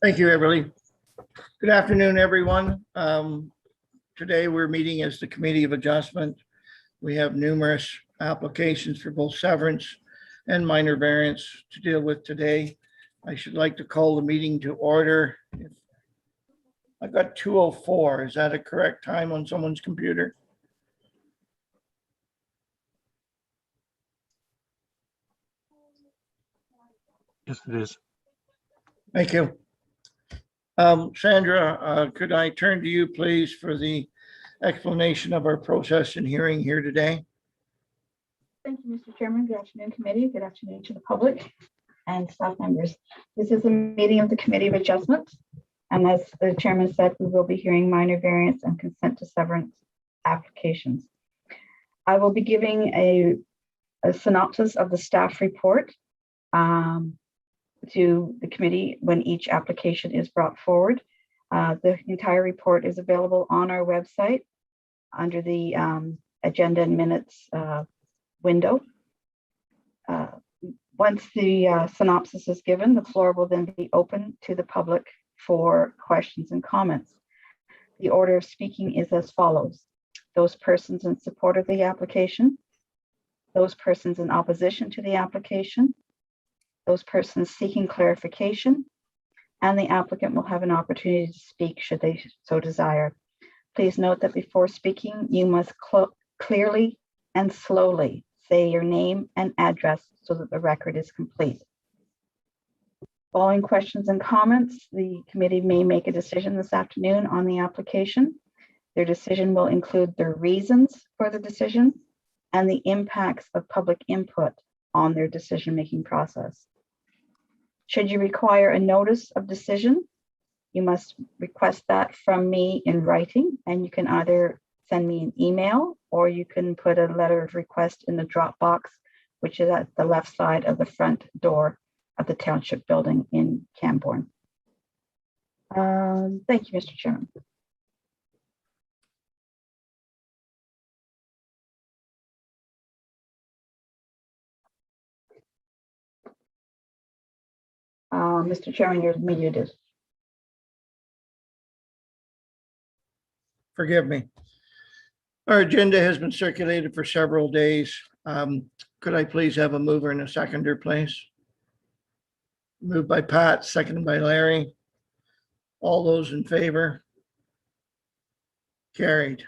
Thank you, Everly. Good afternoon, everyone. Today we're meeting as the Committee of Adjustment. We have numerous applications for both severance and minor variance to deal with today. I should like to call the meeting to order. I've got 2:04. Is that a correct time on someone's computer? Yes, it is. Thank you. Sandra, could I turn to you, please, for the explanation of our process and hearing here today? Thank you, Mr. Chairman. Good afternoon, committee. Good afternoon to the public and staff members. This is a meeting of the Committee of Adjustment. And as the chairman said, we will be hearing minor variance and consent to severance applications. I will be giving a synopsis of the staff report to the committee when each application is brought forward. The entire report is available on our website under the agenda and minutes window. Once the synopsis is given, the floor will then be open to the public for questions and comments. The order of speaking is as follows: those persons in support of the application, those persons in opposition to the application, those persons seeking clarification, and the applicant will have an opportunity to speak should they so desire. Please note that before speaking, you must clearly and slowly say your name and address so that the record is complete. Following questions and comments, the committee may make a decision this afternoon on the application. Their decision will include the reasons for the decision and the impacts of public input on their decision-making process. Should you require a notice of decision, you must request that from me in writing, and you can either send me an email or you can put a letter of request in the drop box, which is at the left side of the front door of the Township Building in Camborne. Thank you, Mr. Chairman. Mr. Chairman, you're muted. Forgive me. Our agenda has been circulated for several days. Could I please have a mover and a seconder, please? Moved by Pat, seconded by Larry. All those in favor? Carried.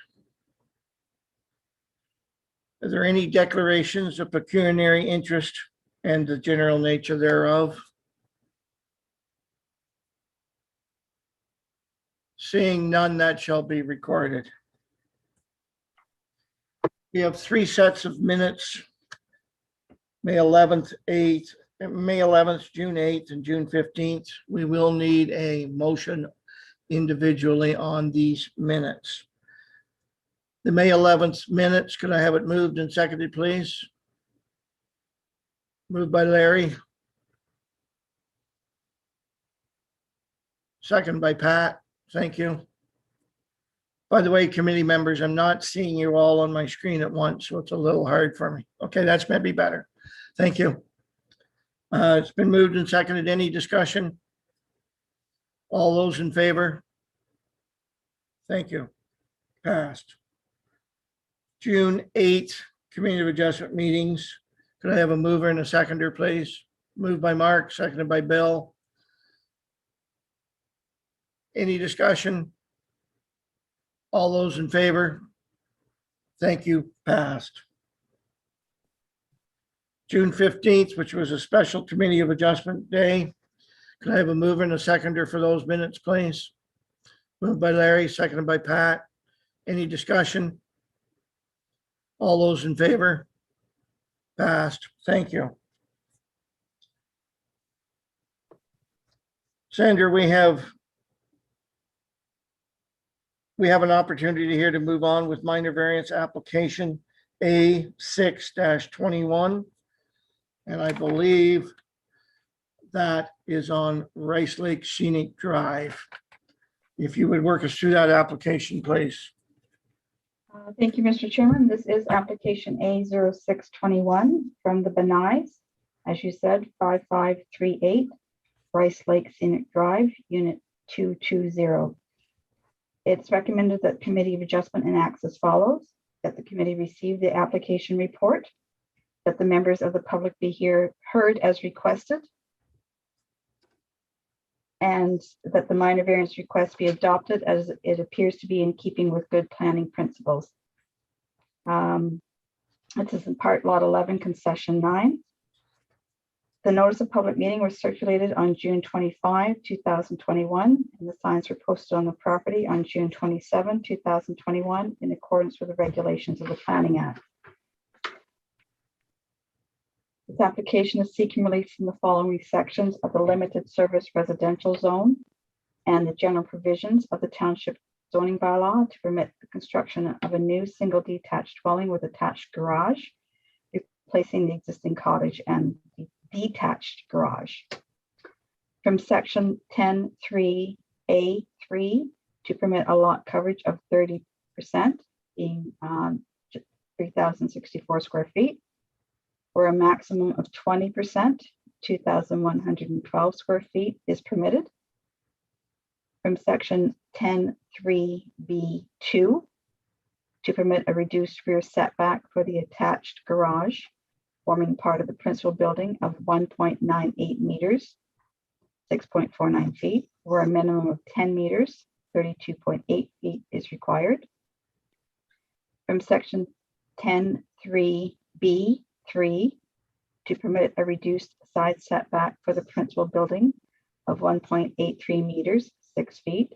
Are there any declarations of pecuniary interest and the general nature thereof? Seeing none, that shall be recorded. We have 3 sets of minutes, May 11th, 8th, June 8th, and June 15th. We will need a motion individually on these minutes. The May 11th minutes, could I have it moved and seconded, please? Moved by Larry. Second by Pat. Thank you. By the way, committee members, I'm not seeing you all on my screen at once, so it's a little hard for me. Okay, that's maybe better. Thank you. It's been moved and seconded. Any discussion? All those in favor? Thank you. Passed. June 8th, Committee of Adjustment meetings. Could I have a mover and a seconder, please? Moved by Mark, seconded by Bill. Any discussion? All those in favor? Thank you. Passed. June 15th, which was a special Committee of Adjustment day. Can I have a mover and a seconder for those minutes, please? Moved by Larry, seconded by Pat. Any discussion? All those in favor? Passed. Thank you. Sandra, we have an opportunity here to move on with minor variance application A6-21. And I believe that is on Rice Lake Scenic Drive. If you would work us through that application, please. Thank you, Mr. Chairman. This is application A0621 from the Benais, as you said, 5538 Rice Lake Scenic Drive, Unit 220. It's recommended that Committee of Adjustment and acts as follows: that the committee receive the application report, that the members of the public be heard as requested, and that the minor variance request be adopted as it appears to be in keeping with good planning principles. This is in part Lot 11, Concession 9. The notice of public meeting was circulated on June 25, 2021, and the signs were posted on the property on June 27, 2021, in accordance with the regulations of the Planning Act. This application is seeking relief from the following sections of the limited service residential zone and the general provisions of the township zoning bylaw to permit the construction of a new single detached dwelling with attached garage, replacing the existing cottage and the detached garage. From section 10(3)(a)(3) to permit a lot coverage of 30%, being 3,064 square feet, or a maximum of 20%, 2,112 square feet is permitted. From section 10(3)(b)(2) to permit a reduced rear setback for the attached garage forming part of the principal building of 1.98 meters, 6.49 feet, where a minimum of 10 meters, 32.8 feet is required. From section 10(3)(b)(3) to permit a reduced side setback for the principal building of 1.83 meters, 6 feet,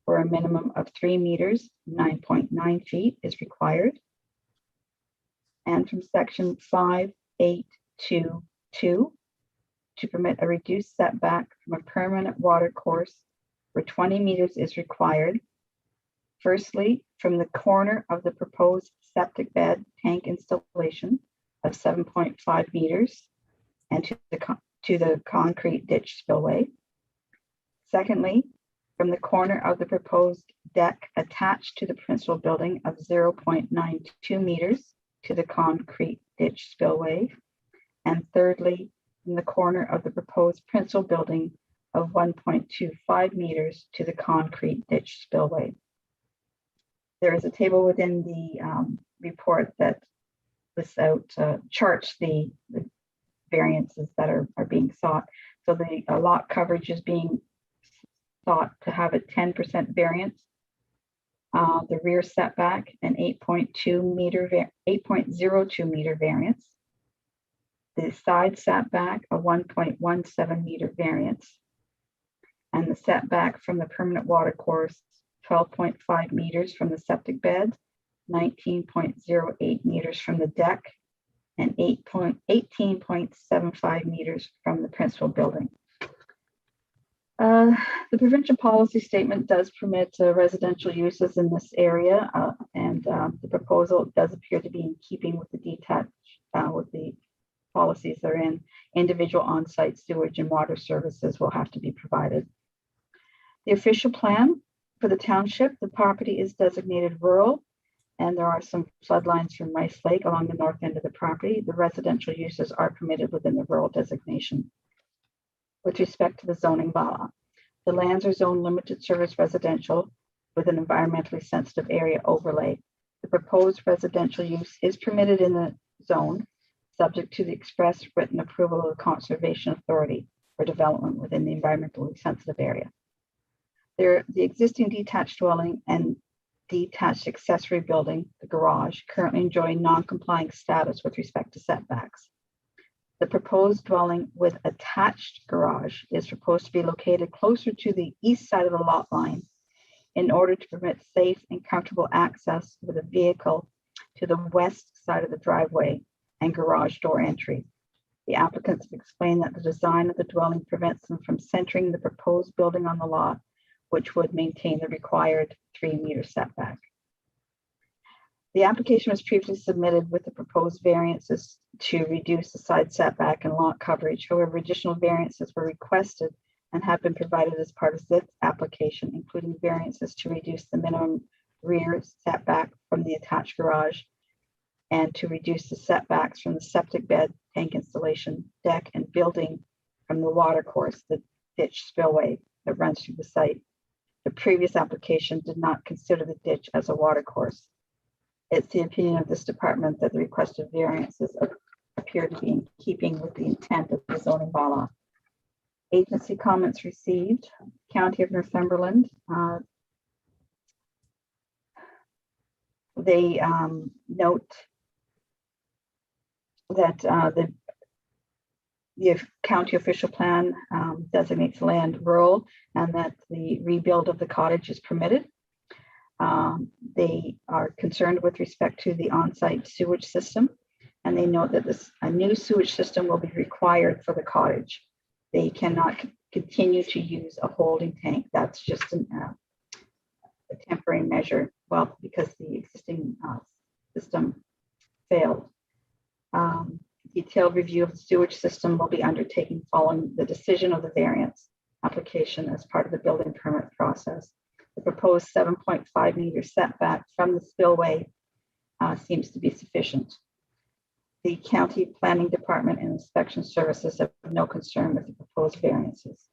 where a minimum of 3 meters, 9.9 feet is required. And from section 5(8)(2) to permit a reduced setback from a permanent water course where 20 meters is required. Firstly, from the corner of the proposed septic bed tank installation of 7.5 meters and to the concrete ditch spillway. Secondly, from the corner of the proposed deck attached to the principal building of 0.92 meters to the concrete ditch spillway. And thirdly, from the corner of the proposed principal building of 1.25 meters to the concrete ditch spillway. There is a table within the report that lists out, charts the variances that are being sought. So the lot coverage is being sought to have a 10% variance. The rear setback, an 8.02 meter variance. The side setback, a 1.17 meter variance. And the setback from the permanent water course, 12.5 meters from the septic bed, 19.08 meters from the deck, and 18.75 meters from the principal building. The provincial policy statement does permit residential uses in this area, and the proposal does appear to be in keeping with the detached, with the policies that are in. Individual on-site sewage and water services will have to be provided. The official plan for the township, the property is designated rural, and there are some flood lines from Rice Lake along the north end of the property. The residential uses are permitted within the rural designation. With respect to the zoning bylaw, the lands are zoned limited service residential with an environmentally sensitive area overlay. The proposed residential use is permitted in the zone, subject to the express written approval of the Conservation Authority for development within the environmentally sensitive area. The existing detached dwelling and detached accessory building, the garage, currently enjoy non-complying status with respect to setbacks. The proposed dwelling with attached garage is proposed to be located closer to the east side of the lot line in order to permit safe and comfortable access with a vehicle to the west side of the driveway and garage door entry. The applicants have explained that the design of the dwelling prevents them from centering the proposed building on the lot, which would maintain the required 3-meter setback. The application was previously submitted with the proposed variances to reduce the side setback and lot coverage. However, additional variances were requested and have been provided as part of this application, including variances to reduce the minimum rear setback from the attached garage and to reduce the setbacks from the septic bed, tank installation, deck, and building from the water course. The ditch spillway that runs through the site. The previous application did not consider the ditch as a watercourse. It's the opinion of this department that the requested variances appear to be in keeping with the intent of the zoning bylaw. Agency comments received. County of Northumberland. They note that the county official plan designates land rural and that the rebuild of the cottage is permitted. They are concerned with respect to the on-site sewage system, and they note that a new sewage system will be required for the cottage. They cannot continue to use a holding tank. That's just a temporary measure, well, because the existing system failed. Detailed review of the sewage system will be undertaken following the decision of the variance application as part of the building permit process. The proposed 7.5 meter setback from the spillway seems to be sufficient. The county planning department and inspection services have no concern with the proposed variances.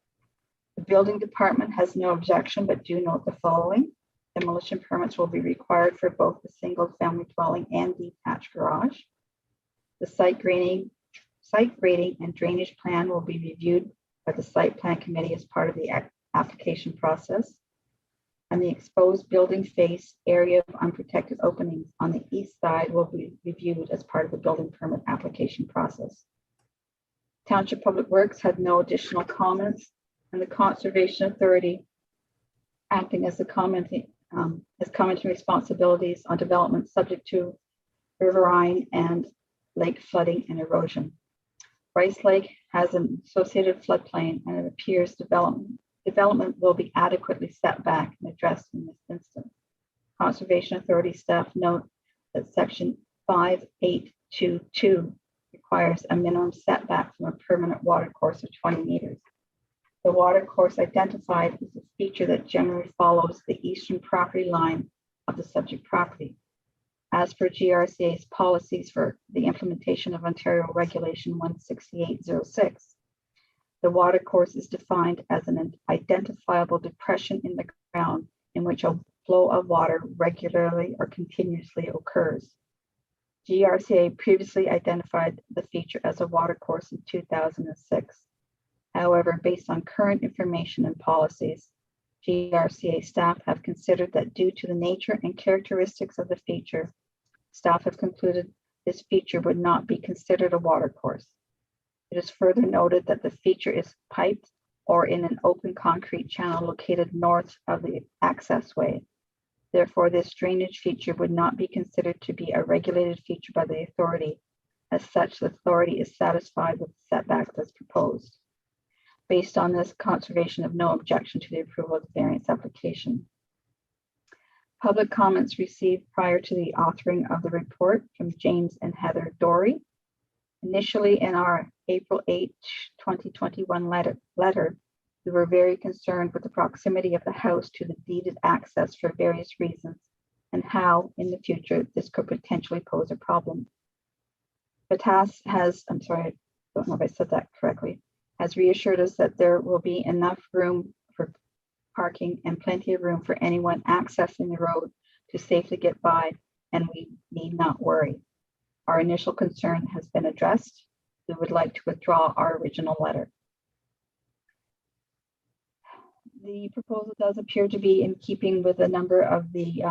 The building department has no objection, but do note the following. Demolition permits will be required for both the single family dwelling and detached garage. The site grading and drainage plan will be reviewed by the site plan committee as part of the application process. And the exposed building face area of unprotected openings on the east side will be reviewed as part of the building permit application process. Township Public Works had no additional comments, and the Conservation Authority, acting as the commenting responsibilities on development subject to riverine and lake flooding and erosion. Rice Lake has an associated floodplain, and it appears development will be adequately set back and addressed in this instance. Conservation Authority staff note that section 5822 requires a minimum setback from a permanent water course of 20 meters. The water course identified is a feature that generally follows the eastern property line of the subject property. As per GRCA's policies for the implementation of Ontario Regulation 16806, the water course is defined as an identifiable depression in the ground in which a flow of water regularly or continuously occurs. GRCA previously identified the feature as a water course in 2006. However, based on current information and policies, GRCA staff have considered that due to the nature and characteristics of the feature, staff have concluded this feature would not be considered a water course. It is further noted that the feature is piped or in an open concrete channel located north of the access way. Therefore, this drainage feature would not be considered to be a regulated feature by the authority. As such, the authority is satisfied with the setbacks as proposed. Based on this, conservation have no objection to the approval of the variance application. Public comments received prior to the authoring of the report from James and Heather Dory. Initially, in our April 8, 2021 letter, we were very concerned with the proximity of the house to the deeded access for various reasons and how in the future this could potentially pose a problem. Batas has, I'm sorry, I don't know if I said that correctly, has reassured us that there will be enough room for parking and plenty of room for anyone accessing the road to safely get by, and we need not worry. Our initial concern has been addressed. We would like to withdraw our original letter. The proposal does appear to be in keeping with a number of the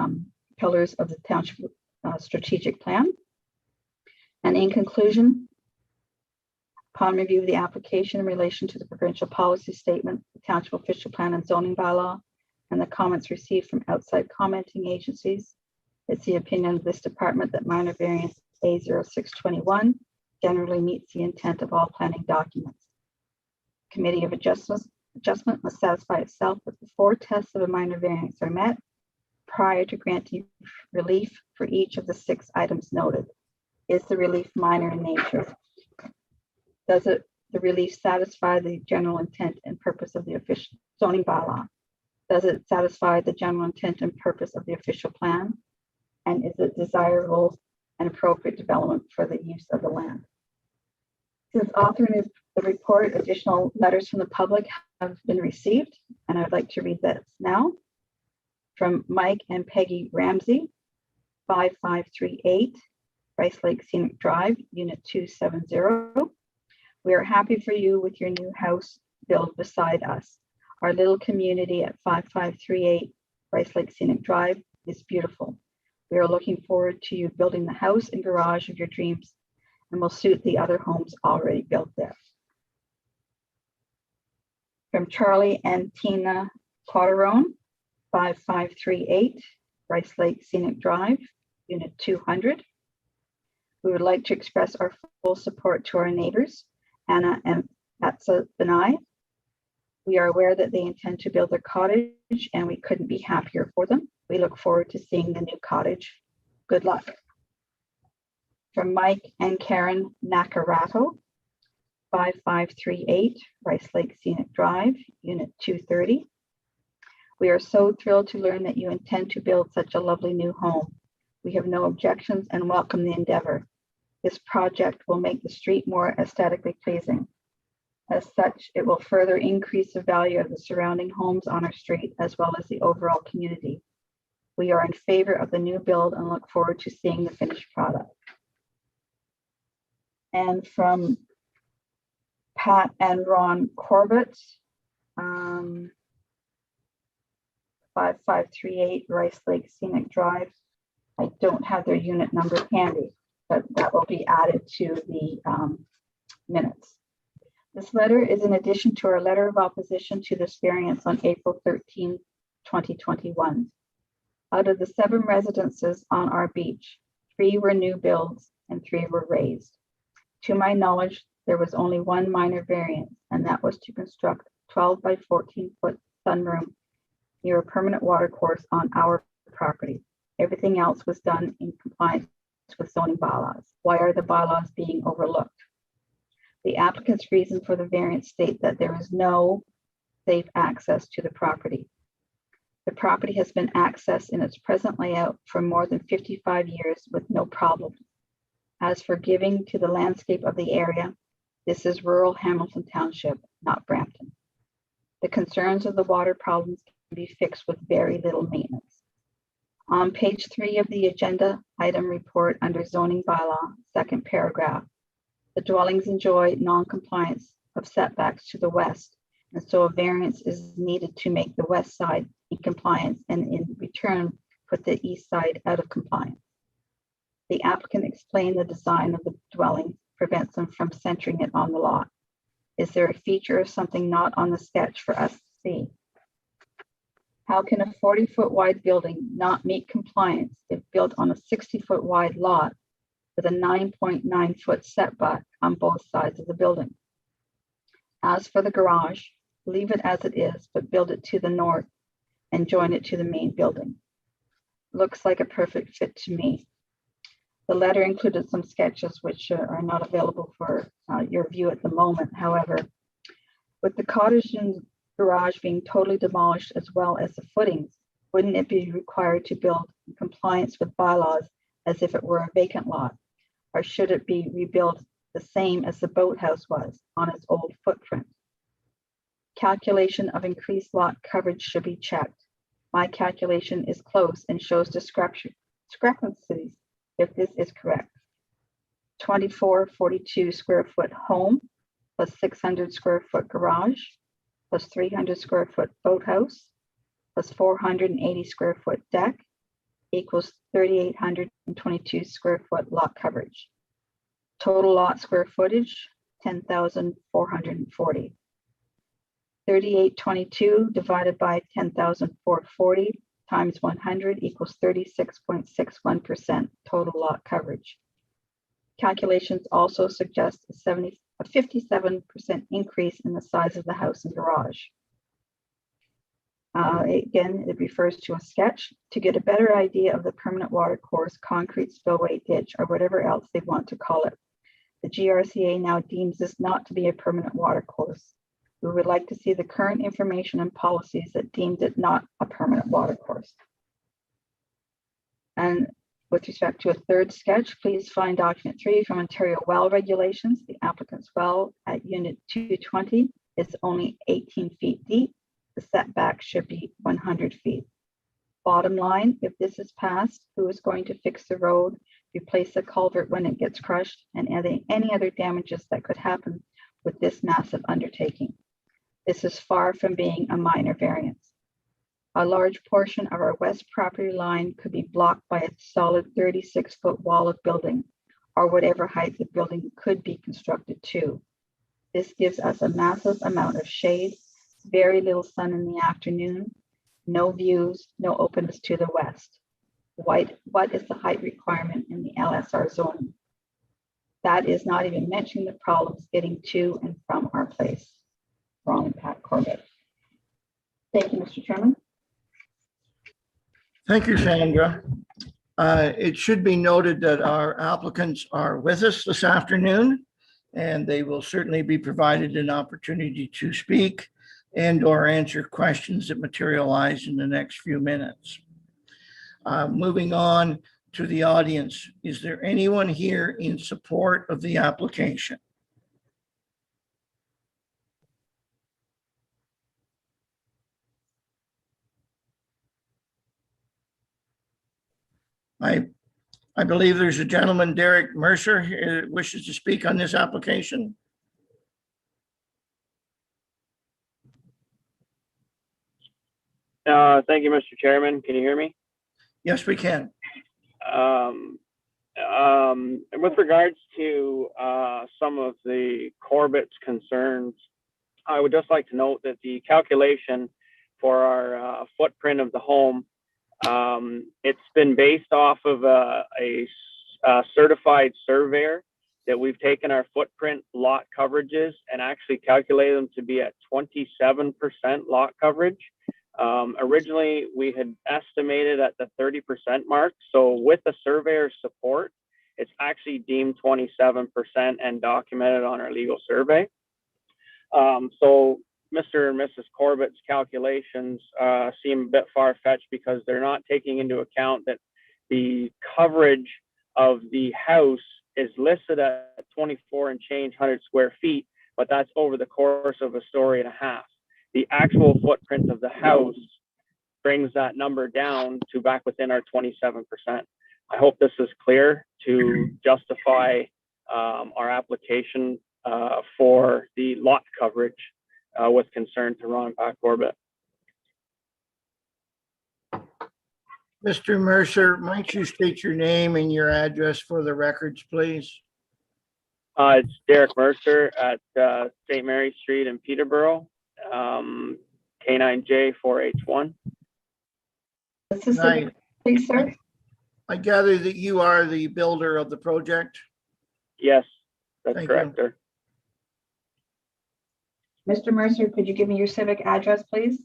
pillars of the township strategic plan. And in conclusion, upon review of the application in relation to the provincial policy statement, the township official plan and zoning bylaw, and the comments received from outside commenting agencies, it's the opinion of this department that minor variance A0621 generally meets the intent of all planning documents. Committee of Adjustment must satisfy itself that the 4 tests of a minor variance are met prior to granting relief for each of the 6 items noted. Is the relief minor in nature? Does the relief satisfy the general intent and purpose of the official zoning bylaw? Does it satisfy the general intent and purpose of the official plan? And is it desirable and appropriate development for the use of the land? Since authoring the report, additional letters from the public have been received, and I'd like to read this now. From Mike and Peggy Ramsey, 5538 Rice Lake Scenic Drive, Unit 270. We are happy for you with your new house built beside us. Our little community at 5538 Rice Lake Scenic Drive is beautiful. We are looking forward to you building the house and garage of your dreams, and will suit the other homes already built there. From Charlie and Tina Quattrone, 5538 Rice Lake Scenic Drive, Unit 200. We would like to express our full support to our neighbors, Anna and Atsa Benai. We are aware that they intend to build their cottage, and we couldn't be happier for them. We look forward to seeing the new cottage. Good luck. From Mike and Karen Nakarato, 5538 Rice Lake Scenic Drive, Unit 230. We are so thrilled to learn that you intend to build such a lovely new home. We have no objections and welcome the endeavor. This project will make the street more aesthetically pleasing. As such, it will further increase the value of the surrounding homes on our street, as well as the overall community. We are in favor of the new build and look forward to seeing the finished product. And from Pat and Ron Corbett, 5538 Rice Lake Scenic Drive. I don't have their unit number handy, but that will be added to the minutes. This letter is in addition to our letter of opposition to this variance on April 13, 2021. Out of the 7 residences on our beach, 3 were new builds and 3 were raised. To my knowledge, there was only one minor variance, and that was to construct 12 by 14 foot sunroom near a permanent water course on our property. Everything else was done in compliance with zoning bylaws. Why are the bylaws being overlooked? The applicant's reason for the variance state that there is no safe access to the property. The property has been accessed in its present layout for more than 55 years with no problem. As for giving to the landscape of the area, this is rural Hamilton Township, not Brampton. The concerns of the water problems can be fixed with very little maintenance. On page 3 of the agenda item report under zoning bylaw, second paragraph, the dwellings enjoy non-compliance of setbacks to the west, and so a variance is needed to make the west side in compliance and in return put the east side out of compliance. The applicant explained the design of the dwelling prevents them from centering it on the lot. Is there a feature or something not on the sketch for us to see? How can a 40-foot wide building not meet compliance if built on a 60-foot wide lot with a 9.9 foot setback on both sides of the building? As for the garage, leave it as it is, but build it to the north and join it to the main building. Looks like a perfect fit to me. The letter included some sketches which are not available for your view at the moment. However, with the cottage and garage being totally demolished as well as the footings, wouldn't it be required to build in compliance with bylaws as if it were a vacant lot? Or should it be rebuilt the same as the boathouse was on its old footprint? Calculation of increased lot coverage should be checked. My calculation is close and shows discrepancies if this is correct. 2442 square foot home plus 600 square foot garage plus 300 square foot boathouse plus 480 square foot deck equals 3,822 square foot lot coverage. Total lot square footage, 10,440. 3,822 divided by 10,440 times 100 equals 36.61% total lot coverage. Calculations also suggest a 57% increase in the size of the house and garage. Again, it refers to a sketch to get a better idea of the permanent water course, concrete spillway ditch, or whatever else they want to call it. The GRCA now deems this not to be a permanent water course. We would like to see the current information and policies that deemed it not a permanent water course. And With respect to a third sketch, please find document 3 from Ontario Well Regulations. The applicant's well at unit 220 is only 18 feet deep. The setback should be 100 feet. Bottom line, if this is passed, who is going to fix the road, replace the culvert when it gets crushed, and any other damages that could happen with this massive undertaking? This is far from being a minor variance. A large portion of our west property line could be blocked by a solid 36-foot wall of building, or whatever height the building could be constructed to. This gives us a massive amount of shade, very little sun in the afternoon, no views, no openness to the west. What is the height requirement in the LSR zoning? That is not even mentioning the problems getting to and from our place. Ron and Pat Corbett. Thank you, Mr. Chairman. Thank you, Sandra. It should be noted that our applicants are with us this afternoon, and they will certainly be provided an opportunity to speak and or answer questions that materialize in the next few minutes. Moving on to the audience, is there anyone here in support of the application? I believe there's a gentleman, Derek Mercer, who wishes to speak on this application. Thank you, Mr. Chairman. Can you hear me? Yes, we can. With regards to some of the Corbett's concerns, I would just like to note that the calculation for our footprint of the home, it's been based off of a certified surveyor that we've taken our footprint lot coverages and actually calculated them to be at 27% lot coverage. Originally, we had estimated at the 30% mark. So with the surveyor's support, it's actually deemed 27% and documented on our legal survey. So Mr. and Mrs. Corbett's calculations seem a bit far-fetched because they're not taking into account that the coverage of the house is listed at 24 and change 100 square feet, but that's over the course of a story and a half. The actual footprint of the house brings that number down to back within our 27%. I hope this is clear to justify our application for the lot coverage with concern to Ron and Pat Corbett. Mr. Mercer, might you state your name and your address for the records, please? It's Derek Mercer at St. Mary Street in Peterborough, K9J4H1. Please, sir. I gather that you are the builder of the project. Yes, that's Thank correct, you. sir. Mr. Mercer, could you give me your civic address, please?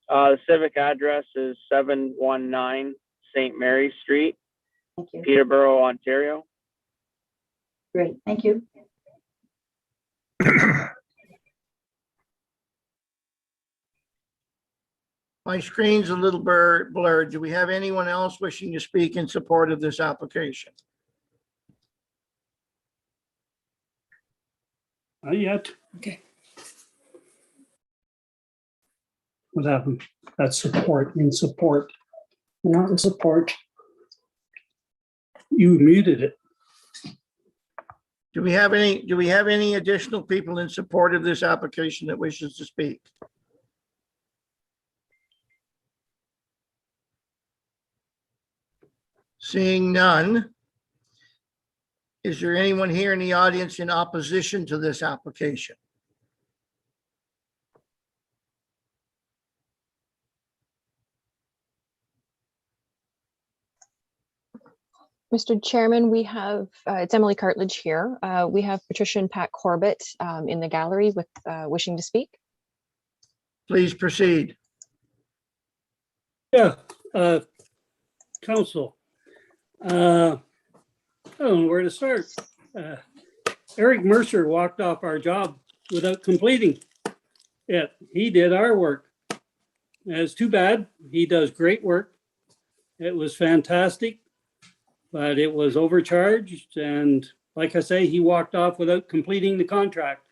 The civic address is 719 St. Mary Street, Thank you. Peterborough, Ontario. Great, thank you. My screen's a little blurred. Do we have anyone else wishing to speak in support of this application? Not yet. Okay. What happened? That's support, in support. Not in support. You muted it. Do we have any additional people in support of this application that wishes to speak? Seeing none, is there anyone here in the audience in opposition to this application? Mr. Chairman, we have, it's Emily Cartledge here. We have Patricia and Pat Corbett in the gallery with wishing to speak. Please proceed. Yeah, council. I don't know where to start. Eric Mercer walked off our job without completing it. He did our work. It's too bad. He does great work. It was fantastic. but it was overcharged. And like I say, he walked off without completing the contract.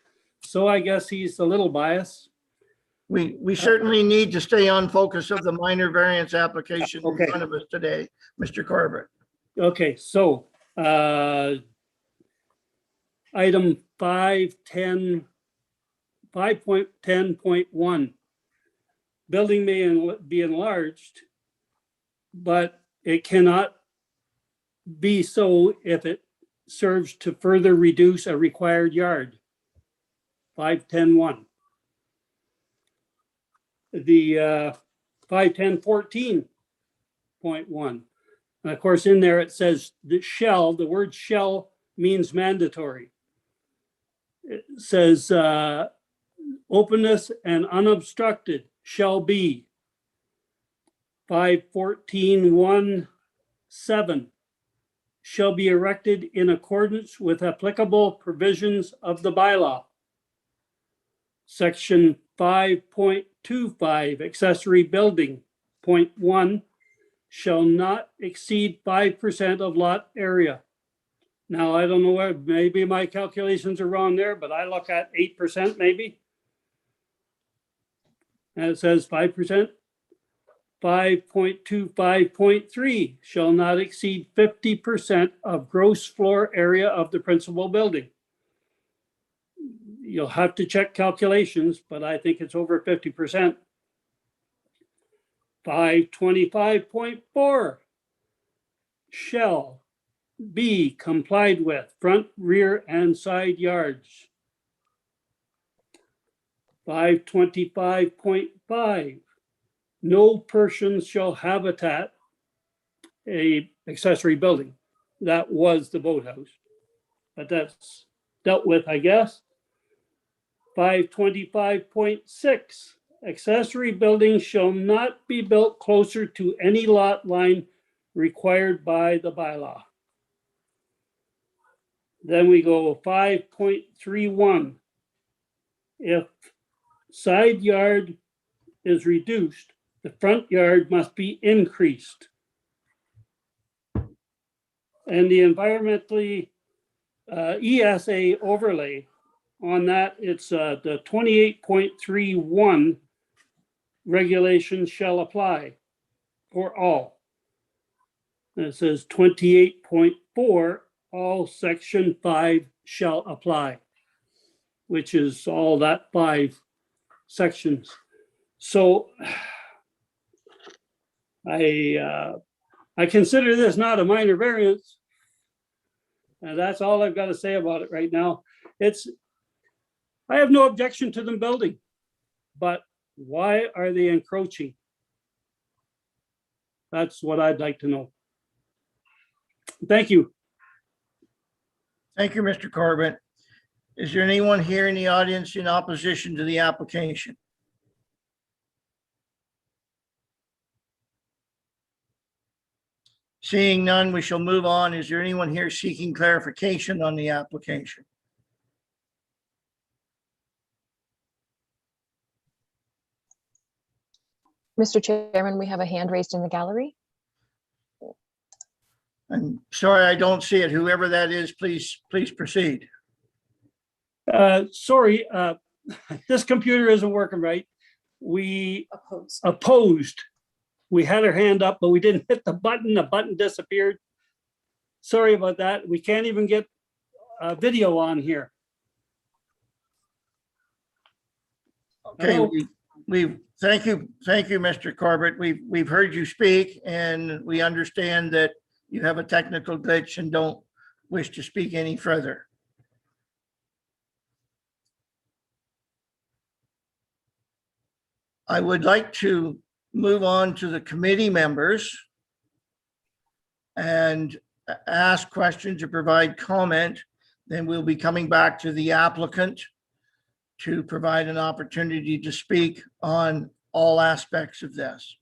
So I guess he's a little biased. We certainly need to stay on focus of the minor variance application in Okay. front of us today, Mr. Corbett. Okay, so item 5.10.1. Building may be enlarged, but it cannot be so if it serves to further reduce a required yard. 5.10.1. The 5.10.14.1. And of course, in there it says the word shall means mandatory. It says openness and unobstructed shall be. 5.14.1.7 shall be erected in accordance with applicable provisions of the bylaw. Section 5.25 accessory building, point 1, shall not exceed 5% of lot area. Now, I don't know where, maybe my calculations are wrong there, but I look at 8% maybe. And it says 5%. 5.25.3 shall not exceed 50% of gross floor area of the principal building. You'll have to check calculations, but I think it's over 50%. 5.25.4 shall be complied with front, rear, and side yards. 5.25.5 no person shall habitat a accessory building. That was the boathouse, but that's dealt with, I guess. 5.25.6 accessory buildings shall not be built closer to any lot line required by the bylaw. Then we go 5.31. If side yard is reduced, the front yard must be increased. And the environmentally ESA overlay on that, it's the 28.31 regulations shall apply for all. And it says 28.4, all section 5 shall apply, which is all that 5 sections. So I consider this not a minor variance. And that's all I've got to say about it right now. I have no objection to them building, but why are they encroaching? That's what I'd like to know. Thank you. Thank you, Mr. Corbett. Is there anyone here in the audience in opposition to the application? Seeing none, we shall move on. Is there anyone here seeking clarification on the application? Mr. Chairman, we have a hand raised in the gallery. I'm sorry, I don't see it. Whoever that is, please proceed. Sorry, this computer isn't working right. We opposed. We had our hand up, but we didn't hit the button. The button disappeared. Sorry about that. We can't even get a video on here. Okay, Hello? thank you, Mr. Corbett. We've heard you speak, and we understand that you have a technical glitch and don't wish to speak any further. I would like to move on to the committee members and ask questions or provide comment. Then we'll be coming back to the applicant to provide an opportunity to speak on all aspects of this.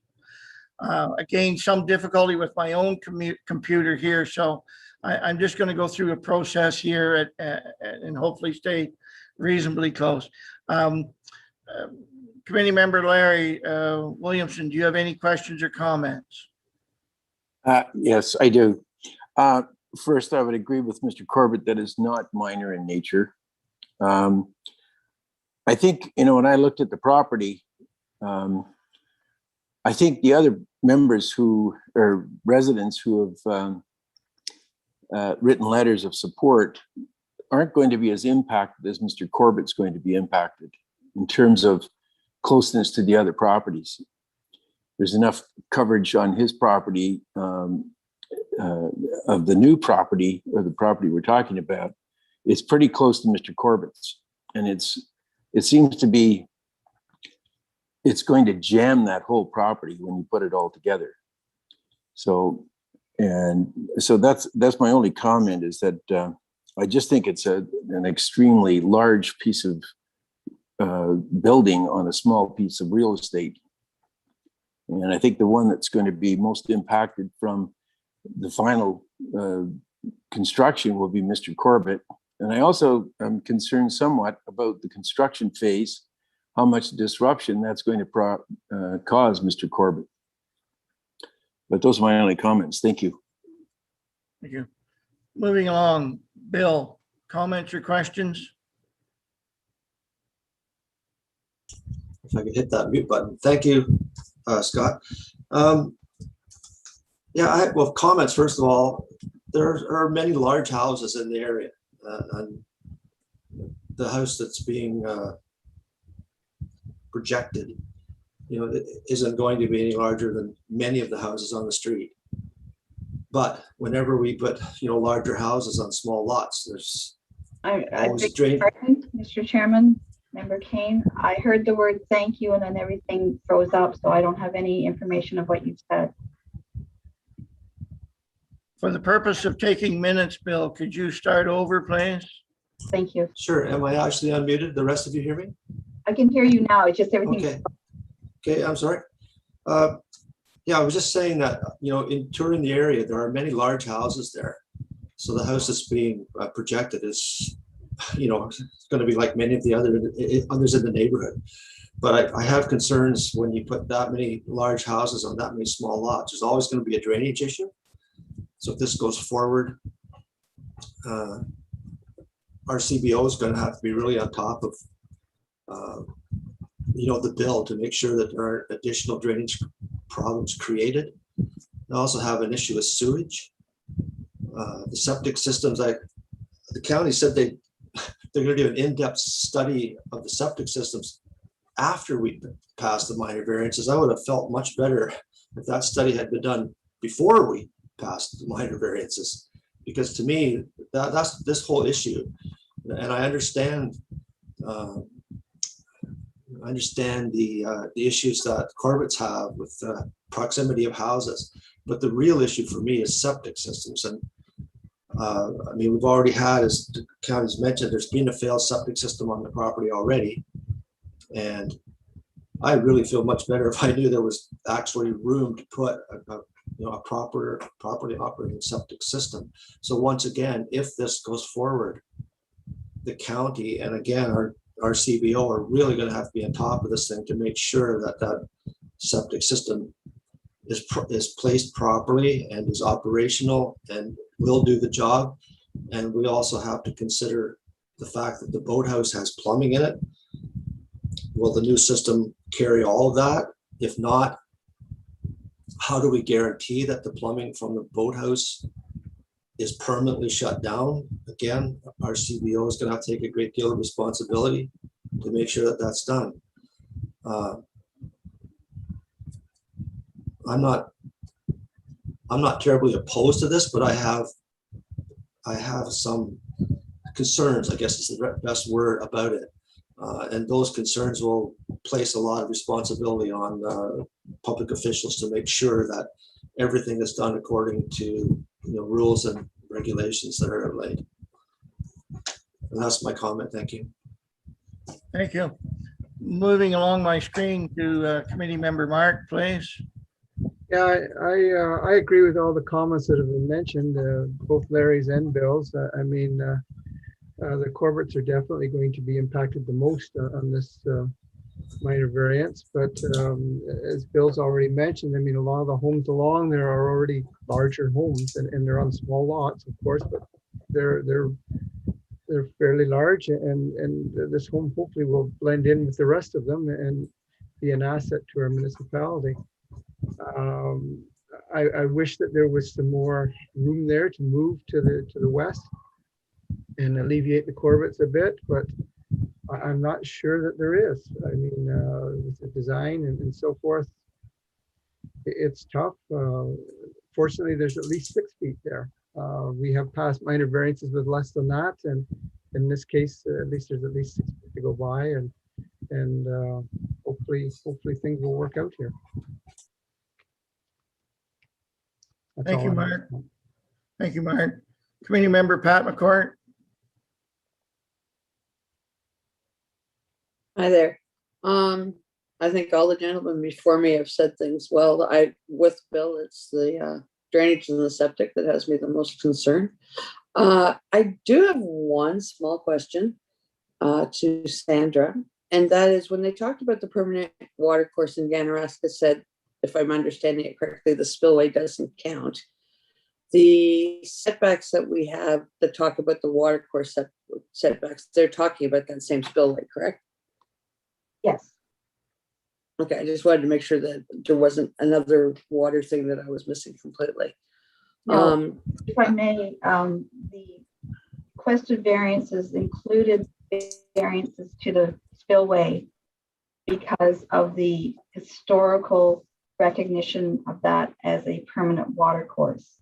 Again, some difficulty with my own computer here, so I'm just going to go through a process here and hopefully stay reasonably close. Committee member Larry Williamson, do you have any questions or comments? Yes, I do. First, I would agree with Mr. Corbett that is not minor in nature. I think, when I looked at the property, I think the other members or residents who have written letters of support aren't going to be as impacted as Mr. Corbett's going to be impacted in terms of closeness to the other properties. There's enough coverage on his property of the new property, or the property we're talking about. It's pretty close to Mr. Corbett's, and it seems to be, it's going to jam that whole property when you put it all together. So that's my only comment, is that I just think it's an extremely large piece of building on a small piece of real estate. And I think the one that's going to be most impacted from the final construction will be Mr. Corbett. And I also am concerned somewhat about the construction phase, how much disruption that's going to cause Mr. Corbett. But those are my only comments. Thank you. Thank you. Moving along, Bill, comments or questions? If I could hit that mute button. Thank you, Scott. Yeah, well, comments, first of all, there are many large houses in the area. And the house that's being projected, it isn't going to be any larger than many of the houses on the street. But whenever we put, larger houses on small lots, there's I always beg drain. your pardon, Mr. Chairman, Member Kane, I heard the word thank you and then everything froze up, so I don't have any information of what you've said. For the purpose of taking minutes, Bill, could you start over, please? Thank you. Sure. Am I actually unmuted? The rest of you hear me? I can hear you now. It's just everything. Okay. Okay, I'm sorry. Yeah, I was just saying that, in touring the area, there are many large houses there. So the house that's being projected is, it's going to be like many of the others in the neighborhood. But I have concerns when you put that many large houses on that many small lots. There's always going to be a drainage issue. So if this goes forward, our CBO is going to have to be really on top of, the bill to make sure that there aren't additional drainage problems created. I also have an issue with sewage. The septic systems, the county said they're going to do an in-depth study of the septic systems after we passed the minor variances. I would have felt much better if that study had been done before we passed the minor variances, because to me, that's this whole issue. And I understand the issues that Corbett's have with proximity of houses, but the real issue for me is septic systems. And we've already had, as the county's mentioned, there's been a failed septic system on the property already. And I really feel much better if I knew there was actually room to put a properly operating septic system. So once again, if this goes forward, the county and again our CBO are really going to have to be on top of this thing to make sure that that septic system is placed properly and is operational and will do the job. And we also have to consider the fact that the boathouse has plumbing in it. Will the new system carry all of that? If not, how do we guarantee that the plumbing from the boathouse is permanently shut down? Again, our CBO is going to have to take a great deal of responsibility to make sure that that's done. I'm not terribly opposed to this, but I have some concerns, I guess is the best word about it. And those concerns will place a lot of responsibility on public officials to make sure that everything is done according to rules and regulations that are laid. And that's my comment. Thank you. Thank you. Moving along my screen to Committee Member Mark, please. Yeah, I agree with all the comments that have been mentioned, both Larry's and Bill's. The Corbetts are definitely going to be impacted the most on this minor variance, but as Bill's already mentioned, I mean, a lot of the homes along there are already larger homes and they're on small lots, of course, but they're fairly large and this home hopefully will blend in with the rest of them and be an asset to our municipality. I wish that there was some more room there to move to the west and alleviate the Corbetts a bit, but I'm not sure that there is. I mean, with the design and so forth, it's tough. Fortunately, there's at least 6 feet there. We have passed minor variances with less than that, and in this case, at least there's at least 6 feet to go by, and hopefully things will work out here. That's Thank all you, I have. Mark. Thank you, Mark. Committee member Pat McCourt. Hi there. I think all the gentlemen before me have said things well. With Bill, it's the drainage and the septic that has me the most concerned. I do have one small question to Sandra, and that is when they talked about the permanent water course in Ganaraska said, if I'm understanding it correctly, the spillway doesn't count. The setbacks that we have that talk about the water course setbacks, they're talking about that same spillway, correct? Yes. Okay, I just wanted to make sure that there wasn't another water thing that I was missing completely. No. If I may, the requested variances included variances to the spillway because of the historical recognition of that as a permanent water course.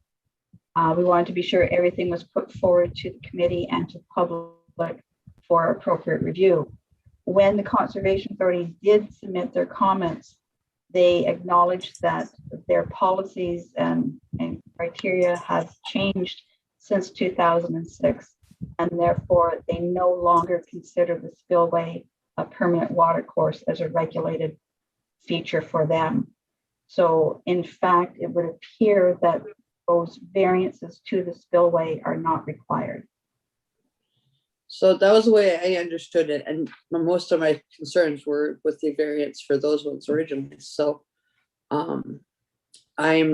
We wanted to be sure everything was put forward to the committee and to public for appropriate review. When the Conservation Authority did submit their comments, they acknowledged that their policies and criteria have changed since 2006, and therefore they no longer consider the spillway a permanent water course as a regulated feature for them. So in fact, it would appear that those variances to the spillway are not required. So that was the way I understood it, and most of my concerns were with the variance for those ones originally. So I'm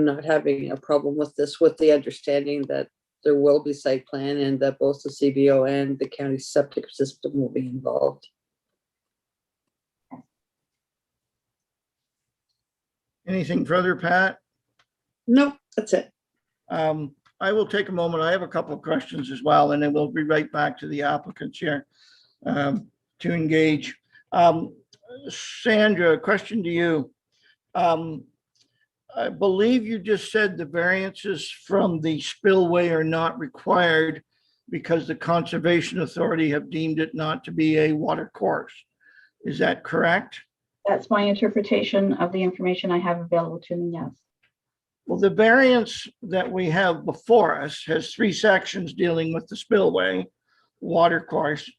not having a problem with this, with the understanding that there will be site plan and that both the CBO and the county septic system will be involved. Anything further, Pat? No, that's it. I will take a moment. I have a couple of questions as well, and then we'll be right back to the applicants here to engage. Sandra, a question to you. I believe you just said the variances from the spillway are not required because the Conservation Authority have deemed it not to be a water course. Is that correct? That's my interpretation of the information I have available to me, yes. Well, the variance that we have before us has 3 sections dealing with the spillway water course,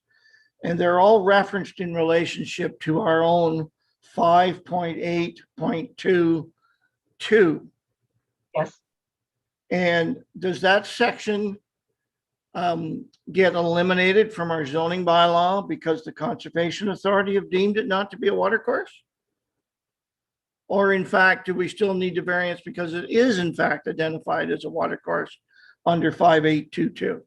and they're all referenced in relationship to our own 5.8.22. Yes. And does that section get eliminated from our zoning bylaw because the Conservation Authority have deemed it not to be a water course? Or in fact, do we still need the variance because it is in fact identified as a water course under 5822?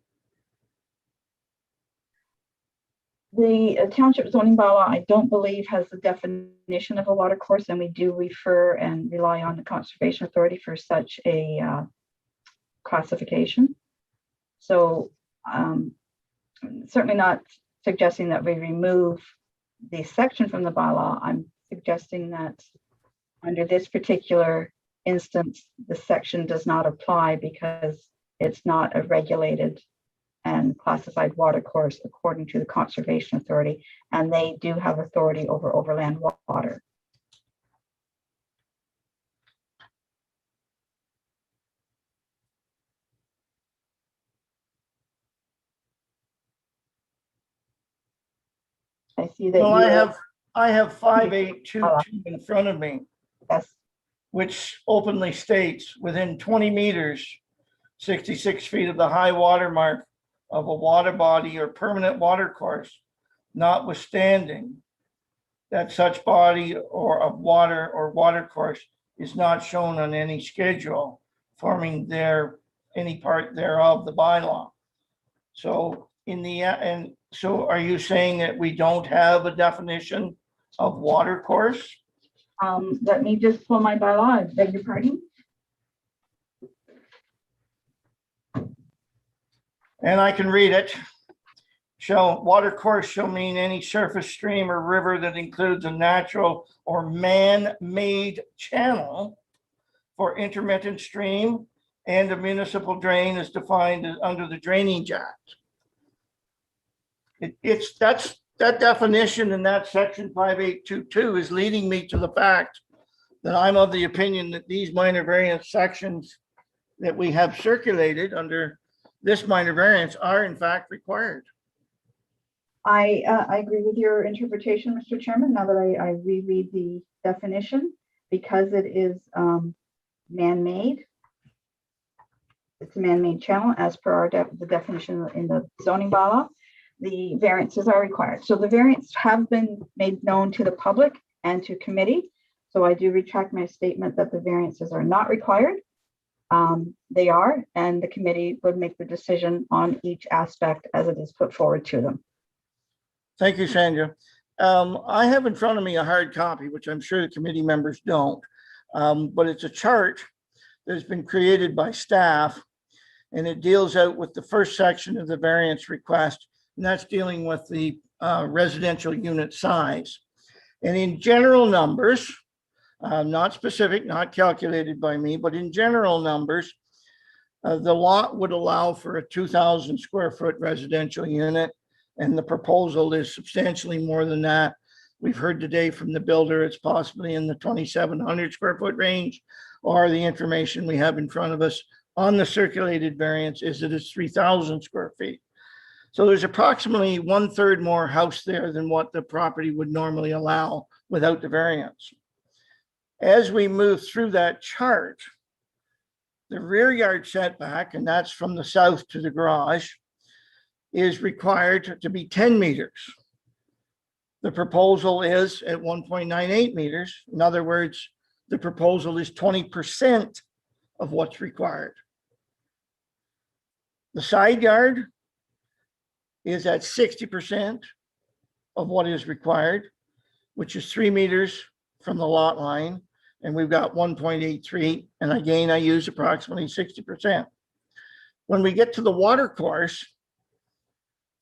The township zoning bylaw, I don't believe has the definition of a water course, and we do refer and rely on the Conservation Authority for such a classification. So certainly not suggesting that we remove the section from the bylaw. I'm suggesting that under this particular instance, the section does not apply because it's not a regulated and classified water course according to the Conservation Authority, and they do have authority over overland water. I see that. Well, I have 5822 in front of me, Yes. which openly states within 20 meters, 66 feet of the high water mark of a water body or permanent water course, notwithstanding that such body or of water or water course is not shown on any schedule forming any part thereof the bylaw. So and so are you saying that we don't have a definition of water course? Let me just pull my bylaw, I beg your pardon. And I can read it. Water course shall mean any surface stream or river that includes a natural or man-made channel for intermittent stream and a municipal drain is defined under the Drainage Act. That definition in that section 5822 is leading me to the fact that I'm of the opinion that these minor variance sections that we have circulated under this minor variance are in fact required. I agree with your interpretation, Mr. Chairman, now that I reread the definition, because it is man-made. It's a man-made channel as per our the definition in the zoning bylaw. The variances are required. So the variants have been made known to the public and to committee. So I do retract my statement that the variances are not required. They are, and the committee would make the decision on each aspect as it is put forward to them. Thank you, Sandra. I have in front of me a hard copy, which I'm sure the committee members don't, but it's a chart that has been created by staff, and it deals out with the first section of the variance request, and that's dealing with the residential unit size. And in general numbers, not specific, not calculated by me, but in general numbers, the lot would allow for a 2,000 square foot residential unit, and the proposal is substantially more than that. We've heard today from the builder, it's possibly in the 2,700 square foot range, or the information we have in front of us on the circulated variance is that it's 3,000 square feet. So there's approximately 1/3 more house there than what the property would normally allow without the variance. As we move through that chart, the rear yard setback, and that's from the south to the garage, is required to be 10 meters. The proposal is at 1.98 meters. In other words, the proposal is 20% of what's required. The side yard is at 60% of what is required, which is 3 meters from the lot line. And we've got 1.83. And again, I use approximately 60%. When we get to the water course,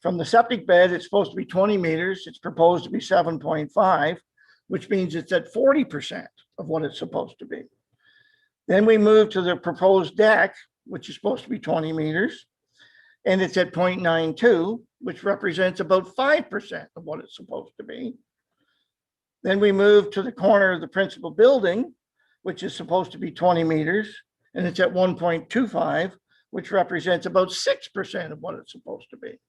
from the septic bed, it's supposed to be 20 meters. It's proposed to be 7.5, which means it's at 40% of what it's supposed to be. Then we move to the proposed deck, which is supposed to be 20 meters, and it's at 0.92, which represents about 5% of what it's supposed to be. Then we move to the corner of the principal building, which is supposed to be 20 meters, and it's at 1.25, which represents about 6% of what it's supposed to be.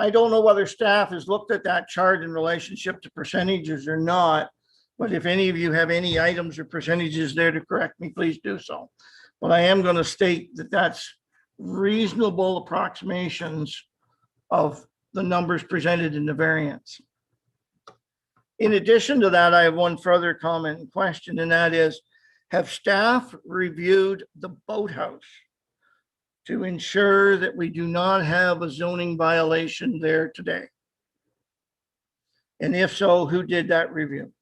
I don't know whether staff has looked at that chart in relationship to percentages or not, but if any of you have any items or percentages there to correct me, please do so. But I am going to state that that's reasonable approximations of the numbers presented in the variance. In addition to that, I have one further comment and question, and that is, have staff reviewed the boathouse to ensure that we do not have a zoning violation there today? And if so, who did that review?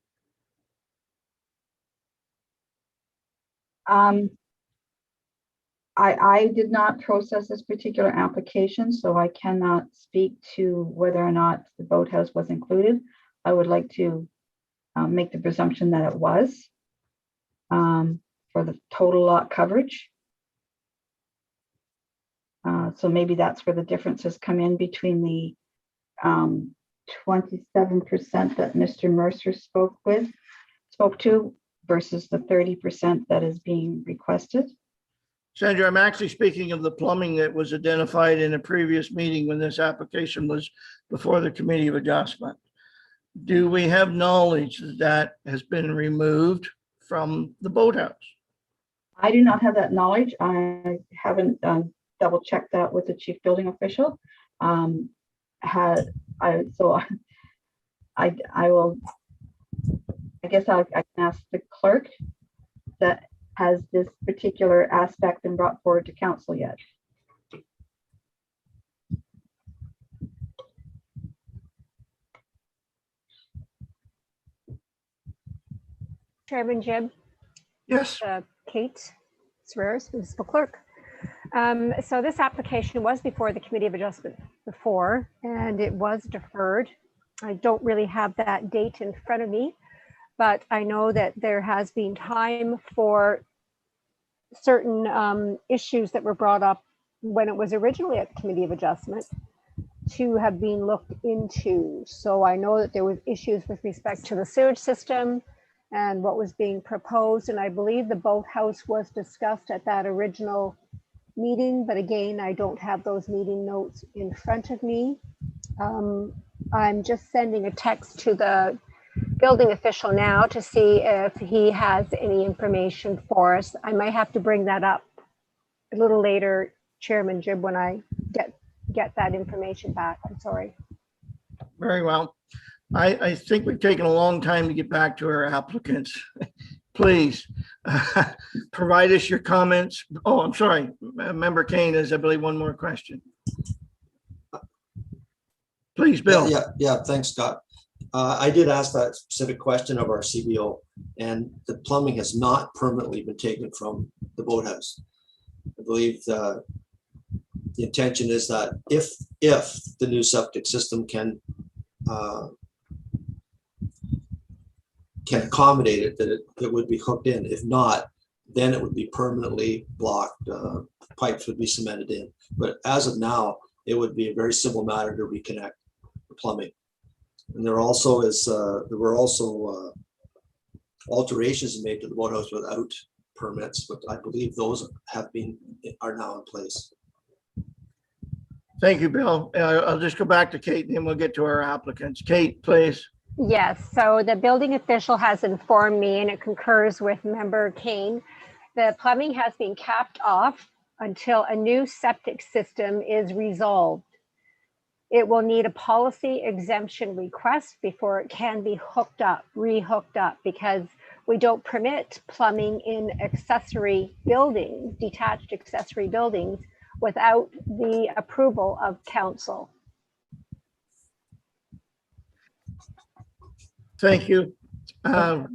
I did not process this particular application, so I cannot speak to whether or not the boathouse was included. I would like to make the presumption that it was for the total lot coverage. So maybe that's where the differences come in between the 27% that Mr. Mercer spoke to versus the 30% that is being requested. Sandra, I'm actually speaking of the plumbing that was identified in a previous meeting when this application was before the Committee of Adjustment. Do we have knowledge that that has been removed from the boathouse? I do not have that knowledge. I haven't double checked that with the chief building official. So I will, I guess I can ask the clerk that has this particular aspect been brought forward to council yet? Chairman Jib, Yes, Kate Swears, Municipal Clerk. So this application was before the Committee of Adjustment before, and it was deferred. I don't really have that date in front of me, but I know that there has been time for certain issues that were brought up when it was originally at the Committee of Adjustment to have been looked into. So I know that there was issues with respect to the sewage system and what was being proposed. And I believe the boathouse was discussed at that original meeting, but again, I don't have those meeting notes in front of me. I'm just sending a text to the building official now to see if he has any information for us. I might have to bring that up a little later, Chairman Jib, when I get that information back. I'm sorry. very well. I think we've taken a long time to get back to our applicants. Please provide us your comments. Oh, I'm sorry. Member Kane has, I believe, one more question. Please, Bill. Yeah, thanks, Scott. I did ask that specific question of our CBO, and the plumbing has not permanently been taken from the boathouse. I believe the intention is that if the new septic system can accommodate it, that it would be hooked in. If not, then it would be permanently blocked. Pipes would be cemented in. But as of now, it would be a very simple matter to reconnect the plumbing. And there were also alterations made to the boathouse without permits, but I believe those are now in place. Thank you, Bill. I'll just go back to Kate and then we'll get to our applicants. Kate, please. Yes, so the building official has informed me, and it concurs with Member Kane, the plumbing has been capped off until a new septic system is resolved. It will need a policy exemption request before it can be re-hooked up, because we don't permit plumbing in accessory buildings, detached accessory buildings, without the approval of council. Thank you. I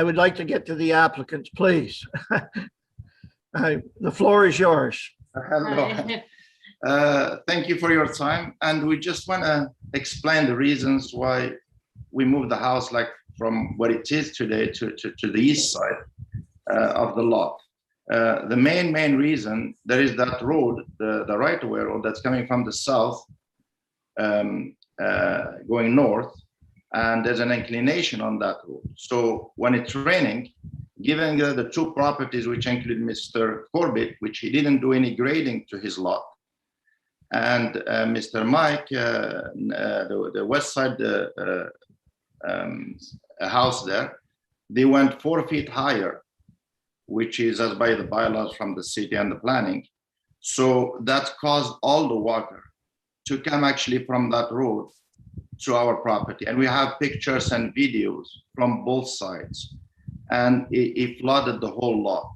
would like to get to the applicants, please. The floor is yours. Hello. Thank you for your time. And we just want to explain the reasons why we moved the house like from what it is today to the east side of the lot. The main reason, there is that road, the right-of-way road that's coming from the south, going north, and there's an inclination on that road. So when it's raining, given the two properties, which include Mr. Corbett, which he didn't do any grading to his lot, and Mr. Mike, the west side house there, they went 4 feet higher, which is as by the bylaws from the city and the planning. So that caused all the water to come actually from that road to our property. And we have pictures and videos from both sides. And it flooded the whole lot.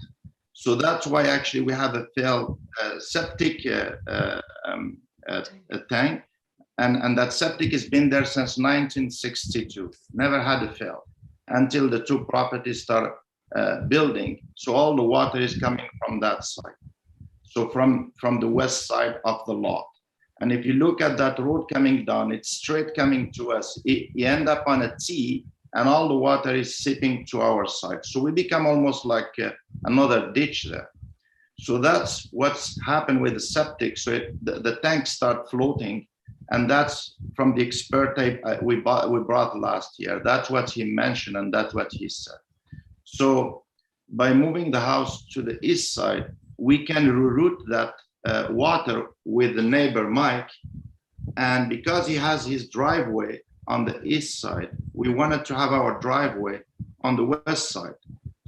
So that's why actually we have a failed septic tank. And that septic has been there since 1962, never had a fail until the two properties start building. So all the water is coming from that side. So from the west side of the lot. And if you look at that road coming down, it's straight coming to us. You end up on a T and all the water is seeping to our side. So we become almost like another ditch there. So that's what's happened with the septic. So the tanks start floating, and that's from the expert we brought last year. That's what he mentioned, and that's what he said. So by moving the house to the east side, we can reroute that water with the neighbor Mike. And because he has his driveway on the east side, we wanted to have our driveway on the west side.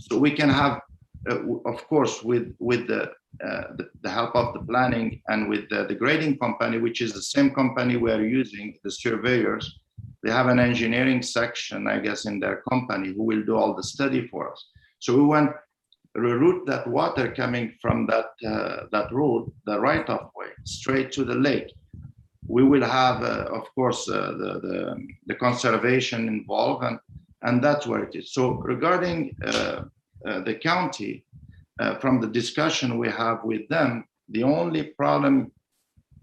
So we can have, of course, with the help of the planning and with the grading company, which is the same company we are using, the surveyors, They have an engineering section, I guess, in their company who will do all the study for us. So we want to reroute that water coming from that road, the right of way, straight to the lake. We will have, of course, the conservation involved, and that's where it is. So regarding the county, from the discussion we have with them, the only problem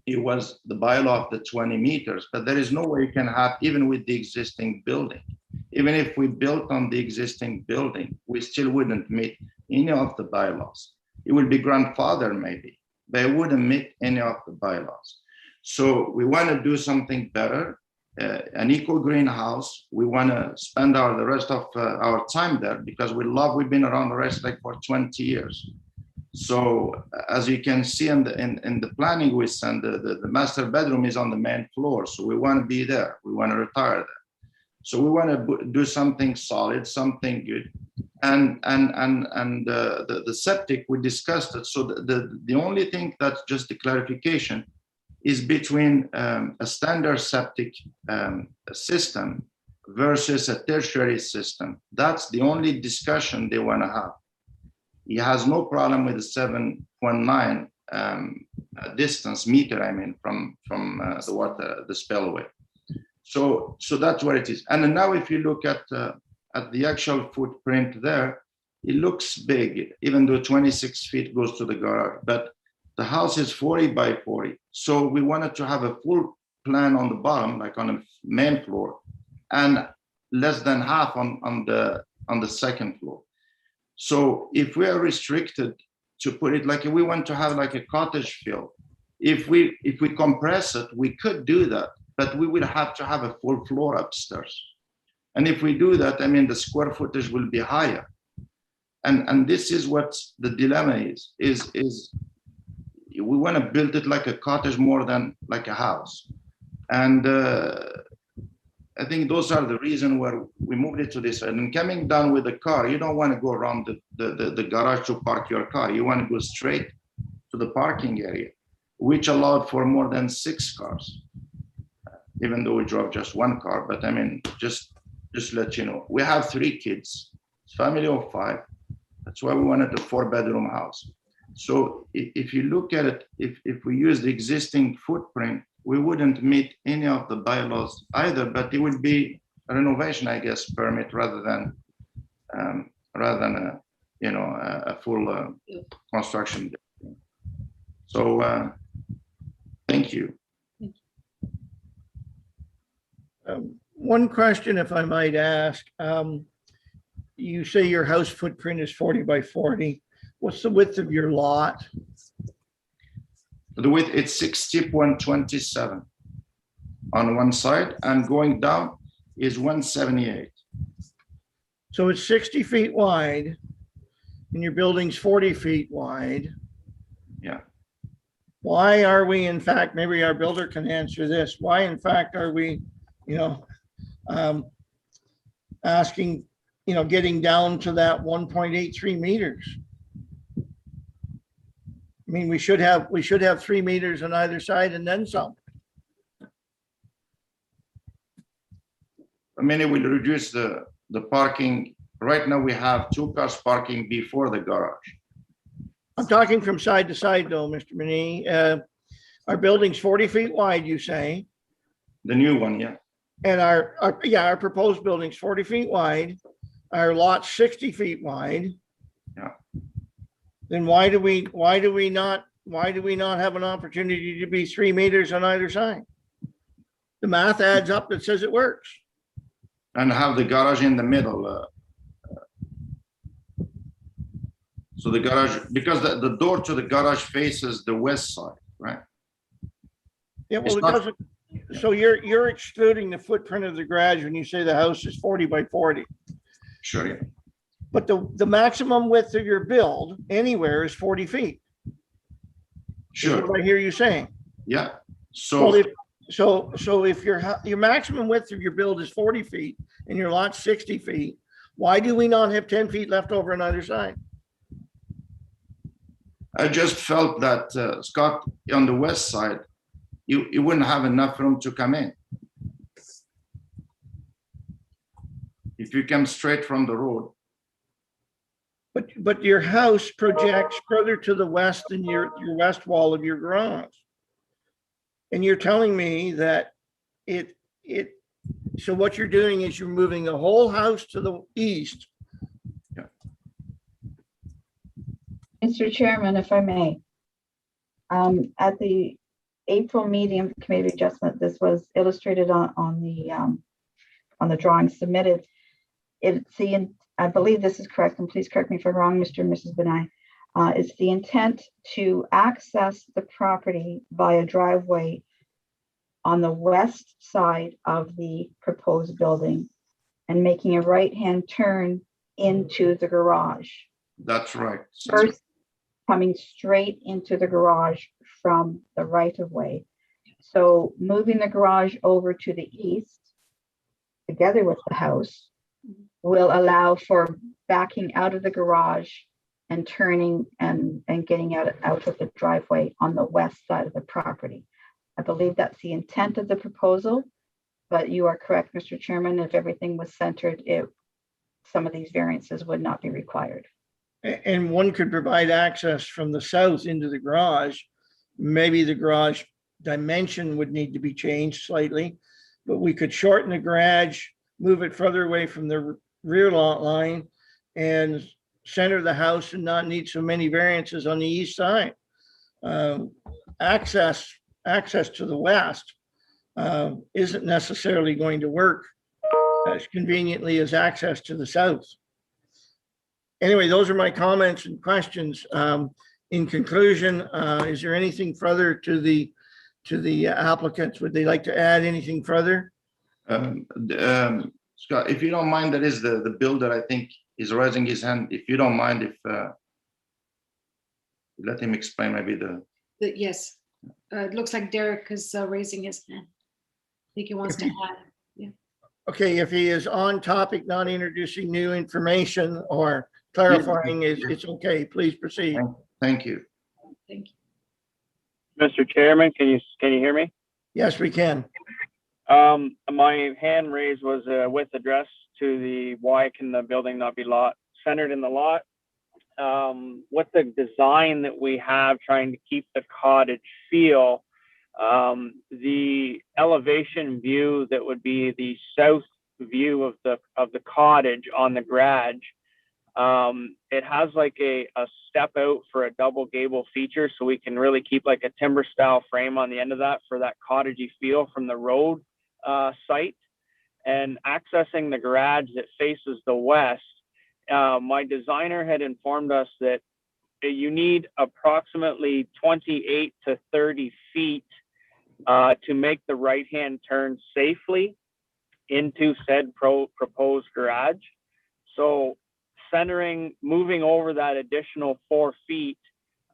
it was the bylaw of the 20 meters, but there is no way you can have, even with the existing building. Even if we built on the existing building, we still wouldn't meet any of the bylaws. It will be grandfathered maybe, but it wouldn't meet any of the bylaws. So we want to do something better, an eco greenhouse. We want to spend the rest of our time there because we've been around the rest like for 20 years. So as you can see in the planning we send, the master bedroom is on the main floor. So we want to be there. We want to retire there. So we want to do something solid, something good. And the septic, we discussed it. So the only thing that's just the clarification is between a standard septic system versus a tertiary system. That's the only discussion they want to have. He has no problem with the 7.9 distance meter, I mean, from the water, the spillway. So that's what it is. And now if you look at the actual footprint there, it looks big, even though 26 feet goes to the garage, but the house is 40 by 40. So we wanted to have a full plan on the bottom, like on the main floor, and less than half on the second floor. So if we are restricted to put it like, we want to have like a cottage feel, if we compress it, we could do that, but we will have to have a full floor upstairs. And if we do that, I mean, the square footage will be higher. And this is what the dilemma is we want to build it like a cottage more than like a house. And I think those are the reason where we moved it to this side. And coming down with the car, you don't want to go around the garage to park your car. You want to go straight to the parking area, which allowed for more than 6 cars, even though we drove just 1 car. But I mean, just let you know, we have 3 kids, family of 5. That's why we wanted a 4-bedroom house. So if you look at it, if we use the existing footprint, we wouldn't meet any of the bylaws either, but it would be a renovation, I guess, permit rather than a full construction. So thank you. One question, if I might ask, you say your house footprint is 40 by 40. What's the width of your lot? The width, it's 60.27 on one side, and going down is 178. So it's 60 feet wide, and your building's 40 feet wide. Yeah. Why are we, in fact, maybe our builder can answer this. Why, in fact, are we, asking, getting down to that 1.83 meters? I mean, we should have 3 meters on either side and then some. I mean, it will reduce the parking. Right now we have 2 cars parking before the garage. I'm talking from side to side though, Mr. Mani. Our building's 40 feet wide, you say? The new one, yeah. And our proposed building's 40 feet wide. Our lot's 60 feet wide. Yeah. Then why do we not have an opportunity to be 3 meters on either side? The math adds up that says it works. And have the garage in the middle. So the garage, because the door to the garage faces the west side, right? Yeah, well, it doesn't. So you're excluding the footprint of the garage when you say the house is 40 by 40. Sure, yeah. But the maximum width of your build anywhere is 40 feet. Sure. That's what I hear you saying. Yeah. So if your maximum width of your build is 40 feet and your lot's 60 feet, why do we not have 10 feet left over on either side? I just felt that, Scott, on the west side, you wouldn't have enough room to come in. If you come straight from the road, But your house projects further to the west than your west wall of your garage. And you're telling me that so what you're doing is you're moving the whole house to the east. Mr. Chairman, if I may, at the April meeting of the Committee of Adjustment, this was illustrated on the drawing submitted. I believe this is correct, and please correct me if I'm wrong, Mr. and Mrs. Benai. It's the intent to access the property via driveway on the west side of the proposed building and making a right-hand turn into the garage. that's right. First, coming straight into the garage from the right-of-way. So moving the garage over to the east, together with the house, will allow for backing out of the garage and turning and getting out of the driveway on the west side of the property. I believe that's the intent of the proposal, but you are correct, Mr. Chairman. If everything was centered, some of these variances would not be required. And one could provide access from the south into the garage. Maybe the garage dimension would need to be changed slightly, but we could shorten the garage, move it further away from the rear lot line and center the house and not need so many variances on the east side. Access to the west isn't necessarily going to work as conveniently as access to the south. Anyway, those are my comments and questions. In conclusion, is there anything further to the applicants? Would they like to add anything further? Scott, if you don't mind, there is the builder, I think, is raising his hand. If you don't mind, if let him explain maybe Yes, it looks like Derek is raising his hand. I think he wants to add. Yeah. Okay, if he is on topic, not introducing new information or clarifying, it's okay. Please proceed. Thank you. Thank you. Mr. Chairman, can you hear me? Yes, we can. My hand raised was with address to the why can the building not be centered in the lot? With the design that we have, trying to keep the cottage feel, the elevation view that would be the south view of the cottage on the garage, it has like a step out for a double gable feature, so we can really keep like a timber style frame on the end of that for that cottagey feel from the road site. And accessing the garage that faces the west, my designer had informed us that you need approximately 28 to 30 feet to make the right-hand turn safely into said proposed garage. So moving over that additional 4 feet,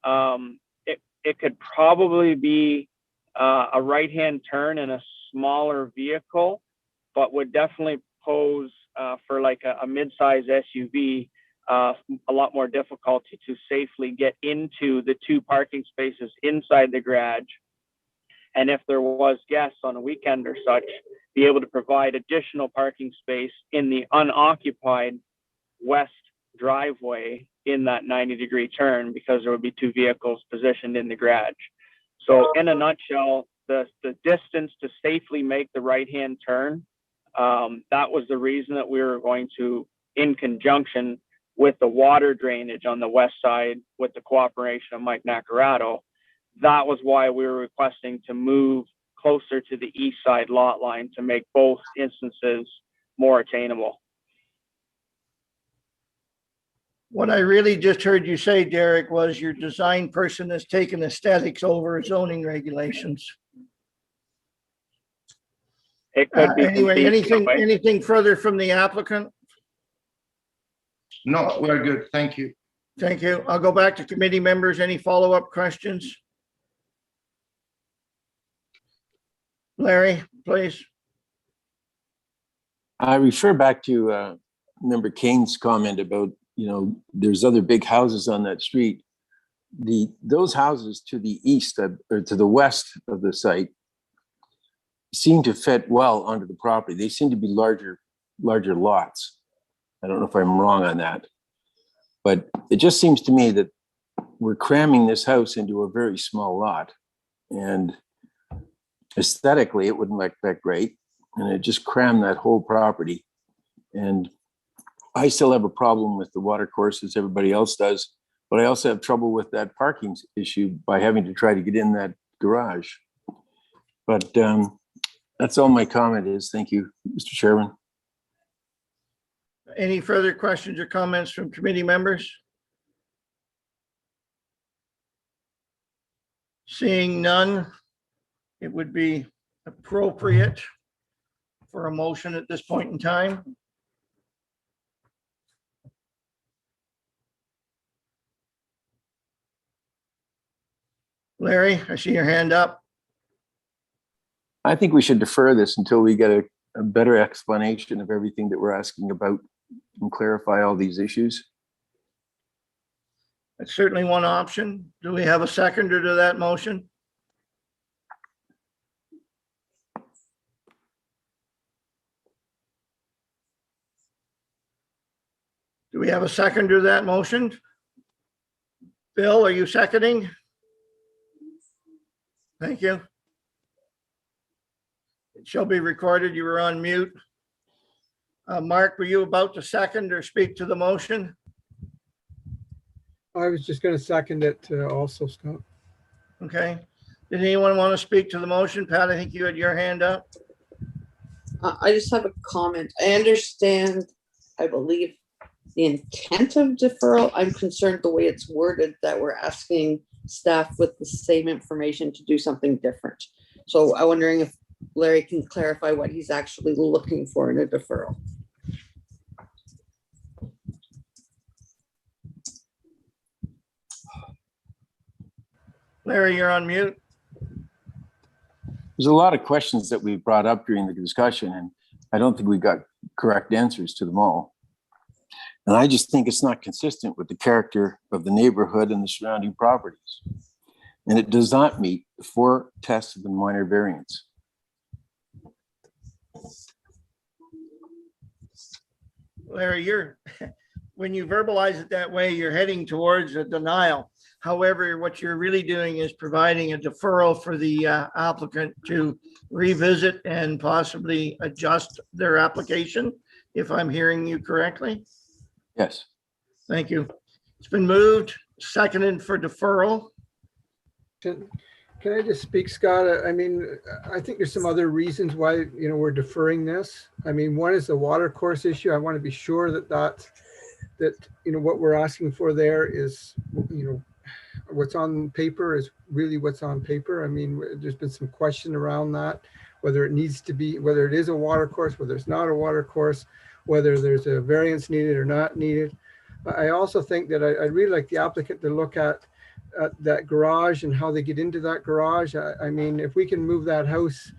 it could probably be a right-hand turn in a smaller vehicle, but would definitely pose for like a mid-size SUV a lot more difficulty to safely get into the 2 parking spaces inside the garage. And if there was guests on a weekend or such, be able to provide additional parking space in the unoccupied west driveway in that 90-degree turn, because there would be 2 vehicles positioned in the garage. So in a nutshell, the distance to safely make the right-hand turn, that was the reason that we were going to, in conjunction with the water drainage on the west side with the cooperation of Mike Naccarato, that was why we were requesting to move closer to the east side lot line to make both instances more attainable. What I really just heard you say, Derek, was your design person has taken aesthetics over zoning regulations. It could be Anyway, conceived that way. anything further from the applicant? No, we're good. Thank you. Thank you. I'll go back to committee members. Any follow-up questions? Larry, please. I refer back to Member Kane's comment about, there's other big houses on that street. Those houses to the east or to the west of the site seem to fit well onto the property. They seem to be larger larger lots. I don't know if I'm wrong on that, but it just seems to me that we're cramming this house into a very small lot, and aesthetically it wouldn't look that great, and it just crammed that whole property. And I still have a problem with the water course as everybody else does, but I also have trouble with that parking issue by having to try to get in that garage. But that's all my comment is. Thank you, Mr. Chairman. Any further questions or comments from committee members? Seeing none, it would be appropriate for a motion at this point in time. Larry, I see your hand up. I think we should defer this until we get a better explanation of everything that we're asking about and clarify all these issues. That's certainly one option. Do we have a seconder to that motion? Do we have a seconder to that motion? Bill, are you seconding? Thank you. It shall be recorded you were on mute. Mark, were you about to second or speak to the motion? I was just going to second it also, Scott. Okay. Did anyone want to speak to the motion? Pat, I think you had your hand up. I just have a comment. I understand, I believe, the intent of deferral. I'm concerned the way it's worded, that we're asking staff with the same information to do something different. So I'm wondering if Larry can clarify what he's actually looking for in a deferral. Larry, you're on mute. There's a lot of questions that we brought up during the discussion, and I don't think we got correct answers to them all. And I just think it's not consistent with the character of the neighborhood and the surrounding properties. And it does not meet the 4 tests of the minor variance. Larry, when you verbalize it that way, you're heading towards a denial. However, what you're really doing is providing a deferral for the applicant to revisit and possibly adjust their application, if I'm hearing you correctly. Yes. Thank you. It's been moved, seconded for deferral. Can I just speak, Scott? I mean, I think there's some other reasons why, we're deferring this. I mean, one is the water course issue. I want to be sure that what we're asking for there is, what's on paper is really what's on paper. I mean, there's been some question around that, whether it needs to be, whether it is a water course, whether it's not a water course, whether there's a variance needed or not needed. I also think that I'd really like the applicant to look at that garage and how they get into that garage. I mean, if we can move that house,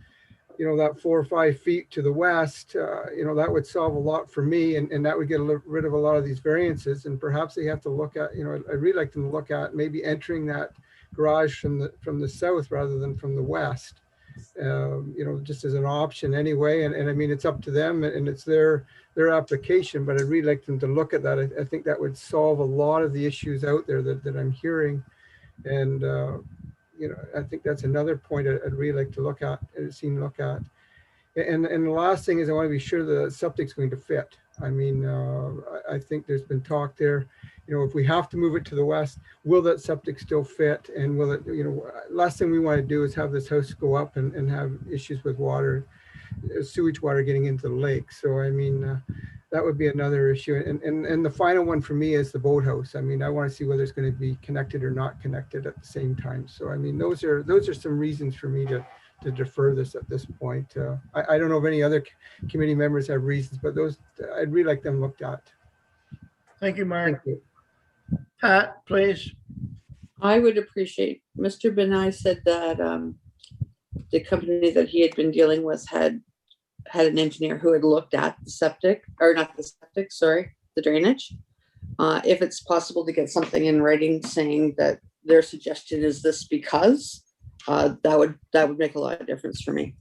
that 4 or 5 feet to the west, that would solve a lot for me, and that would get rid of a lot of these variances. And perhaps they have to look at, I'd really like them to look at maybe entering that garage from the south rather than from the west, just as an option anyway. And I mean, it's up to them and it's their application, but I'd really like them to look at that. I think that would solve a lot of the issues out there that I'm hearing. And, I think that's another point I'd really like to look at. And the last thing is I want to be sure the septic's going to fit. I mean, I think there's been talk there, if we have to move it to the west, will that septic still fit? And will it, last thing we want to do is have this house go up and have issues with water, sewage water getting into the lake. So, I mean, that would be another issue. And the final one for me is the boathouse. I mean, I want to see whether it's going to be connected or not connected at the same time. So, I mean, those are some reasons for me to defer this at this point. I don't know if any other committee members have reasons, but those I'd really like them looked at. Thank you, Mark. Thank you. Pat, please. I would appreciate, Mr. Benai said that the company that he had been dealing with had an engineer who had looked at the septic, or not the septic, sorry, the drainage. If it's possible to get something in writing saying that their suggestion is this because, that would make a lot of difference for me.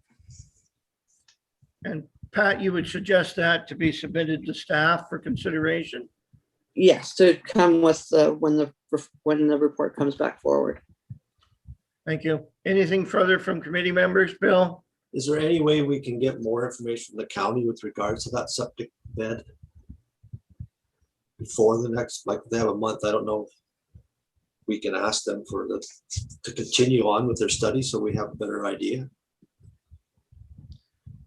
And Pat, you would suggest that to be submitted to staff for consideration? Yes, to come with when the report comes back forward. Thank you. Anything further from committee members, Bill? Is there any way we can get more information from the county with regards to that septic bed? Before the next, like they have a month, I don't know. If we can ask them to continue on with their study so we have a better idea.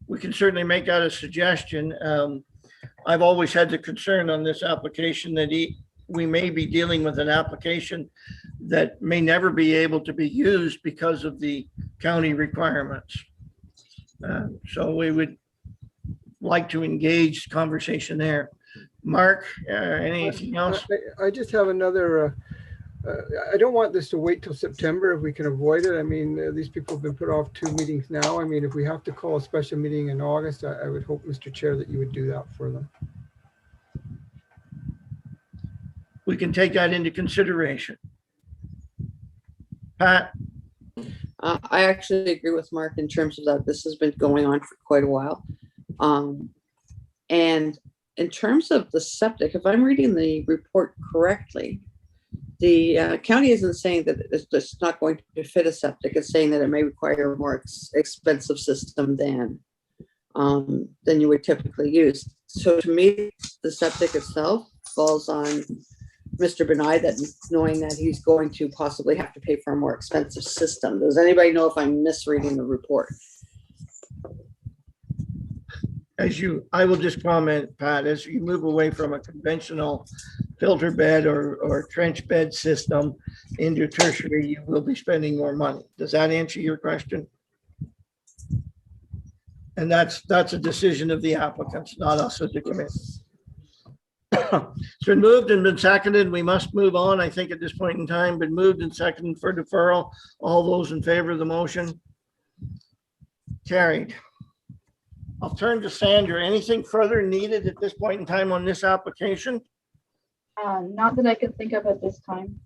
We can certainly make that a suggestion. I've always had the concern on this application that we may be dealing with an application that may never be able to be used because of the county requirements. So we would like to engage conversation there. Mark, anything else? I just have another, I don't want this to wait till September if we can avoid it. I mean, these people have been put off 2 meetings now. I mean, if we have to call a special meeting in August, I would hope, Mr. Chair, that you would do that for them. We can take that into consideration. Pat? I actually agree with Mark in terms of that. This has been going on for quite a while. And in terms of the septic, if I'm reading the report correctly, the county isn't saying that it's not going to fit a septic. It's saying that it may require a more expensive system than you would typically use. So to me, the septic itself falls on Mr. Benai, that knowing that he's going to possibly have to pay for a more expensive system. Does anybody know if I'm misreading the report? I will just comment, Pat, as you move away from a conventional filter bed or trench bed system into tertiary, you will be spending more money. Does that answer your question? And that's a decision of the applicants, not us as the committee. It's been moved and been seconded. We must move on, I think, at this point in time. Been moved and seconded for deferral. All those in favor of the motion? Carried. I'll turn to Sandra. Anything further needed at this point in time on this application? Not that I can think of at this time.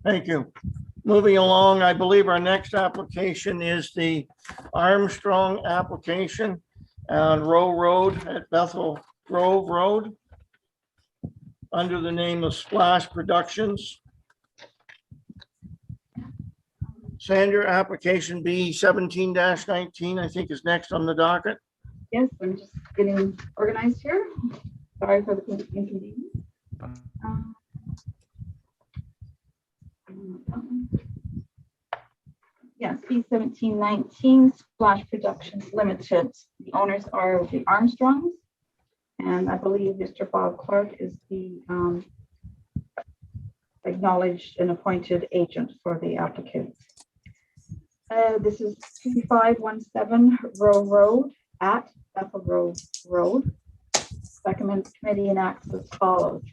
Thank you. Moving along, I believe our next application is the Armstrong application on Row Road at Bethel Grove Road under the name of Splash Productions. Sandra, application B 17-19, I think is next on the docket. Yes, I'm just getting organized here. Sorry for the inconvenience. Yes, B 1719 Splash Productions Limited. The owners are the Armstrongs, and I believe Mr. Bob Clark is the acknowledged and appointed agent for the applicant. This is 2517 Row Road at Bethel Grove Road. Recommend committee enacts as follows.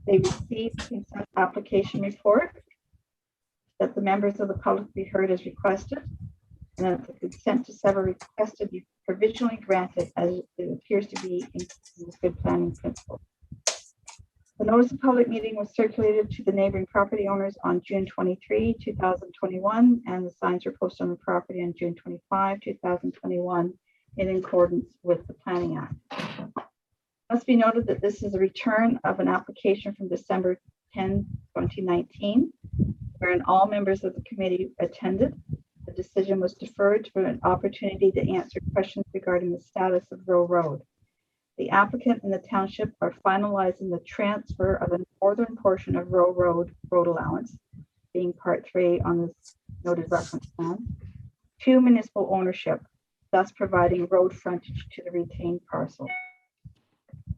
They received consent application report, that the members of the public be heard as requested, and that the consent to sever requested be provisionally granted as it appears to be in with good planning principles. The notice of public meeting was circulated to the neighboring property owners on June 23, 2021, and the signs were posted on the property on June 25, 2021, in accordance with the Planning Act. It must be noted that this is a return of an application from December 10, 2019, wherein all members of the committee attended. The decision was deferred for an opportunity to answer questions regarding the status of Row Road. The applicant and the township are finalizing the transfer of the northern portion of Row Road road allowance, being part 3 on this noted reference plan, to municipal ownership, thus providing road frontage to the retained parcel.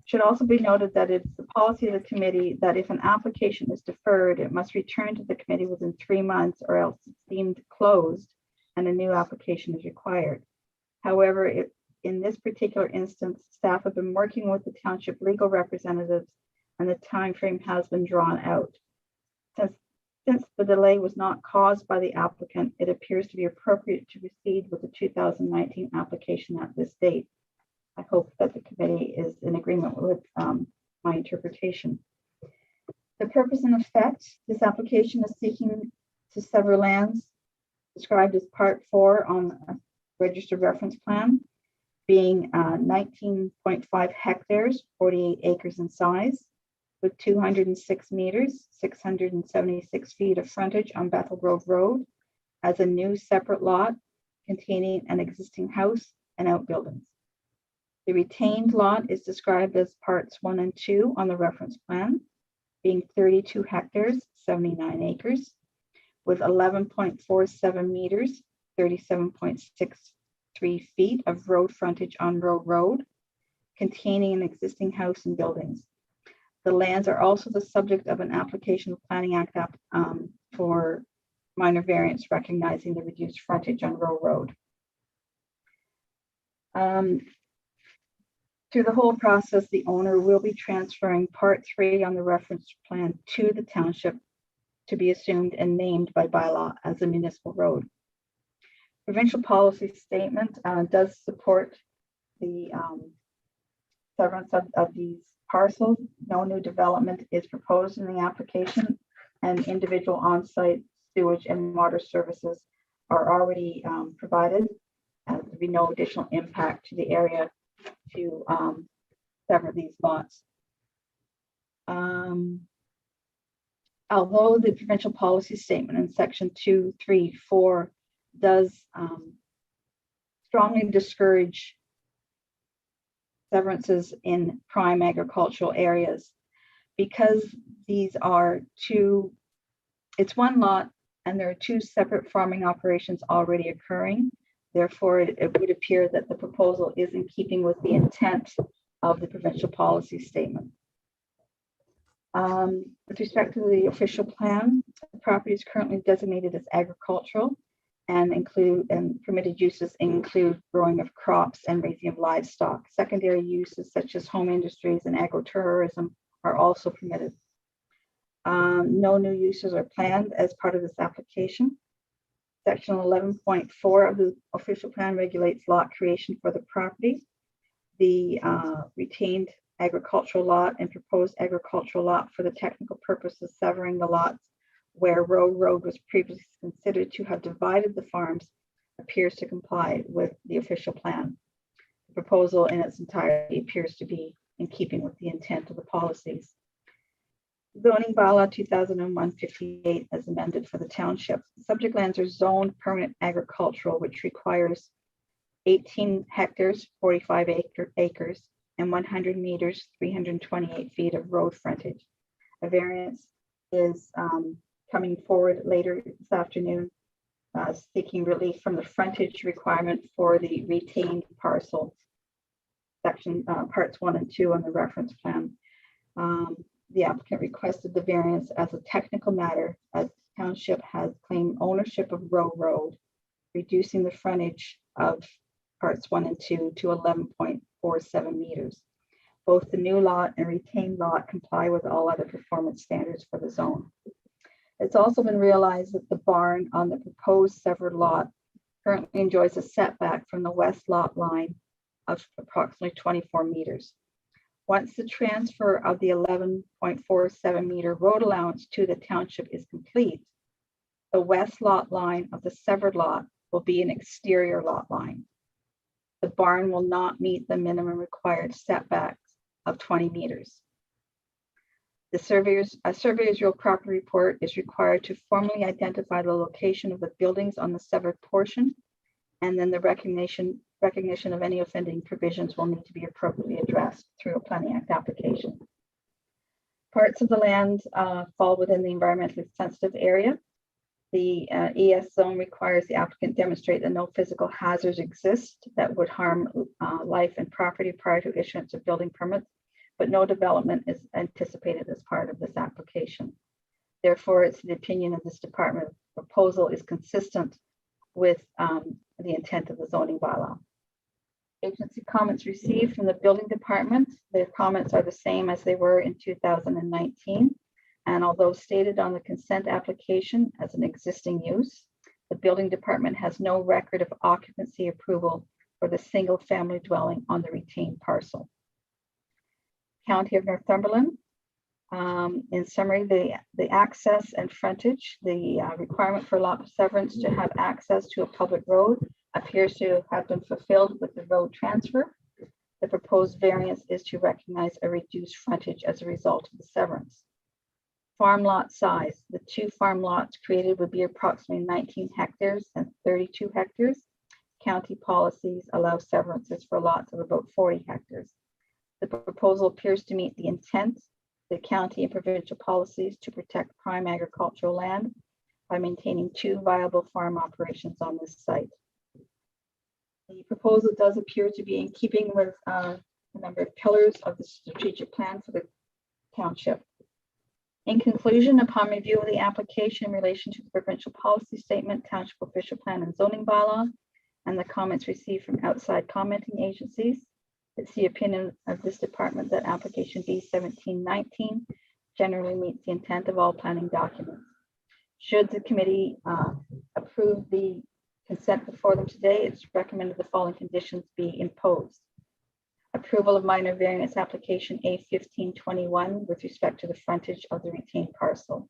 Should also be noted that it's the policy of the committee that if an application is deferred, it must return to the committee within 3 months or else it's deemed closed and a new application is required. However, in this particular instance, staff have been working with the township legal representatives and the time frame has been drawn out. Since the delay was not caused by the applicant, it appears to be appropriate to proceed with the 2019 application at this date. I hope that the committee is in agreement with my interpretation. The purpose and effect, this application is seeking to sever lands described as Part 4 on a registered reference plan. being 19.5 hectares, 48 acres in size, with 206 meters, 676 feet of frontage on Bethel Grove Road, as a new separate lot containing an existing house and outbuildings. The retained lot is described as parts 1 and 2 on the reference plan, being 32 hectares, 79 acres, with 11.47 meters, 37.63 feet of road frontage on Road Road, containing an existing house and buildings. The lands are also the subject of an application of Planning Act for minor variance recognizing the reduced frontage on Road Road. Through the whole process, the owner will be transferring Part 3 on the reference plan to the township to be assumed and named by bylaw as a municipal road. Provincial policy statement does support the severance of these parcels. No new development is proposed in the application, and individual on-site sewage and water services are already provided. There'll be no additional impact to the area to sever these lots. Although the provincial policy statement in section 2, 3, 4 does strongly discourage severances in prime agricultural areas, because these are it's one lot and there are two separate farming operations already occurring. Therefore, it would appear that the proposal is in keeping with the intent of the provincial policy statement. With respect to the official plan, the property is currently designated as agricultural and permitted uses include growing of crops and raising of livestock. Secondary uses such as home industries and agritourism are also permitted. No new uses are planned as part of this application. Section 11.4 of the official plan regulates lot creation for the property. The retained agricultural lot and proposed agricultural lot for the technical purpose of severing the lots where Road Road was previously considered to have divided the farms appears to comply with the official plan. The proposal in its entirety appears to be in keeping with the intent of the policies. Zoning bylaw 2001-58 as amended for the township. Subject lands are zoned permanent agricultural, which requires 18 hectares, 45 acres, and 100 meters, 328 feet of road frontage. A variance is coming forward later this afternoon, seeking relief from the frontage requirement for the retained parcel, section parts 1 and 2 on the reference plan. The applicant requested the variance as a technical matter, as the township has claimed ownership of Road Road, reducing the frontage of parts 1 and 2 to 11.47 meters. Both the new lot and retained lot comply with all other performance standards for the zone. It's also been realized that the barn on the proposed severed lot currently enjoys a setback from the west lot line of approximately 24 meters. Once the transfer of the 11.47 meter road allowance to the township is complete, the west lot line of the severed lot will be an exterior lot line. The barn will not meet the minimum required setbacks of 20 meters. A surveyor's real property report is required to formally identify the location of the buildings on the severed portion, and then the recognition of any offending provisions will need to be appropriately addressed through a Planning Act application. Parts of the land fall within the environmentally sensitive area. The ES zone requires the applicant demonstrate that no physical hazards exist that would harm life and property prior to issuance of building permits, but no development is anticipated as part of this application. Therefore, it's the opinion of this department proposal is consistent with the intent of the zoning bylaw. Agency comments received from the building department. Their comments are the same as they were in 2019. And although stated on the consent application as an existing use, the building department has no record of occupancy approval for the single family dwelling on the retained parcel. County of Northumberland. In summary, the access and frontage, the requirement for lot severance to have access to a public road appears to have been fulfilled with the road transfer. The proposed variance is to recognize a reduced frontage as a result of the severance. Farm lot size, the two farm lots created would be approximately 19 hectares and 32 hectares. County policies allow severances for lots of about 40 hectares. The proposal appears to meet the intent, the county and provincial policies to protect prime agricultural land by maintaining two viable farm operations on this site. The proposal does appear to be in keeping with the number of pillars of the strategic plan for the township. In conclusion, upon review of the application in relation to the provincial policy statement, township official plan and zoning bylaw, and the comments received from outside commenting agencies, it's the opinion of this department that application B1719 generally meets the intent of all planning documents. Should the committee approve the consent before them today, it's recommended the following conditions be imposed. Approval of minor variance application A1521 with respect to the frontage of the retained parcel.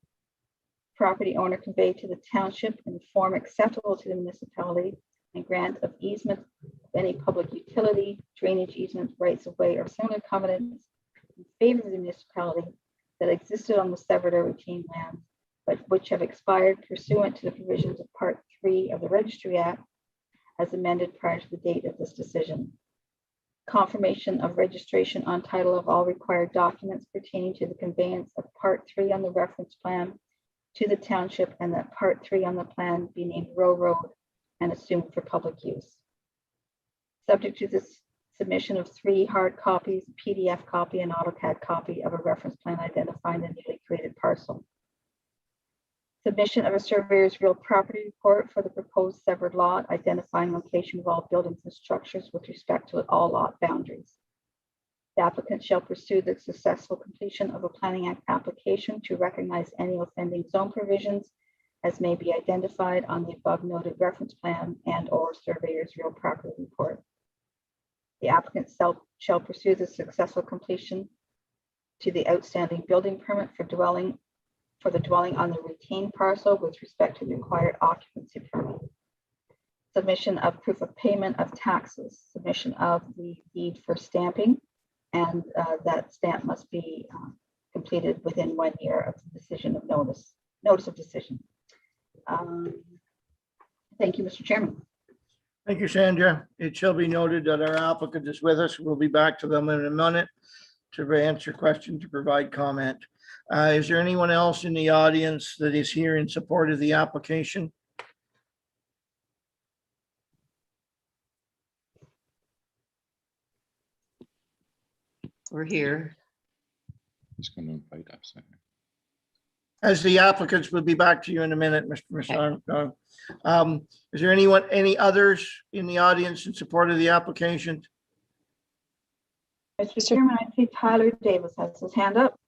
Property owner conveyed to the township in form acceptable to the municipality and grant of easement of any public utility, drainage easement, rights of way, or similar covenants in favor of the municipality that existed on the severed or retained land, but which have expired pursuant to the provisions of Part 3 of the Registry Act as amended prior to the date of this decision. Confirmation of registration on title of all required documents pertaining to the conveyance of Part 3 on the reference plan to the township, and that Part 3 on the plan be named Row Road and assumed for public use. Subject to this submission of 3 hard copies, PDF copy, and AutoCAD copy of a reference plan identifying the newly created parcel. Submission of a surveyor's real property report for the proposed severed lot, identifying location of all buildings and structures with respect to all lot boundaries. The applicant shall pursue the successful completion of a planning act application to recognize any offending zone provisions as may be identified on the above noted reference plan and or surveyor's real property report. The applicant shall pursue the successful completion to the outstanding building permit for the dwelling on the retained parcel with respect to the required occupancy permit. Submission of proof of payment of taxes, submission of the deed for stamping, and that stamp must be completed within 1 year of the decision of notice of decision. Thank you, Mr. Chairman. Thank you, Sandra. It shall be noted that our applicant is with us. We'll be back to them in a minute to answer questions, to provide comment. Is there anyone else in the audience that is here in support of the application? We're here. Just going to invite us. As the applicants will be back to you in a minute, Mr. Armstrong. Is there any others in the audience in support of the application? Mr. Chairman, I see Tyler Davis has his hand up.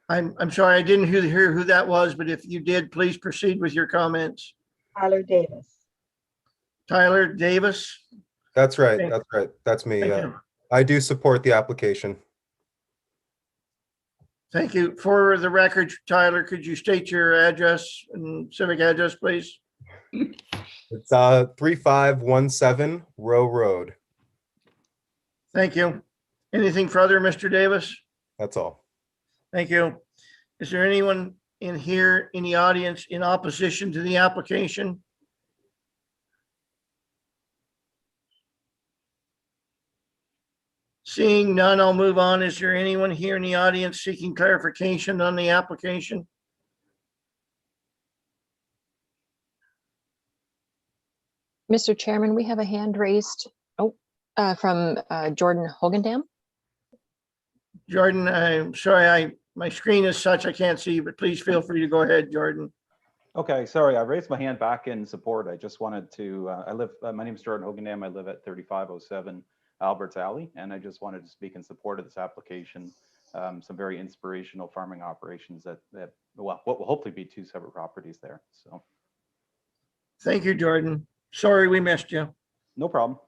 I'm sorry, I didn't hear who that was, but if you did, please proceed with your comments. Tyler Davis. Tyler Davis? That's right. Okay. That's right. That's me. Thank you. I do support the application. Thank you. For the record, Tyler, could you state your address and civic address, please? It's 3517 Row Road. Thank you. Anything further, Mr. Davis? That's all. Thank you. Is there anyone in here in the audience in opposition to the application? Seeing none, I'll move on. Is there anyone here in the audience seeking clarification on the application? Mr. Chairman, we have a hand raised from Jordan Hogendam. Jordan, I'm sorry, my screen is such I can't see you, but please feel free to go ahead, Jordan. Okay, sorry, I raised my hand back in support. I just wanted to, my name is Jordan Hogendam. I live at 3507 Alberts Alley, and I just wanted to speak in support of this application. Some very inspirational farming operations that what will hopefully be 2 separate properties there. So, thank you, Jordan. Sorry we missed you. No problem.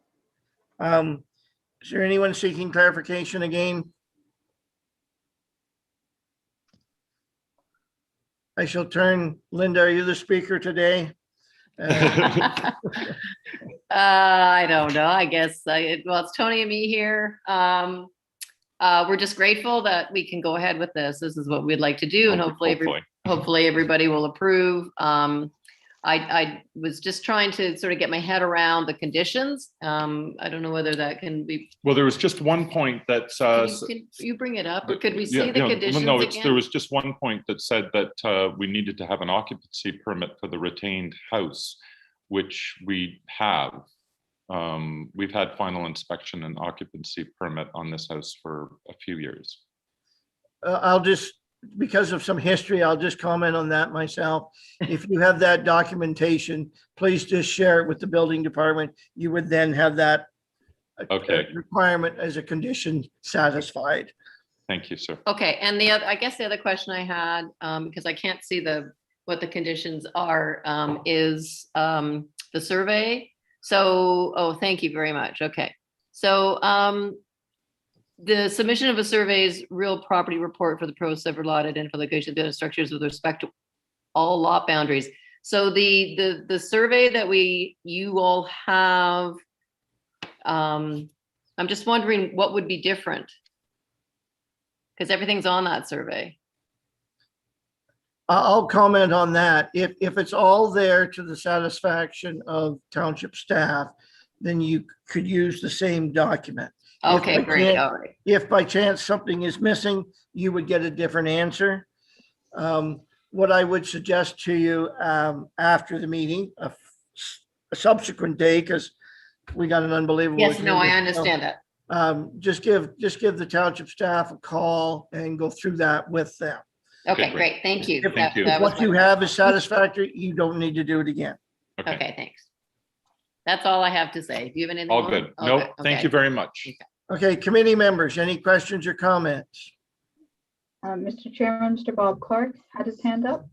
Is there anyone seeking clarification again? I shall turn, Linda, are you the speaker today? I don't know. I guess, well, it's Tony and me here. We're just grateful that we can go ahead with this. This is what we'd like to do, and hopefully everybody will approve. I was just trying to sort of get my head around the conditions. I don't know whether that can be, Well, there was just one point that, can you bring it up, or could we see the conditions no, again? there was just one point that said that we needed to have an occupancy permit for the retained house, which we have. We've had final inspection and occupancy permit on this house for a few years. I'll just, because of some history, I'll just comment on that myself. If you have that documentation, please just share it with the building department. You would then have that requirement as a condition satisfied. Thank you, sir. Okay, and the other, I guess the other question I had, because I can't see what the conditions are, is the survey. So, oh, thank you very much. Okay, so the submission of a survey's real property report for the pro several lot identification of building structures with respect to all lot boundaries. So the survey that you all have, I'm just wondering what would be different, because everything's on that survey. I'll comment on that. If it's all there to the satisfaction of township staff, then you could use the same document. Okay, great. All right. If by chance something is missing, you would get a different answer. What I would suggest to you after the meeting, a subsequent day, because we got an unbelievable. Yes, no, I understand that. Just give the township staff a call and go through that with them. Okay, great. Thank you. If what you have is satisfactory, you don't need to do it again. Okay, thanks. That's all I have to say. Do you have anything? All more? good. Okay, No, okay. thank you very much. Okay, committee members, any questions or comments? Mr. Chairman, Mr. Bob Clark had his hand up.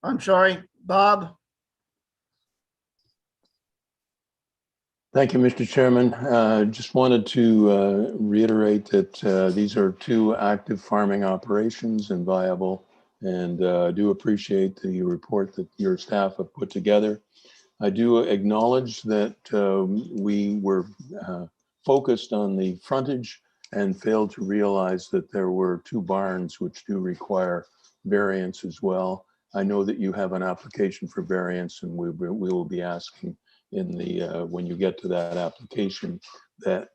I'm sorry, Bob? Thank you, Mr. Chairman. Just wanted to reiterate that these are two active farming operations and viable, and do appreciate the report that your staff have put together. I do acknowledge that we were focused on the frontage and failed to realize that there were two barns which do require variance as well. I know that you have an application for variance, and we will be asking in the when you get to that application that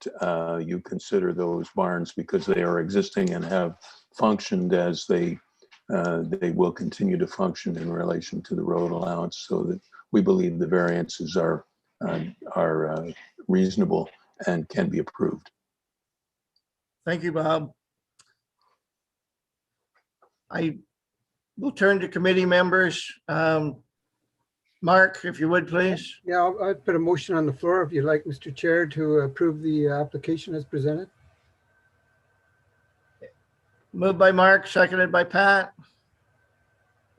you consider those barns, because they are existing and have functioned as they will continue to function in relation to the road allowance, so that we believe the variances are reasonable and can be approved. Thank you, Bob. I will turn to committee members. Mark, if you would, please. Yeah, I'll put a motion on the floor if you'd like, Mr. Chair, to approve the application as presented. Moved by Mark, seconded by Pat.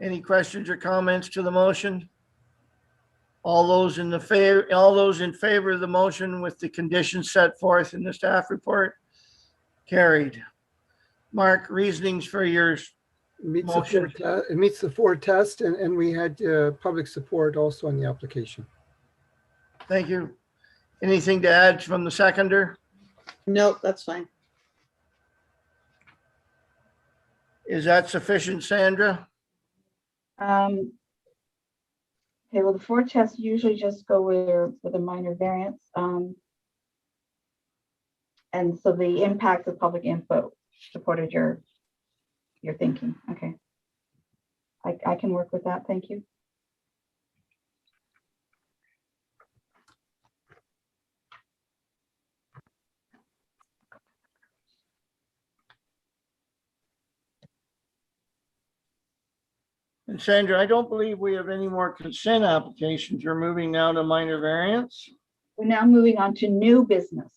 Any questions or comments to the motion? All those in favor of the motion with the conditions set forth in the staff report? Carried. Mark, reasonings for yours? It meets the four test, and we had public support also on the application. Thank you. Anything to add from the seconder? Nope, that's fine. Is that sufficient, Sandra? Okay, well, the four tests usually just go with a minor variance. And so the impact of public input supported your thinking. Okay. I can work with that. Thank you. And Sandra, I don't believe we have any more consent applications. You're moving now to minor variance. We're now moving on to new business.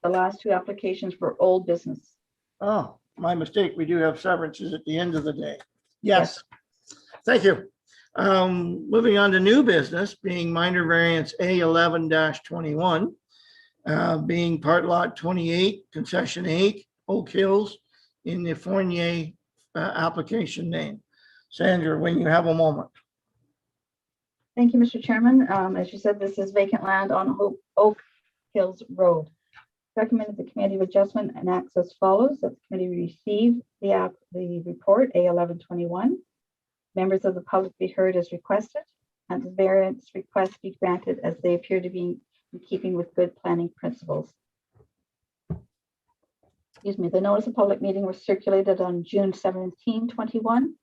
The last two applications were old business. Oh, my mistake. We do have severances at the end of the day. Yes. Thank you. Moving on to new business, being minor variance A11-21, being part lot 28, concession 8, Oak Hills, in the Fournier application name. Sandra, when you have a moment. Thank you, Mr. Chairman. As you said, this is vacant land on Oak Hills Road. Recommended the Committee of Adjustment and acts as follows: that the committee receive the report A1121. Members of the public be heard as requested, and the variance request be granted as they appear to be in keeping with good planning principles. Excuse me. The notice of public meeting was circulated on June 17, 21,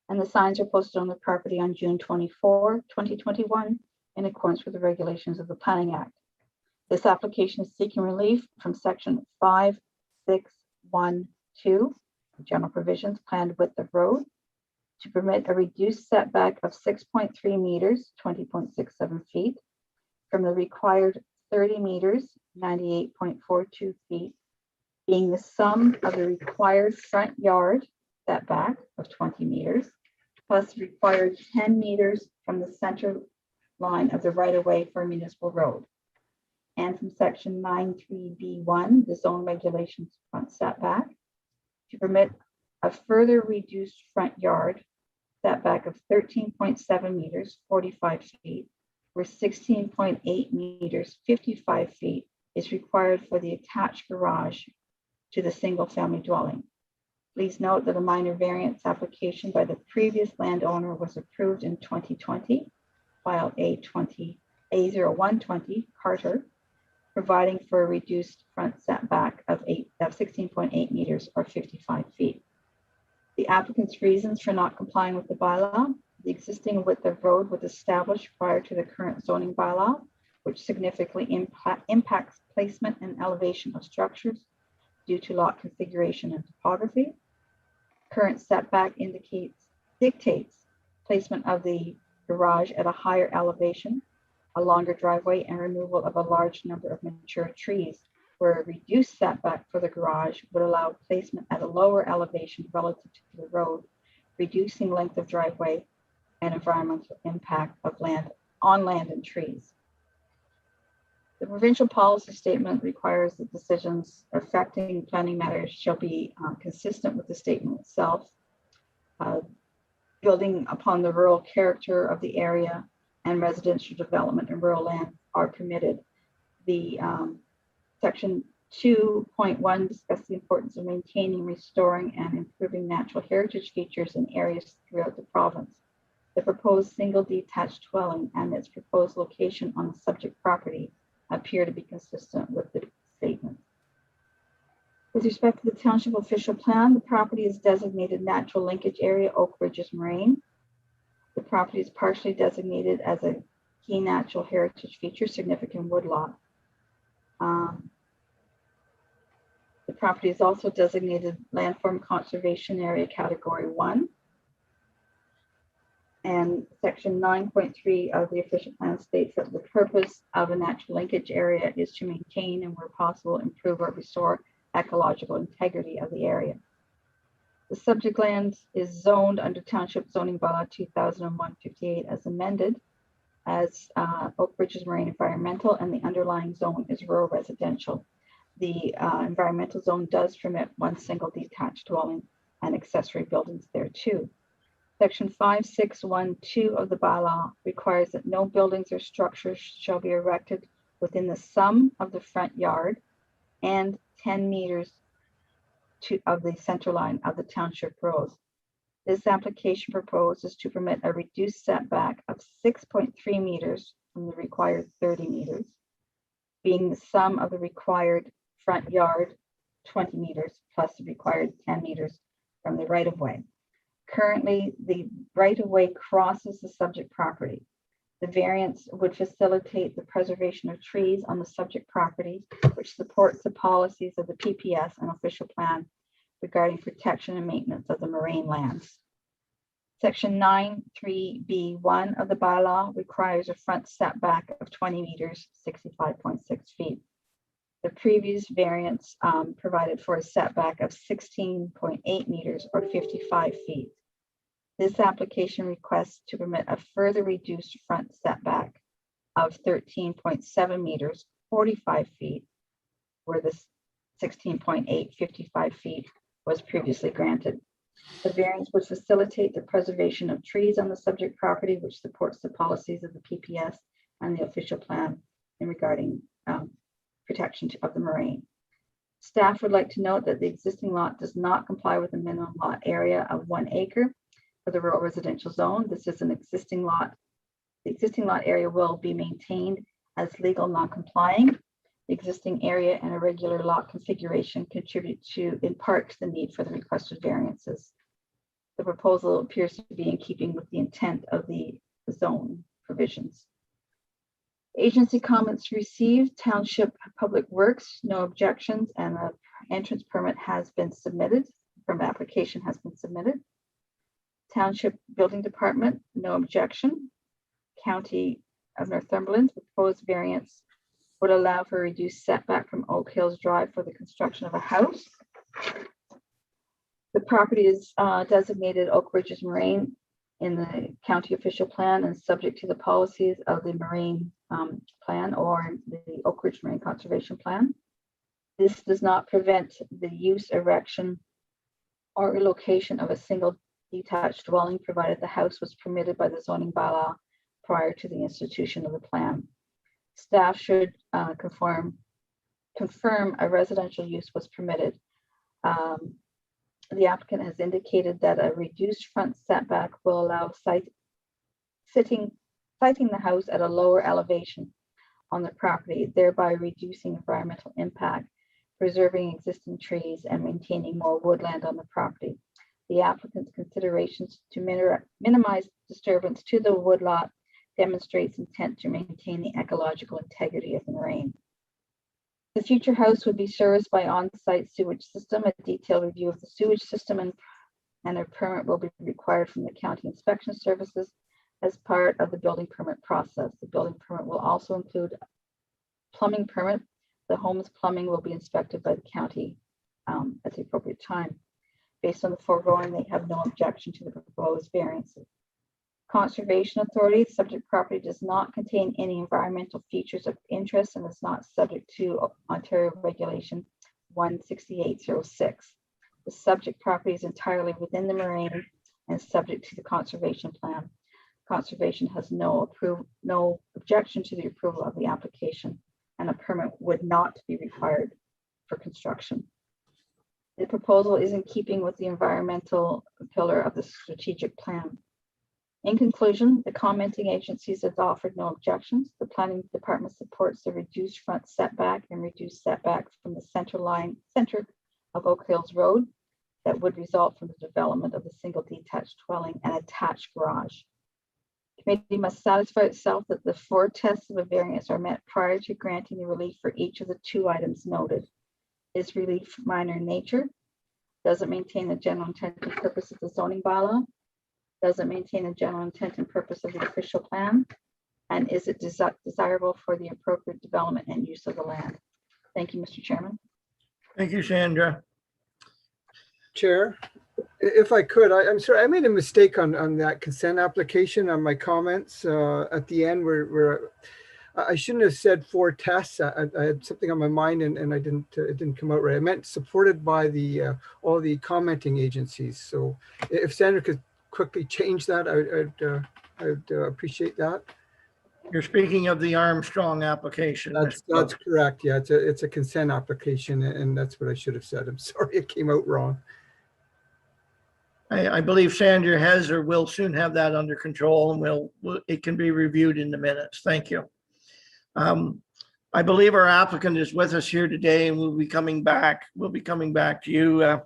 and the signs are posted on the property on June 24, 2021, in accordance with the regulations of the Planning Act. This application is seeking relief from section 5612, the general provisions, planned width of road, to permit a reduced setback of 6.3 meters, 20.67 feet, from the required 30 meters, 98.42 feet, being the sum of the required front yard setback of 20 meters, plus required 10 meters from the center line of the right-of-way for a municipal road. And from section 93B1, the zone regulations front setback, to permit a further reduced front yard setback of 13.7 meters, 45 feet, where 16.8 meters, 55 feet is required for the attached garage to the single-family dwelling. Please note that a minor variance application by the previous landowner was approved in 2020, file A0120 Carter, providing for a reduced front setback of 16.8 meters or 55 feet. The applicant's reasons for not complying with the bylaw: the existing width of road was established prior to the current zoning bylaw, which significantly impacts placement and elevation of structures due to lot configuration and topography. Current setback dictates placement of the garage at a higher elevation, a longer driveway, and removal of a large number of mature trees, where a reduced setback for the garage would allow placement at a lower elevation relative to the road, reducing length of driveway and environmental impact of land and trees. The provincial policy statement requires that decisions affecting planning matters shall be consistent with the statement itself, building upon the rural character of the area, and residential development in rural land are permitted. The section 2.1 discusses the importance of maintaining, restoring, and improving natural heritage features in areas throughout the province. The proposed single detached dwelling and its proposed location on the subject property appear to be consistent with the statement. With respect to the township official plan, the property is designated natural linkage area Oak Ridges Moraine. The property is partially designated as a key natural heritage feature significant woodlot. The property is also designated landform conservation area category 1. And section 9.3 of the official plan states that the purpose of a natural linkage area is to maintain and where possible improve or restore ecological integrity of the area. The subject land is zoned under Township Zoning Bylaw 2001-58 as amended as Oak Ridges Moraine Environmental, and the underlying zone is rural residential. The environmental zone does permit one single detached dwelling and accessory buildings there too. Section 5612 of the bylaw requires that no buildings or structures shall be erected within the sum of the front yard and 10 meters of the center line of the township road. This application proposes to permit a reduced setback of 6.3 meters from the required 30 meters, being the sum of the required front yard 20 meters plus the required 10 meters from the right-of-way. Currently, the right-of-way crosses the subject property. The variance would facilitate the preservation of trees on the subject property, which supports the policies of the PPS and official plan regarding protection and maintenance of the moraine lands. Section 93B1 of the bylaw requires a front setback of 20 meters, 65.6 feet. The previous variance provided for a setback of 16.8 meters or 55 feet. This application requests to permit a further reduced front setback of 13.7 meters, 45 feet, where the 16.8, 55 feet was previously granted. The variance would facilitate the preservation of trees on the subject property, which supports the policies of the PPS and the official plan in regarding protection of the moraine. Staff would like to note that the existing lot does not comply with the minimum lot area of 1 acre for the rural residential zone. This is an existing lot. The existing lot area will be maintained as legal non-complying. The existing area and irregular lot configuration contribute in part to the need for the requested variances. The proposal appears to be in keeping with the intent of the zone provisions. Agency comments received: Township Public Works, no objections, and the entrance permit has been submitted. Permit application has been submitted. Township Building Department, no objection. County of Northumberland, proposed variance would allow for a reduced setback from Oak Hills Drive for the construction of a house. The property is designated Oak Ridges Moraine in the county official plan and subject to the policies of the Moraine plan or the Oak Ridge Moraine Conservation Plan. This does not prevent the use, erection, or relocation of a single detached dwelling, provided the house was permitted by the zoning bylaw prior to the institution of the plan. Staff should confirm a residential use was permitted. The applicant has indicated that a reduced front setback will allow siting the house at a lower elevation on the property, thereby reducing environmental impact, preserving existing trees, and maintaining more woodland on the property. The applicant's considerations to minimize disturbance to the woodlot demonstrates intent to maintain the ecological integrity of the moraine. The future house would be serviced by on-site sewage system. A detailed review of the sewage system and a permit will be required from the county inspection services as part of the building permit process. The building permit will also include plumbing permit. The home's plumbing will be inspected by the county at the appropriate time. Based on the foregoing, they have no objection to the proposed variances. Conservation Authority, the subject property does not contain any environmental features of interest and is not subject to Ontario Regulation 16806. The subject property is entirely within the moraine and subject to the conservation plan. Conservation has no objection to the approval of the application, and a permit would not be required for construction. The proposal is in keeping with the environmental pillar of the strategic plan. In conclusion, the commenting agencies have offered no objections. The planning department supports the reduced front setback and reduced setback from the center of Oak Hills Road that would result from the development of a single detached dwelling and attached garage. The committee must satisfy itself that the 4 tests of a variance are met prior to granting the relief for each of the 2 items noted. Is relief minor in nature? Does it maintain the general intent and purpose of the zoning bylaw? Does it maintain the general intent and purpose of the official plan? And is it desirable for the appropriate development and use of the land? Thank you, Mr. Chairman. Thank you, Sandra. Chair, if I could, I'm sorry, I made a mistake on that consent application on my comments at the end where I shouldn't have said 4 tests. I had something on my mind and it didn't come out right. I meant supported by all the commenting agencies. So if Sandra could quickly change that, I'd appreciate that. You're speaking of the Armstrong application. That's correct. Yeah, it's a consent application, and that's what I should have said. I'm sorry, it came out wrong. I believe Sandra has or will soon have that under control, and it can be reviewed in the minutes. Thank you. I believe our applicant is with us here today, and we'll be coming back. We'll be coming back to you,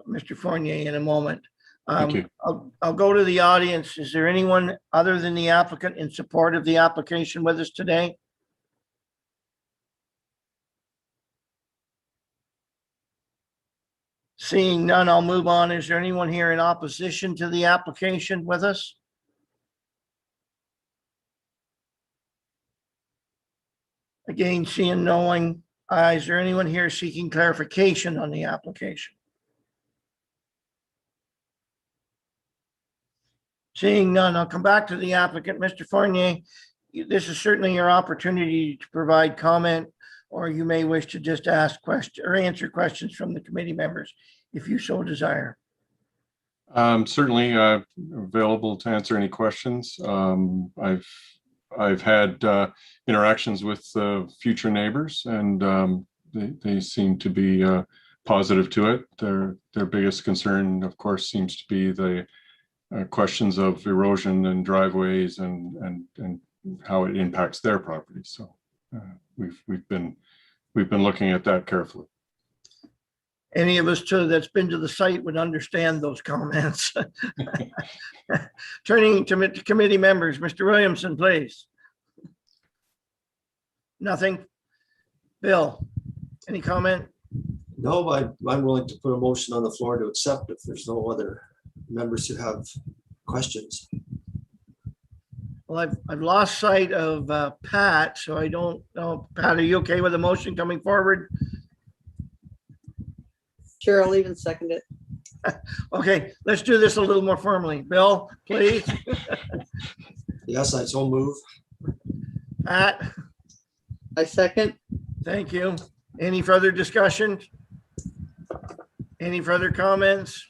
Mr. Fournier, in a moment. Thank you. I'll go to the audience. Is there anyone other than the applicant in support of the application with us today? Seeing none, I'll move on. Is there anyone here in opposition to the application with us? Again, seeing no. Is there anyone here seeking clarification on the application? Seeing none, I'll come back to the applicant. Mr. Fournier, this is certainly your opportunity to provide comment, or you may wish to just ask questions or answer questions from the committee members if you so desire. Certainly available to answer any questions. I've had interactions with future neighbors, and they seem to be positive to it. Their biggest concern, of course, seems to be the questions of erosion and driveways and how it impacts their property. So we've been looking at that carefully. Any of us too that's been to the site would understand those comments. Turning to committee members, Mr. Williamson, please. Nothing. Bill, any comment? No, I'm willing to put a motion on the floor to accept if there's no other members who have questions. Well, I've lost sight of Pat, so I don't know. Pat, are you okay with the motion coming forward? Sure, I'll even second it. Okay, let's do this a little more formally. Bill, please. Yes, I so move. Pat, I second. thank you. Any further discussion? Any further comments?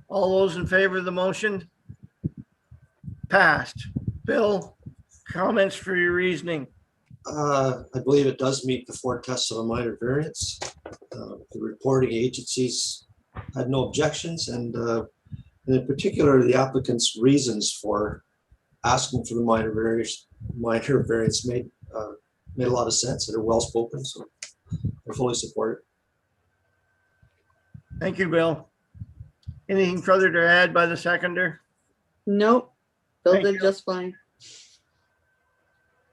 All those in favor of the motion? Passed. Bill, comments for your reasoning? I believe it does meet the 4 tests of a minor variance. The reporting agencies had no objections, and in particular, the applicant's reasons for asking for the minor variance made a lot of sense and are well spoken, so they're fully supported. Thank you, Bill. Anything further to add by the seconder? Nope, Bill Thank did you. just fine.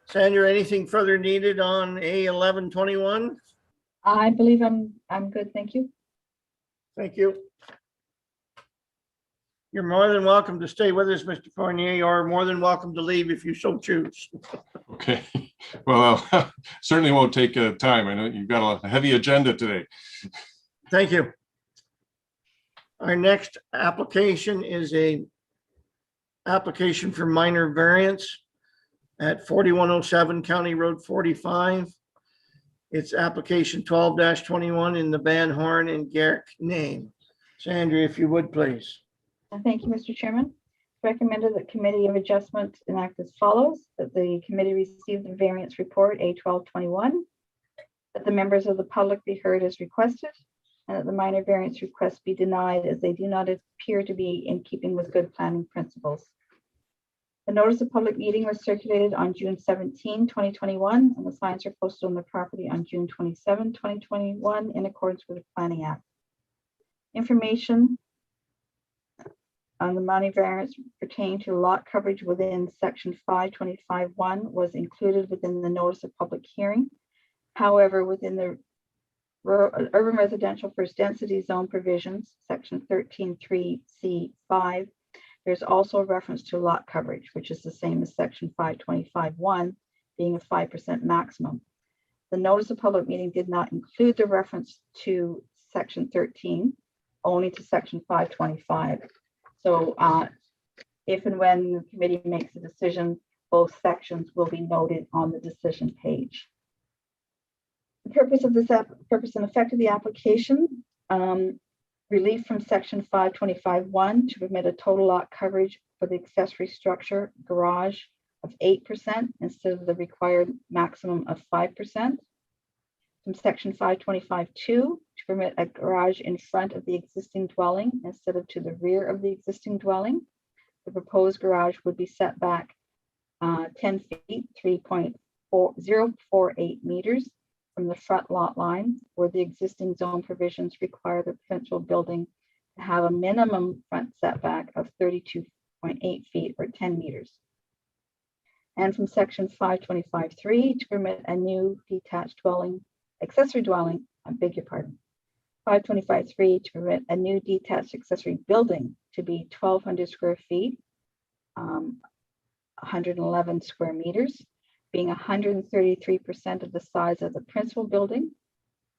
Sandra, anything further needed on A1121? I believe I'm good, thank you. Thank you. You're more than welcome to stay with us, Mr. Fournier, or more than welcome to leave if you so choose. Okay, well, certainly won't take time. I know you've got a heavy agenda today. Thank you. Our next application is a application for minor variance at 4107 County Road 45. It's application 12-21 in the Van Horn and Garrick name. Sandra, if you would, please. Thank you, Mr. Chairman. Recommended that Committee of Adjustment enact as follows, that the committee receive the variance report A1221, that the members of the public be heard as requested, and that the minor variance request be denied as they do not appear to be in keeping with good planning principles. The notice of public meeting was circulated on June 17, 2021, and the signs are posted on the property on June 27, 2021, in accordance with the Planning Act. Information on the minor variance pertaining to lot coverage within section 525(1) was included within the notice of public hearing. However, within the urban residential first density zone provisions, section 13(3)(c)(5), there's also a reference to lot coverage, which is the same as section 525(1), being a 5% maximum. The notice of public meeting did not include the reference to section 13, only to section 525. So if and when the committee makes a decision, both sections will be noted on the decision page. The purpose of this purpose and effect of the application, relief from section 525(1) to permit a total lot coverage for the accessory structure garage of 8% instead of the required maximum of 5%. From section 525(2) to permit a garage in front of the existing dwelling instead of to the rear of the existing dwelling. The proposed garage would be set back 10 feet, 3.048 meters from the front lot line, where the existing zone provisions require the principal building to have a minimum front setback of 32.8 feet or 10 meters. And from section 525(3) to permit a new detached dwelling, accessory dwelling, I beg your pardon, 525(3) to permit a new detached accessory building to be 1,200 square feet, 111 square meters, being 133% of the size of the principal building,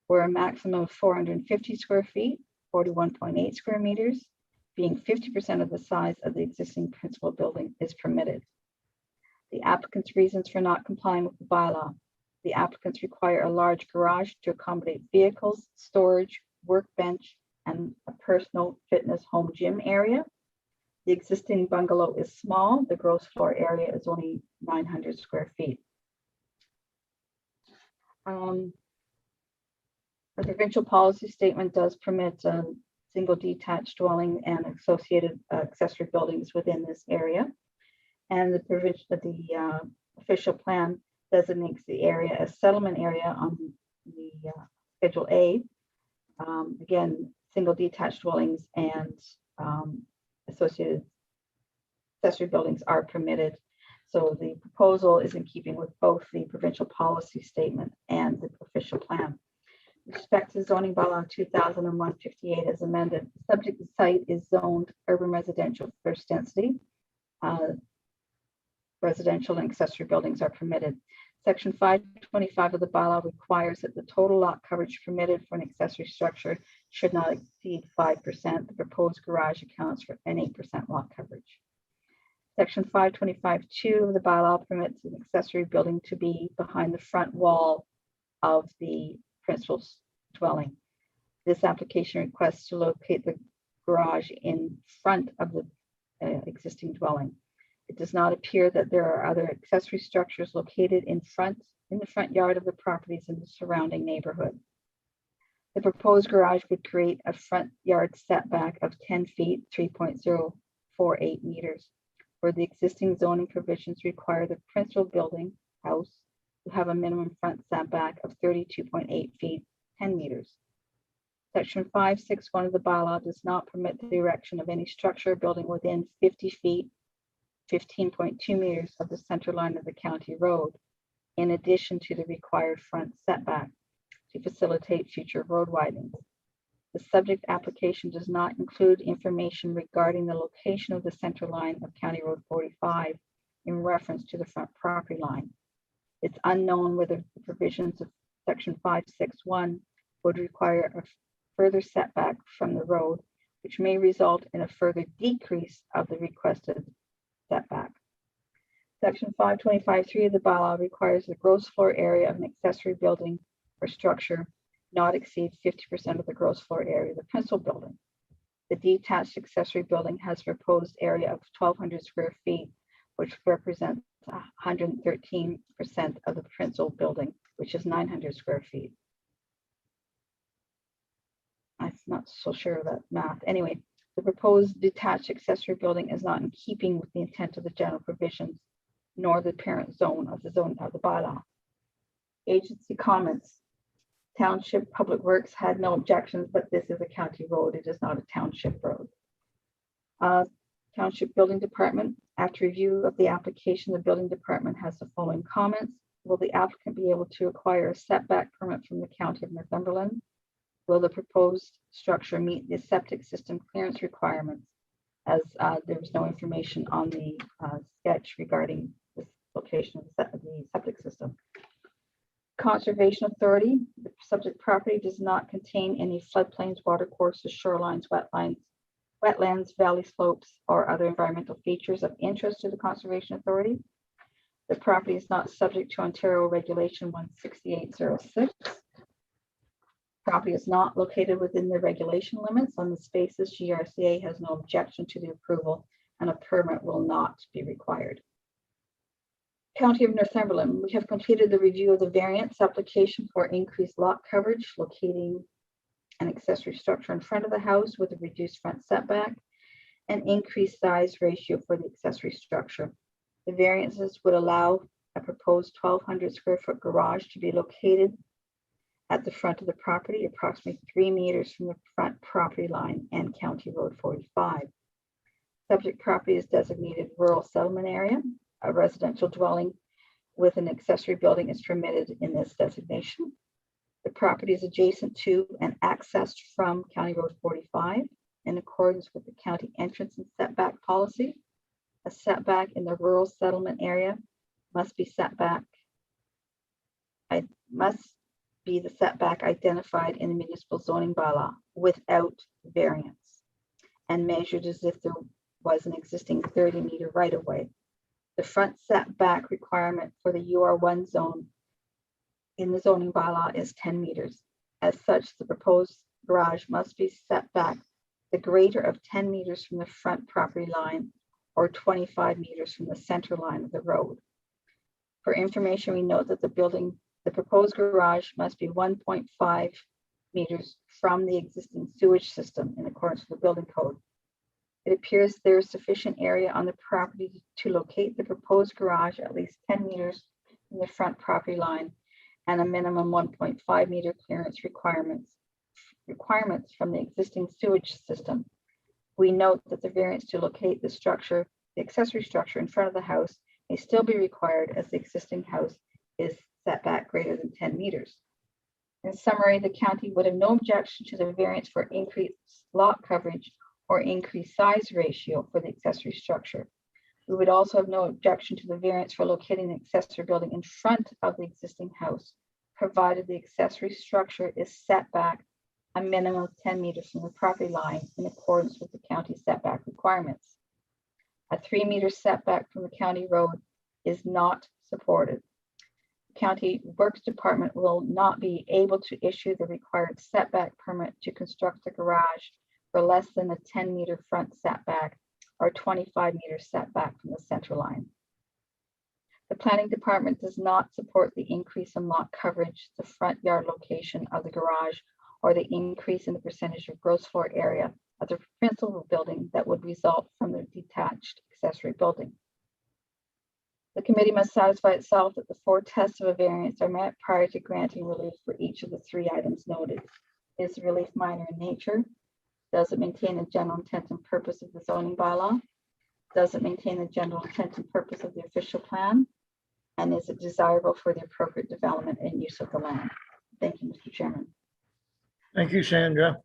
or a maximum of 450 square feet, 41.8 square meters, being 50% of the size of the existing principal building is permitted. The applicant's reasons for not complying with the bylaw. The applicants require a large garage to accommodate vehicles, storage, workbench, and a personal fitness home gym area. The existing bungalow is small. The gross floor area is only 900 square feet. The provincial policy statement does permit single detached dwelling and associated accessory buildings within this area. And the official plan designates the area as settlement area on the Schedule A. Again, single detached dwellings and associated accessory buildings are permitted. So the proposal is in keeping with both the provincial policy statement and the official plan. With respect to zoning bylaw 2001-58 as amended, the subject site is zoned urban residential first density. Residential and accessory buildings are permitted. Section 525 of the bylaw requires that the total lot coverage permitted for an accessory structure should not exceed 5%. The proposed garage accounts for an 8% lot coverage. Section 525(2) of the bylaw permits an accessory building to be behind the front wall of the principal dwelling. This application requests to locate the garage in front of the existing dwelling. It does not appear that there are other accessory structures located in the front yard of the properties in the surrounding neighborhood. The proposed garage would create a front yard setback of 10 feet, 3.048 meters, where the existing zoning provisions require the principal building house to have a minimum front setback of 32.8 feet, 10 meters. Section 561 of the bylaw does not permit the erection of any structure or building within 50 feet, 15.2 meters of the center line of the county road, in addition to the required front setback to facilitate future road widenings. The subject application does not include information regarding the location of the center line of County Road 45 in reference to the front property line. It's unknown whether the provisions of Section 561 would require a further setback from the road, which may result in a further decrease of the requested setback. Section 525(3) of the bylaw requires the gross floor area of an accessory building or structure not exceed 50% of the gross floor area of the principal building. The detached accessory building has a proposed area of 1,200 square feet, which represents 113% of the principal building, which is 900 square feet. I'm not so sure of that math. Anyway, the proposed detached accessory building is not in keeping with the intent of the general provisions, nor the parent zone of the bylaw. Agency comments. Township Public Works had no objections, but this is a county road. It is not a township road. Township Building Department. After review of the application, the building department has the following comments. Will the applicant be able to acquire a setback permit from the County of Northumberland? Will the proposed structure meet the septic system clearance requirements? As there was no information on the sketch regarding the location of the septic system. Conservation Authority, the subject property does not contain any floodplains, watercourses, shorelines, wetlands, valley slopes, or other environmental features of interest to the Conservation Authority. The property is not subject to Ontario Regulation 16806. Property is not located within the regulation limits on the spaces. GRCA has no objection to the approval, and a permit will not be required. County of Northumberland, we have completed the review of the variance application for increased lot coverage, locating an accessory structure in front of the house with a reduced front setback and increased size ratio for the accessory structure. The variances would allow a proposed 1,200 square foot garage to be located at the front of the property, approximately 3 meters from the front property line and County Road 45. Subject property is designated rural settlement area. A residential dwelling with an accessory building is permitted in this designation. The property is adjacent to and accessed from County Road 45 in accordance with the county entrance and setback policy. A setback in the rural settlement area must be the setback identified in the municipal zoning bylaw without variance and measured as if there was an existing 30-meter right-of-way. The front setback requirement for the UR1 zone in the zoning bylaw is 10 meters. As such, the proposed garage must be set back the greater of 10 meters from the front property line or 25 meters from the center line of the road. For information, we note that the proposed garage must be 1.5 meters from the existing sewage system in accordance with the building code. It appears there is sufficient area on the property to locate the proposed garage at least 10 meters from the front property line and a minimum 1.5 meter clearance requirements from the existing sewage system. We note that the variance to locate the accessory structure in front of the house may still be required as the existing house is set back greater than 10 meters. In summary, the county would have no objection to the variance for increased lot coverage or increased size ratio for the accessory structure. We would also have no objection to the variance for locating the accessory building in front of the existing house, provided the accessory structure is set back a minimum of 10 meters from the property line in accordance with the county setback requirements. A 3-meter setback from the county road is not supported. The County Works Department will not be able to issue the required setback permit to construct a garage for less than a 10-meter front setback or 25-meter setback from the center line. The Planning Department does not support the increase in lot coverage, the front yard location of the garage, or the increase in the percentage of gross floor area of the principal building that would result from the detached accessory building. The committee must satisfy itself that the 4 tests of a variance are met prior to granting relief for each of the 3 items noted. Is the relief minor in nature? Does it maintain the general intent and purpose of the zoning bylaw? Does it maintain the general intent and purpose of the official plan? And is it desirable for the appropriate development and use of the land? Thank you, Mr. Chairman. Thank you, Sandra.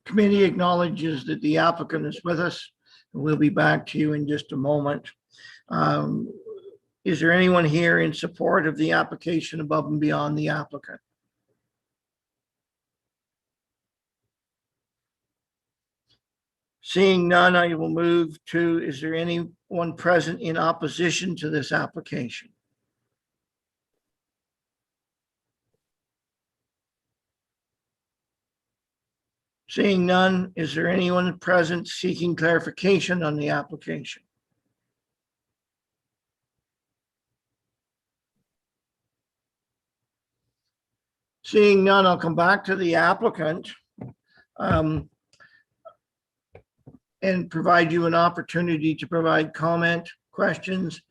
Committee acknowledges that the applicant is with us. We'll be back to you in just a moment. Is there anyone here in support of the application above and beyond the applicant? Seeing none, I will move to, is there anyone present in opposition to this application? Seeing none, is there anyone present seeking clarification on the application? Seeing none, I'll come back to the applicant and provide you an opportunity to provide comment, questions.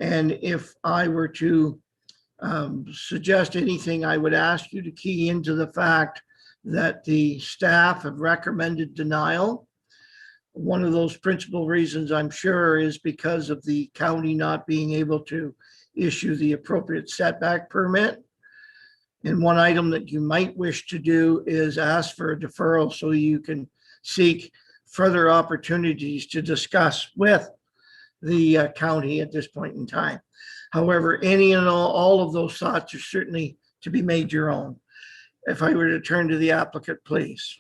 And if I were to suggest anything, I would ask you to key into the fact that the staff have recommended denial. One of those principal reasons, I'm sure, is because of the county not being able to issue the appropriate setback permit. And one item that you might wish to do is ask for a deferral so you can seek further opportunities to discuss with the county at this point in time. However, any and all of those thoughts are certainly to be made your own. If I were to turn to the applicant, please.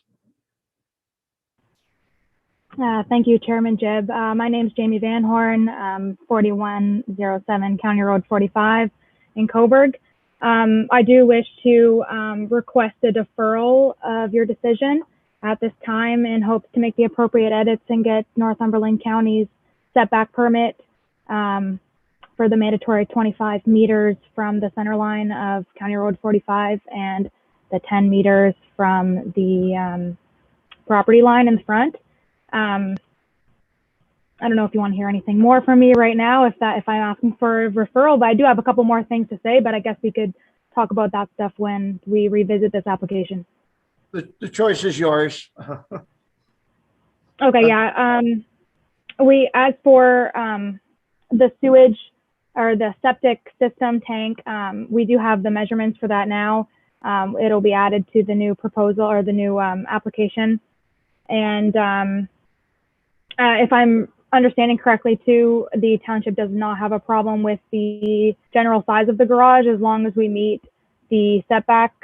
Thank you, Chairman Jib. My name is Jamie Van Horn, 4107 County Road 45 in Coburg. I do wish to request a deferral of your decision at this time in hopes to make the appropriate edits and get Northumberland County's setback permit for the mandatory 25 meters from the center line of County Road 45 and the 10 meters from the property line in the front. I don't know if you want to hear anything more from me right now, if I'm asking for a referral, but I do have a couple more things to say, but I guess we could talk about that stuff when we revisit this application. The choice is yours. Okay, yeah. As for the sewage or the septic system tank, we do have the measurements for that now. It'll be added to the new proposal or the new application. And if I'm understanding correctly too, the township does not have a problem with the general size of the garage as long as we meet the setback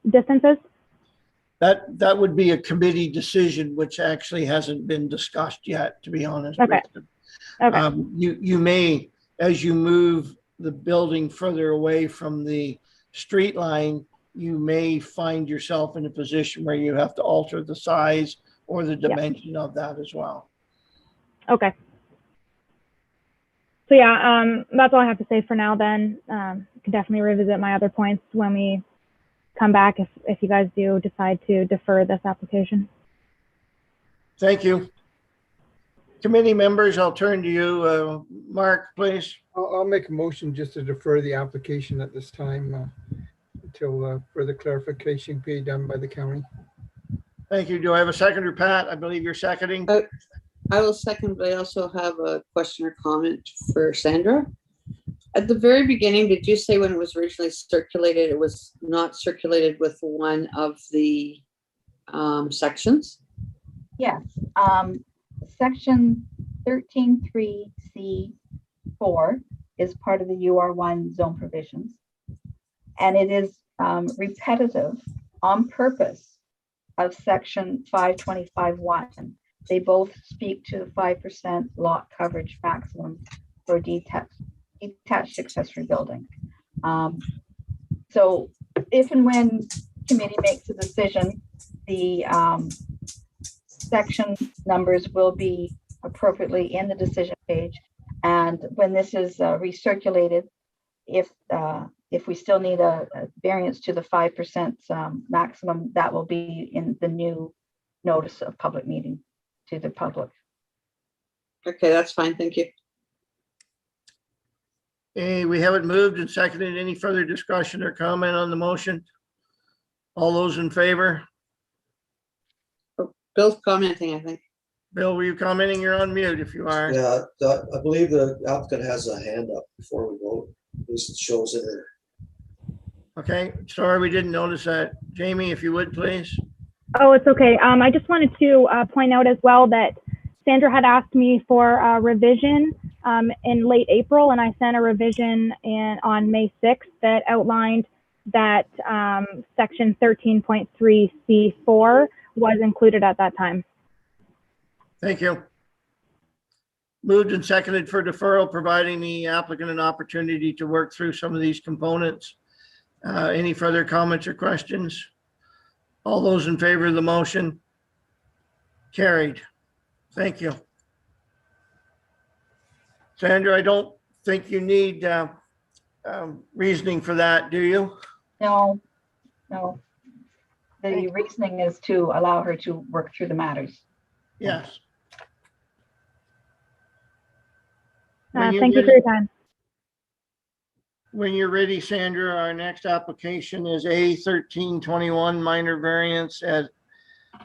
distances. That would be a committee decision, which actually hasn't been discussed yet, to be honest. Okay. With you. Okay. You may, as you move the building further away from the street line, you may find yourself in a position where you have to alter the size or the dimension of that as well. Okay. So yeah, that's all I have to say for now then. Can definitely revisit my other points when we come back if you guys do decide to defer this application. Thank you. Committee members, I'll turn to you. Mark, please. I'll make a motion just to defer the application at this time until further clarification be done by the county. Thank you. Do I have a seconder, Pat? I believe you're seconding. I will second, but I also have a question or comment for Sandra. At the very beginning, did you say when it was originally circulated, it was not circulated with one of the sections? Yes, section 13.3C4 is part of the UR1 zone provisions. And it is repetitive on purpose of section 525.1. They both speak to the 5% lot coverage maximum for detached accessory building. So if and when committee makes a decision, the section numbers will be appropriately in the decision page. And when this is recirculated, if we still need a variance to the 5% maximum, that will be in the new notice of public meeting to the public. Okay, that's fine. Thank you. Okay, we haven't moved and seconded. Any further discussion or comment on the motion? All those in favor? Bill's commenting, I think. Bill, were you commenting? You're on mute if you are. Yeah, I believe the applicant has a hand up before we vote. At least it shows in her. Okay, sorry, we didn't notice that. Jamie, if you would, please. Oh, it's okay. I just wanted to point out as well that Sandra had asked me for a revision in late April, and I sent a revision on May 6th that outlined that section 13.3C4 was included at that time. Thank you. Moved and seconded for deferral, providing the applicant an opportunity to work through some of these components. Any further comments or questions? All those in favor of the motion? Carried. Thank you. Sandra, I don't think you need reasoning for that, do you? No. The reasoning is to allow her to work through the matters. Yes. Thank you for your time. When you're ready, Sandra, our next application is A1321 minor variance at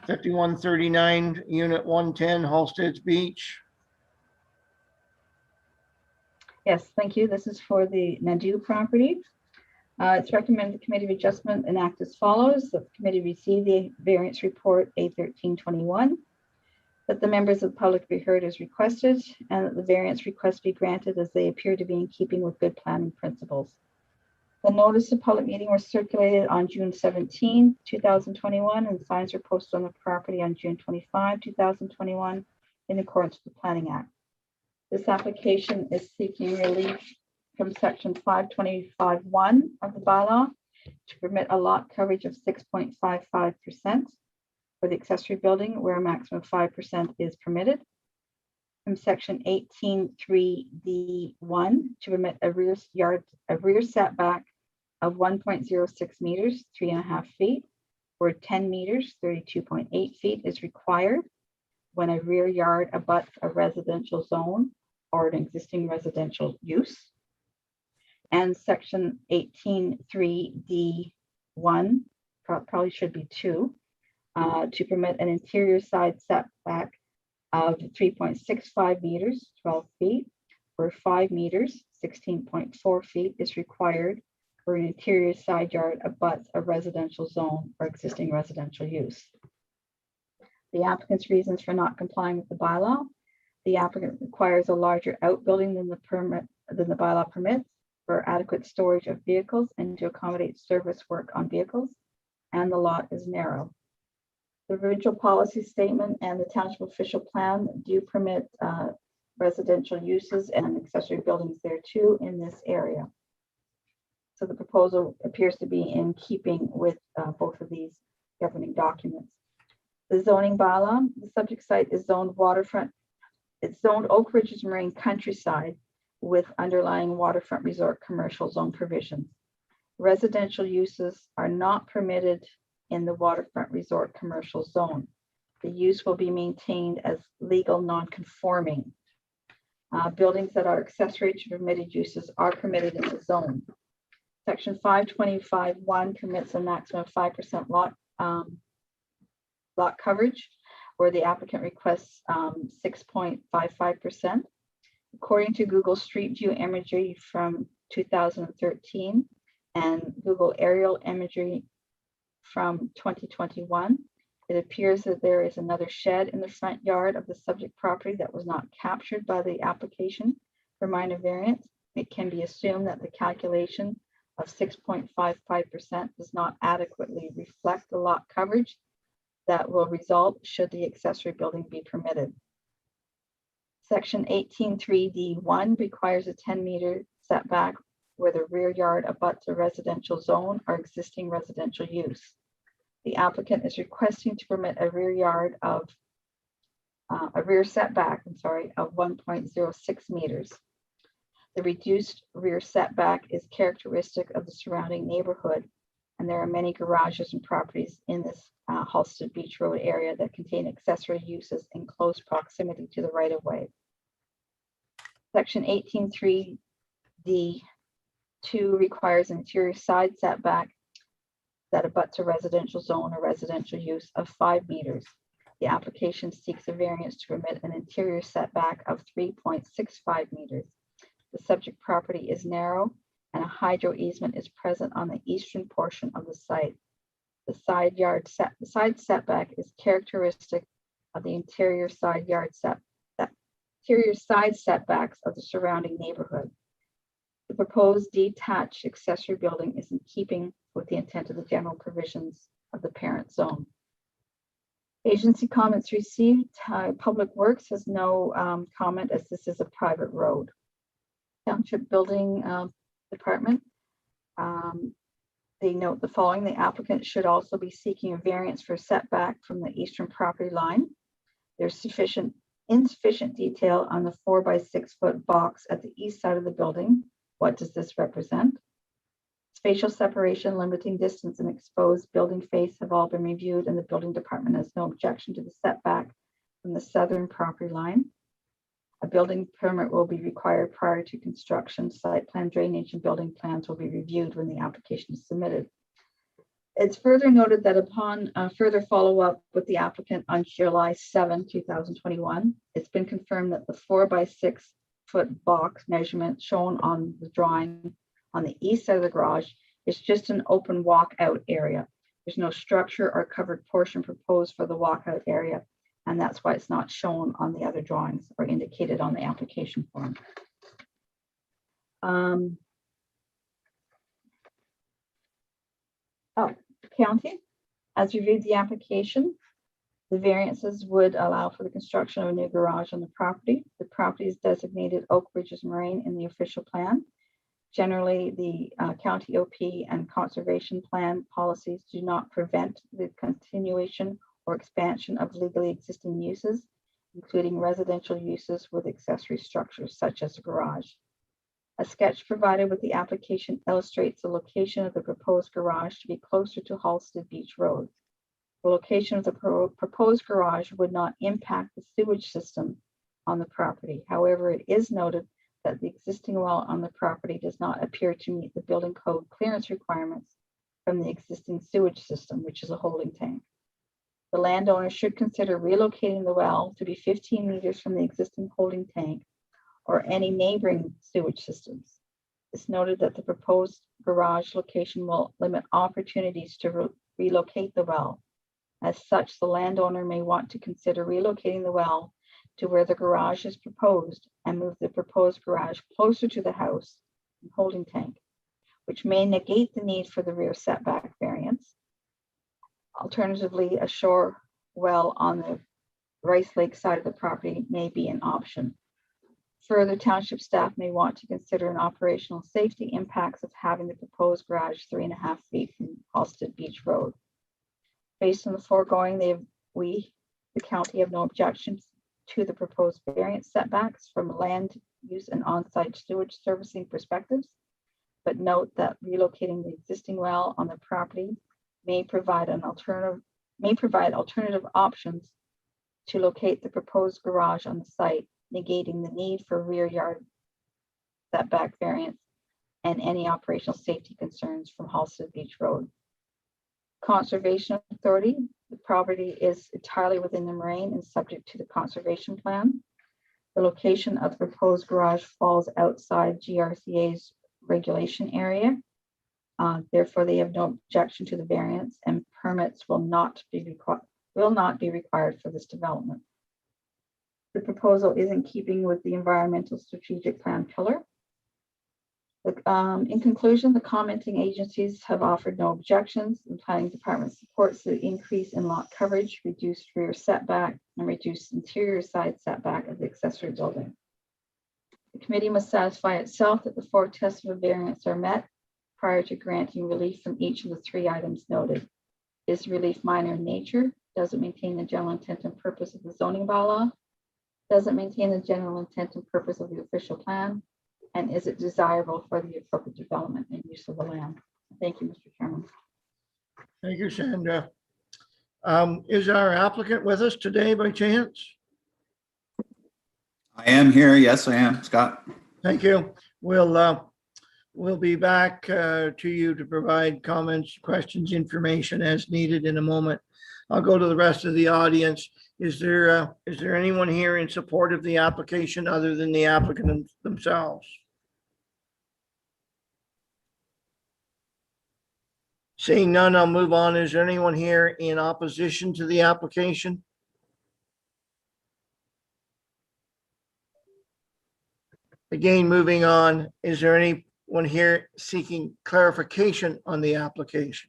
5139 Unit 110 Halsteads Beach. Yes, thank you. This is for the Nadu property. It's recommended the Committee of Adjustment enact as follows. The committee received the variance report A1321, that the members of the public be heard as requested, and that the variance request be granted as they appear to be in keeping with good planning principles. The notice of public meeting was circulated on June 17, 2021, and signs were posted on the property on June 25, 2021, in accordance with the Planning Act. This application is seeking relief from section 525.1 of the bylaw to permit a lot coverage of 6.55% for the accessory building where a maximum of 5% is permitted. From section 18.3D1 to permit a rear setback of 1.06 meters, 3.5 feet, where 10 meters, 32.8 feet is required when a rear yard abuts a residential zone or an existing residential use. And section 18.3D1, probably should be 2, to permit an interior side setback of 3.65 meters, 12 feet, where 5 meters, 16.4 feet is required where an interior side yard abuts a residential zone or existing residential use. The applicant's reasons for not complying with the bylaw: the applicant requires a larger outbuilding than the bylaw permits for adequate storage of vehicles and to accommodate service work on vehicles, and the lot is narrow. The provincial policy statement and the township official plan do permit residential uses and accessory buildings there too in this area. So So the proposal appears to be in keeping with both of these governing documents. The zoning bylaw, the subject site is zoned waterfront. It's zoned Oak Ridges Marine Countryside with underlying waterfront resort commercial zone provisions. Residential uses are not permitted in the waterfront resort commercial zone. The use will be maintained as legal non-conforming. Buildings that are accessory to permitted uses are permitted in the zone. Section 525(1) permits a maximum of 5% lot coverage, where the applicant requests 6.55%. According to Google Street View imagery from 2013 and Google aerial imagery from 2021, it appears that there is another shed in the front yard of the subject property that was not captured by the application for minor variance. It can be assumed that the calculation of 6.55% does not adequately reflect the lot coverage that will result should the accessory building be permitted. Section 18(3)(d)(1) requires a 10-meter setback where the rear yard abuts a residential zone or existing residential use. The applicant is requesting to permit a rear setback of 1.06 meters. The reduced rear setback is characteristic of the surrounding neighborhood, and there are many garages and properties in this Halsted Beach Road area that contain accessory uses in close proximity to the right-of-way. Section 18(3)(d)(2) requires an interior side setback that abuts a residential zone or residential use of 5 meters. The application seeks a variance to permit an interior setback of 3.65 meters. The subject property is narrow and a hydro easement is present on the eastern portion of the site. The side setback is characteristic of the interior side setbacks of the surrounding neighborhood. The proposed detached accessory building is in keeping with the intent of the general provisions of the parent zone. Agency comments received. Public Works has no comment as this is a private road. Township Building Department, they note the following: the applicant should also be seeking a variance for setback from the eastern property line. There's insufficient detail on the 4x6 foot box at the east side of the building. What does this represent? Spatial separation, limiting distance, and exposed building face have all been reviewed, and the building department has no objection to the setback from the southern property line. A building permit will be required prior to construction. Site plan, drainage, and building plans will be reviewed when the application is submitted. It's further noted that upon further follow-up with the applicant on July 7, 2021, it's been confirmed that the 4x6 foot box measurement shown on the drawing on the east side of the garage is just an open walkout area. There's no structure or covered portion proposed for the walkout area, and that's why it's not shown on the other drawings or indicated on the application form. County has reviewed the application. The variances would allow for the construction of a new garage on the property. The property is designated Oak Ridges Marine in the official plan. Generally, the county OP and conservation plan policies do not prevent the continuation or expansion of legally existing uses, including residential uses with accessory structures such as a garage. A sketch provided with the application illustrates the location of the proposed garage to be closer to Halsted Beach Road. The location of the proposed garage would not impact the sewage system on the property. However, it is noted that the existing well on the property does not appear to meet the building code clearance requirements from the existing sewage system, which is a holding tank. The landowner should consider relocating the well to be 15 meters from the existing holding tank or any neighboring sewage systems. It's noted that the proposed garage location will limit opportunities to relocate the well. As such, the landowner may want to consider relocating the well to where the garage is proposed and move the proposed garage closer to the house and holding tank, which may negate the need for the rear setback variance. Alternatively, a shore well on the Rice Lake side of the property may be an option. Further, township staff may want to consider an operational safety impacts of having the proposed garage 3.5 feet from Halsted Beach Road. Based on the foregoing, the county, have no objections to the proposed variance setbacks from land use and on-site sewage servicing perspectives, but note that relocating the existing well on the property may provide alternative options to locate the proposed garage on the site, negating the need for rear yard setback variance and any operational safety concerns from Halsted Beach Road. Conservation Authority, the property is entirely within the moraine and subject to the conservation plan. The location of the proposed garage falls outside GRCA's regulation area. Therefore, they have no objection to the variance, and permits will not be required for this development. The proposal is in keeping with the environmental strategic plan pillar. In conclusion, the commenting agencies have offered no objections. The planning department supports the increase in lot coverage, reduced rear setback, and reduced interior side setback of the accessory building. The committee must satisfy itself that the 4 tests of a variance are met prior to granting relief from each of the 3 items noted. Is relief minor in nature? Does it maintain the general intent and purpose of the zoning bylaw? Does it maintain the general intent and purpose of the official plan? And is it desirable for the appropriate development and use of the land? Thank you, Mr. Chairman. Thank you, Sandra. Is our applicant with us today by chance? I am here. Yes, I am, Scott. Thank you. We'll be back to you to provide comments, questions, information as needed in a moment. I'll go to the rest of the audience. Is there anyone here in support of the application other than the applicant themselves? Seeing none, I'll move on. Is there anyone here in opposition to the application? Again, moving on, is there anyone here seeking clarification on the application?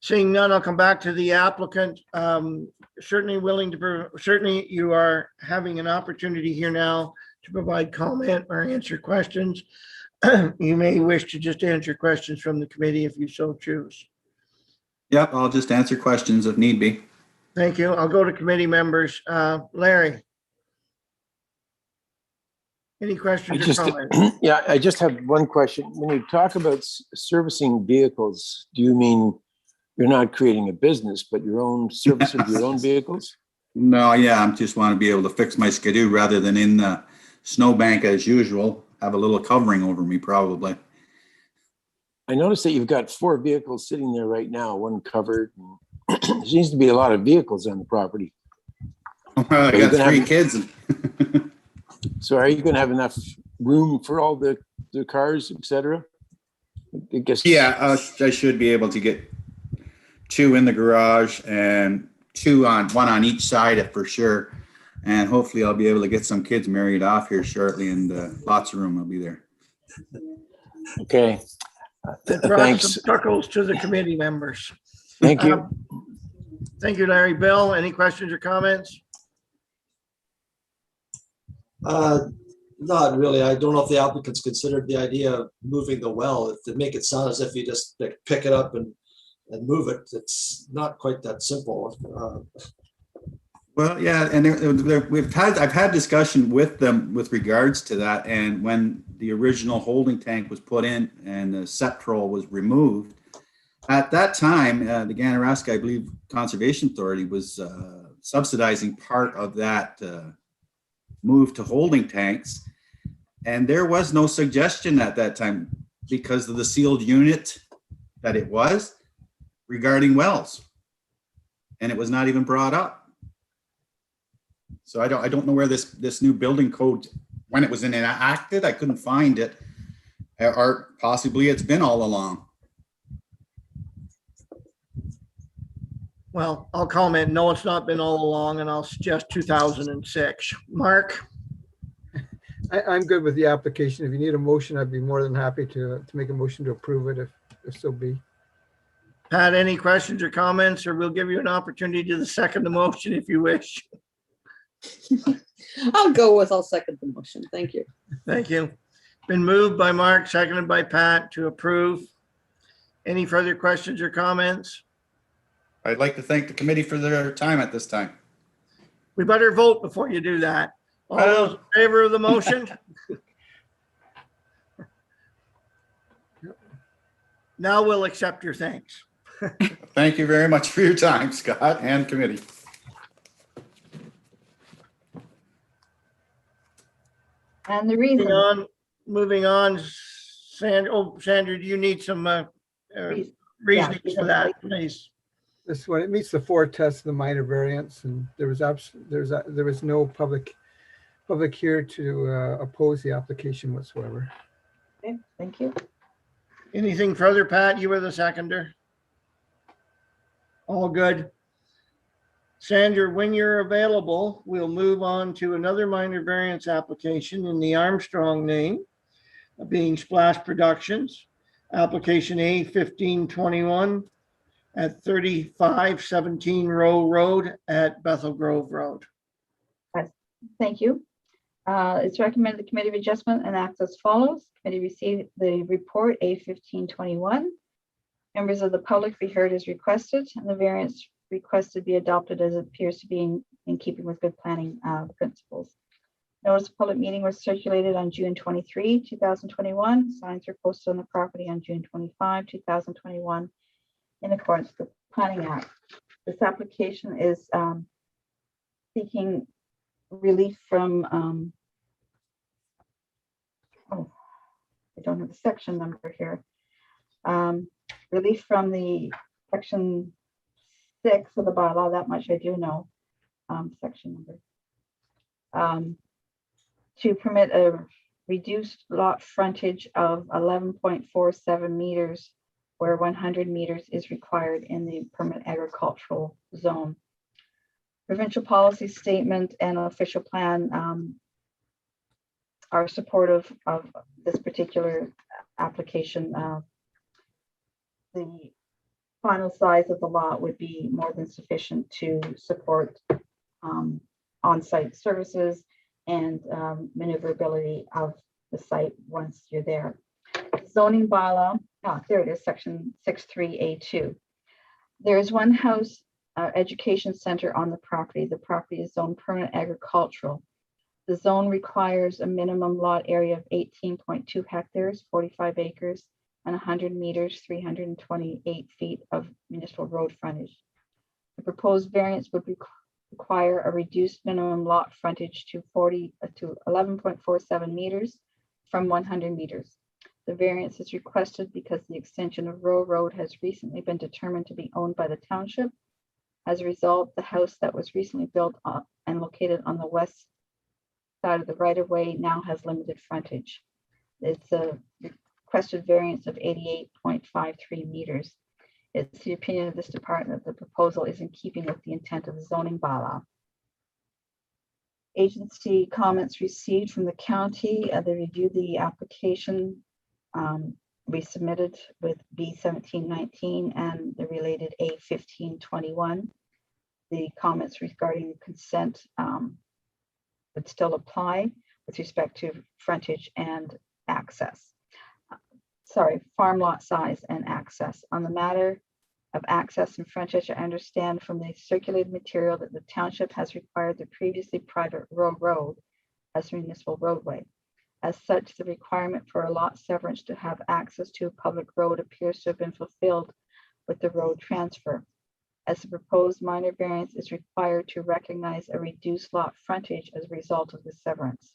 Seeing none, I'll come back to the applicant. Certainly you are having an opportunity here now to provide comment or answer questions. You may wish to just answer questions from the committee if you so choose. Yep, I'll just answer questions if need be. Thank you. I'll go to committee members. Larry. Any questions or comments? Yeah, I just have one question. When you talk about servicing vehicles, do you mean you're not creating a business, but your own service of your own vehicles? No, yeah, I just want to be able to fix my Skidoo rather than in the snowbank as usual. Have a little covering over me probably. I noticed that you've got 4 vehicles sitting there right now, one covered. There seems to be a lot of vehicles on the property. I got 3 kids. So are you going to have enough room for all the cars, et cetera? I guess. Yeah, I should be able to get 2 in the garage and 1 on each side for sure. And hopefully I'll be able to get some kids married off here shortly, and lots of room will be there. Okay. Thanks. Some chuckles to the committee members. Thank you. Thank you, Larry. Bill, any questions or comments? Not really. I don't know if the applicants considered the idea of moving the well to make it sound as if you just pick it up and move it. It's not quite that simple. Well, yeah, and I've had discussion with them with regards to that. And when the original holding tank was put in and the septrol was removed, at that time, the Ganaraska, I believe, Conservation Authority was subsidizing part of that move to holding tanks. And there was no suggestion at that time, because of the sealed unit that it was, regarding wells. And it was not even brought up. So I don't know where this new building code, when it was enacted, I couldn't find it, or possibly it's been all along. Well, I'll comment. No, it's not been all along, and I'll suggest 2006. Mark? I'm good with the application. If you need a motion, I'd be more than happy to make a motion to approve it if so be. Pat, any questions or comments, or we'll give you an opportunity to second the motion if you wish. I'll second the motion. Thank you. Thank you. Been moved by Mark, seconded by Pat to approve. Any further questions or comments? I'd like to thank the committee for their time at this time. We better vote before you do that. All those in favor of the motion? Now we'll accept your thanks. Thank you very much for your time, Scott and committee. And the reason. Moving on, Sandra, do you need some reasonings for that, please? This one, it meets the 4 tests of the minor variance, and there was no public here to oppose the application whatsoever. Okay, thank you. Anything further, Pat? You were the seconder. All good. Sandra, when you're available, we'll move on to another minor variance application in the Armstrong name, being Splash Productions, application A1521 at 3517 Row Road at Bethel Grove Road. Thank you. It's recommended the Committee of Adjustment and acts as follows. Committee received the report A1521. Members of the public be heard as requested, and the variance requested be adopted as it appears to be in keeping with good planning principles. Notice of public meeting was circulated on June 23, 2021. Signs were posted on the property on June 25, 2021, in accordance with the Planning Act. This application is seeking relief from, I don't have the section number here. Relief from the section 6 of the bylaw, that much I do know, section number. To permit a reduced lot frontage of 11.47 meters where 100 meters is required in the permanent agricultural zone. Provincial policy statement and official plan are supportive of this particular application. The final size of the lot would be more than sufficient to support on-site services and maneuverability of the site once you're there. Zoning bylaw, there it is, section 63A2. There is one house education center on the property. The property is zoned permanent agricultural. The zone requires a minimum lot area of 18.2 hectares, 45 acres, and 100 meters, 328 feet of municipal road frontage. The proposed variance would require a reduced minimum lot frontage to 11.47 meters from 100 meters. The variance is requested because the extension of Row Road has recently been determined to be owned by the township. As a result, the house that was recently built and located on the west side of the right-of-way now has limited frontage. It's a requested variance of 88.53 meters. It's the opinion of this department that the proposal is in keeping with the intent of the zoning bylaw. Agency comments received from the county. They reviewed the application we submitted with B1719 and the related A1521. The comments regarding the consent would still apply with respect to frontage and access. Farm lot size and access. On the matter of access and frontage, I understand from the circulated material that the township has required the previously private road as a municipal roadway. As such, the requirement for a lot severance to have access to a public road appears to have been fulfilled with the road transfer. As the proposed minor variance is required to recognize a reduced lot frontage as a result of the severance.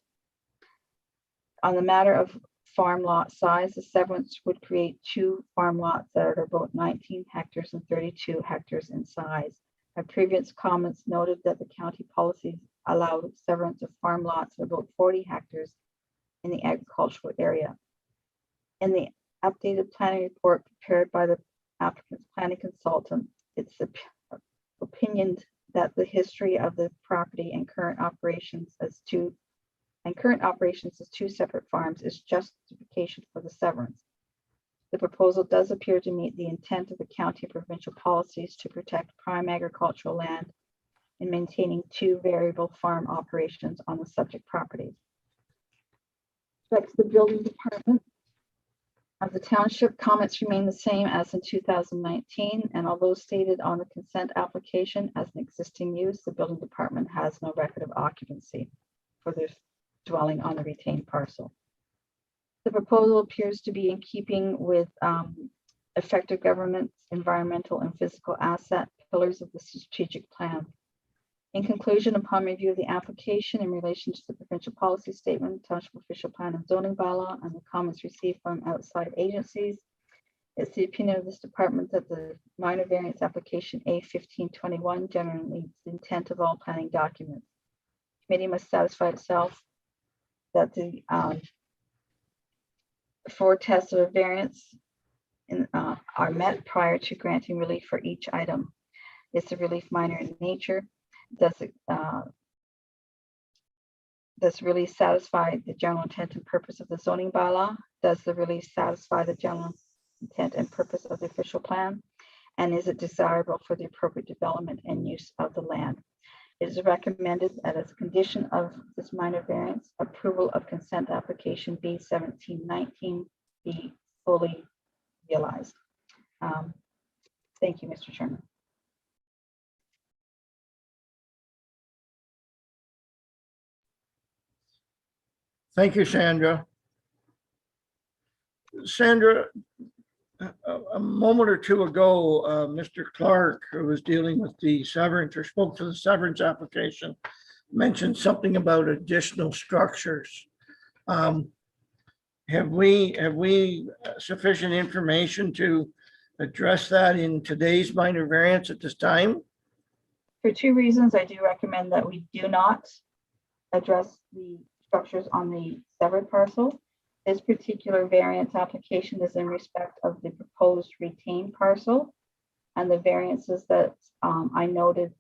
On the matter of farm lot size, the severance would create 2 farm lots that are both 19 hectares and 32 hectares in size. My previous comments noted that the county policies allow severance of farm lots of about 40 hectares in the agricultural area. In the updated planning report prepared by the applicant's planning consultant, it's opinioned that the history of the property and current operations as 2 separate farms is justification for the severance. The proposal does appear to meet the intent of the county and provincial policies to protect prime agricultural land and maintaining 2 variable farm operations on the subject properties. Respect to the building department of the township, comments remain the same as in 2019, and although stated on the consent application as an existing use, the building department has no record of occupancy for their dwelling on the retained parcel. The proposal appears to be in keeping with effective government's environmental and physical asset pillars of the strategic plan. In conclusion, upon review of the application in relation to the provincial policy statement, township official plan and zoning bylaw, and the comments received from outside agencies, it's the opinion of this department that the minor variance application A1521 generally meets the intent of all planning documents. Committee must satisfy itself that the 4 tests of variance are met prior to granting relief for each item. Is the relief minor in nature? Does release satisfy the general intent and purpose of the zoning bylaw? Does the release satisfy the general intent and purpose of the official plan? And is it desirable for the appropriate development and use of the land? It is recommended that as a condition of this minor variance, approval of consent application B1719 be fully realized. Thank you, Mr. Chairman. Thank you, Sandra. Sandra, a moment or two ago, Mr. Clark, who was dealing with the severance or spoke to the severance application, mentioned something about additional structures. Have we sufficient information to address that in today's minor variance at this time? For 2 reasons, I do recommend that we do not address the structures on the severed parcel. This particular variance application is in respect of the proposed retained parcel, and the variances that I noted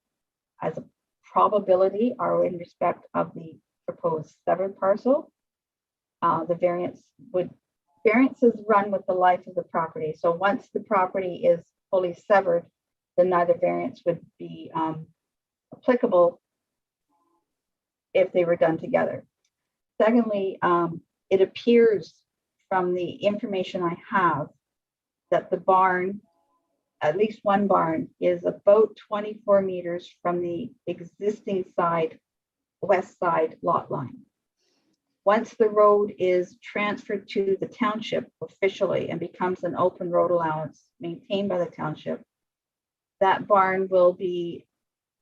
as a probability are in respect of the proposed severed parcel. The variances run with the life of the property. So once the property is fully severed, then neither variance would be applicable if they were done together. Secondly, it appears from the information I have that the barn, at least one barn, is about 24 meters from the existing west side lot line. Once the road is transferred to the township officially and becomes an open road allowance maintained by the township, that barn will be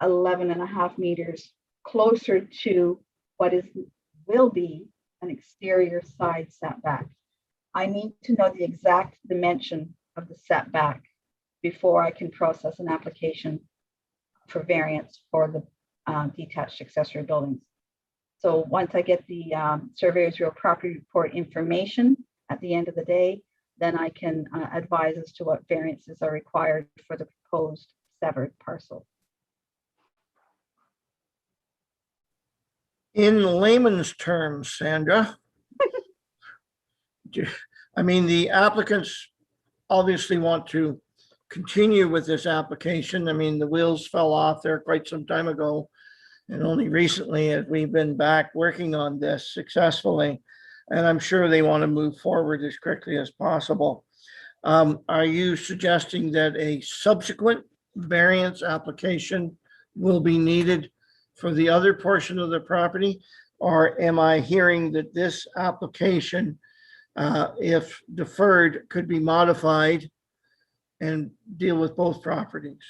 11.5 meters closer to what will be an exterior side setback. I need to know the exact dimension of the setback before I can process an application for variance for the detached accessory buildings. So once I get the surveyor's real property report information at the end of the day, then I can advise as to what variances are required for the proposed severed parcel. In layman's terms, Sandra, I mean, the applicants obviously want to continue with this application. I mean, the wheels fell off there quite some time ago. And only recently have we been back working on this successfully. And I'm sure they want to move forward as quickly as possible. Are you suggesting that a subsequent variance application will be needed for the other portion of the property? Or am I hearing that this application, if deferred, could be modified and deal with both properties?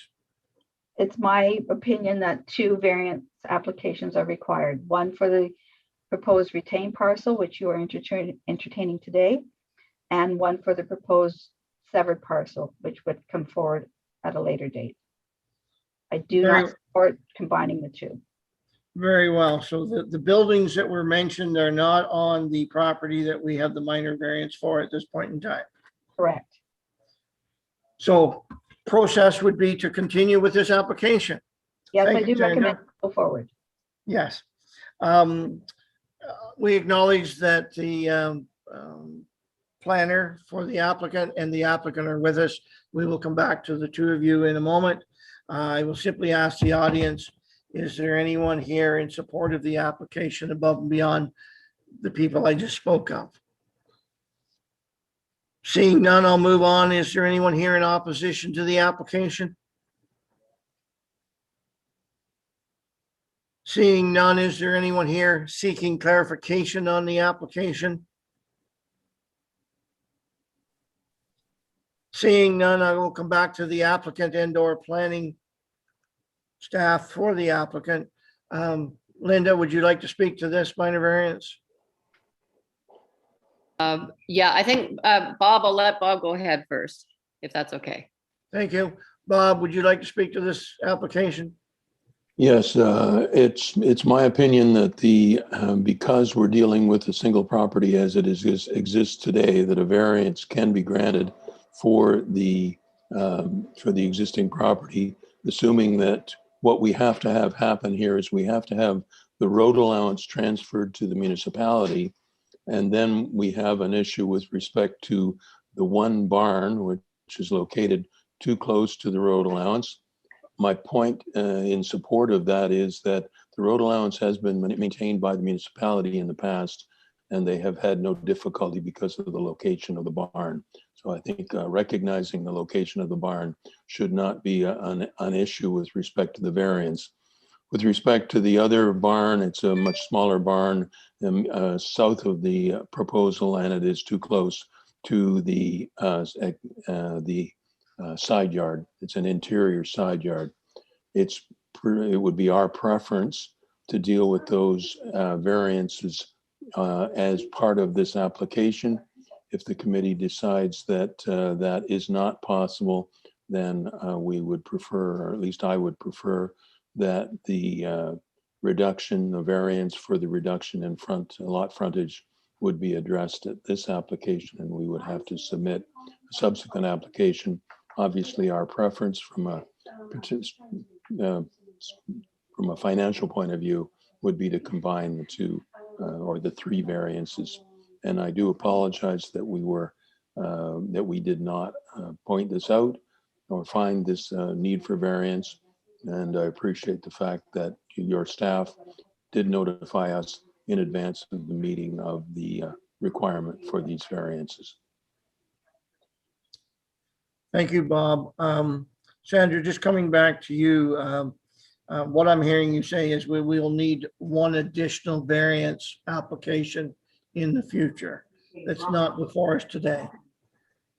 It's my opinion that 2 variance applications are required. One for the proposed retained parcel, which you are entertaining today, and one for the proposed severed parcel, which would come forward at a later date. I do not support combining the 2. Very well. So the buildings that were mentioned are not on the property that we have the minor variance for at this point in time. Correct. So process would be to continue with this application. Yes, Thank I you, do recommend Sandra. go forward. Yes. We acknowledge that the planner for the applicant, and the applicant are with us. We will come back to the two of you in a moment. I will simply ask the audience, is there anyone here in support of the application above and beyond the people I just spoke of? Seeing none, I'll move on. Is there anyone here in opposition to the application? Seeing none, is there anyone here seeking clarification on the application? Seeing none, I will come back to the applicant and/or planning staff for the applicant. Linda, would you like to speak to this minor variance? Yeah, I think, Bob, I'll let Bob go ahead first, if that's okay. Thank you. Bob, would you like to speak to this application? Yes, it's my opinion that because we're dealing with a single property as it exists today, that a variance can be granted for the existing property, assuming that what we have to have happen here is we have to have the road allowance transferred to the municipality. And then we have an issue with respect to the one barn, which is located too close to the road allowance. My point in support of that is that the road allowance has been maintained by the municipality in the past, and they have had no difficulty because of the location of the barn. So I think recognizing the location of the barn should not be an issue with respect to the variance. With respect to the other barn, it's a much smaller barn south of the proposal, and it is too close to the side yard. It's an interior side yard. It would be our preference to deal with those variances as part of this application. If the committee decides that that is not possible, then we would prefer, or at least I would prefer, that the reduction, the variance for the reduction in lot frontage would be addressed at this application, and we would have to submit a subsequent application. Obviously, our preference from a financial point of view would be to combine the two or the three variances. And I do apologize that we did not point this out or find this need for variance. And I appreciate the fact that your staff did notify us in advance of the meeting of the requirement for these variances. Thank you, Bob. Sandra, just coming back to you, what I'm hearing you say is we will need one additional variance application in the future. That's not before us today.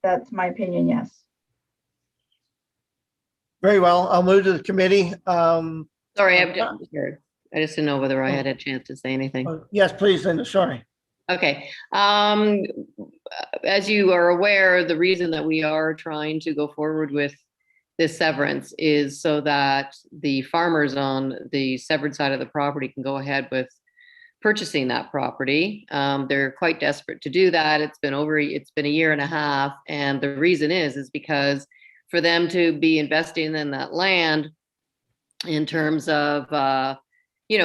That's my opinion, yes. Very well. I'll move to the committee. Sorry, I just didn't know whether I had a chance to say anything. Yes, please, Linda. Sorry. Okay. As you are aware, the reason that we are trying to go forward with this severance is so that the farmers on the severed side of the property can go ahead with purchasing that property. They're quite desperate to do that. It's been a year and a half. And the reason is because for them to be investing in that land in terms of,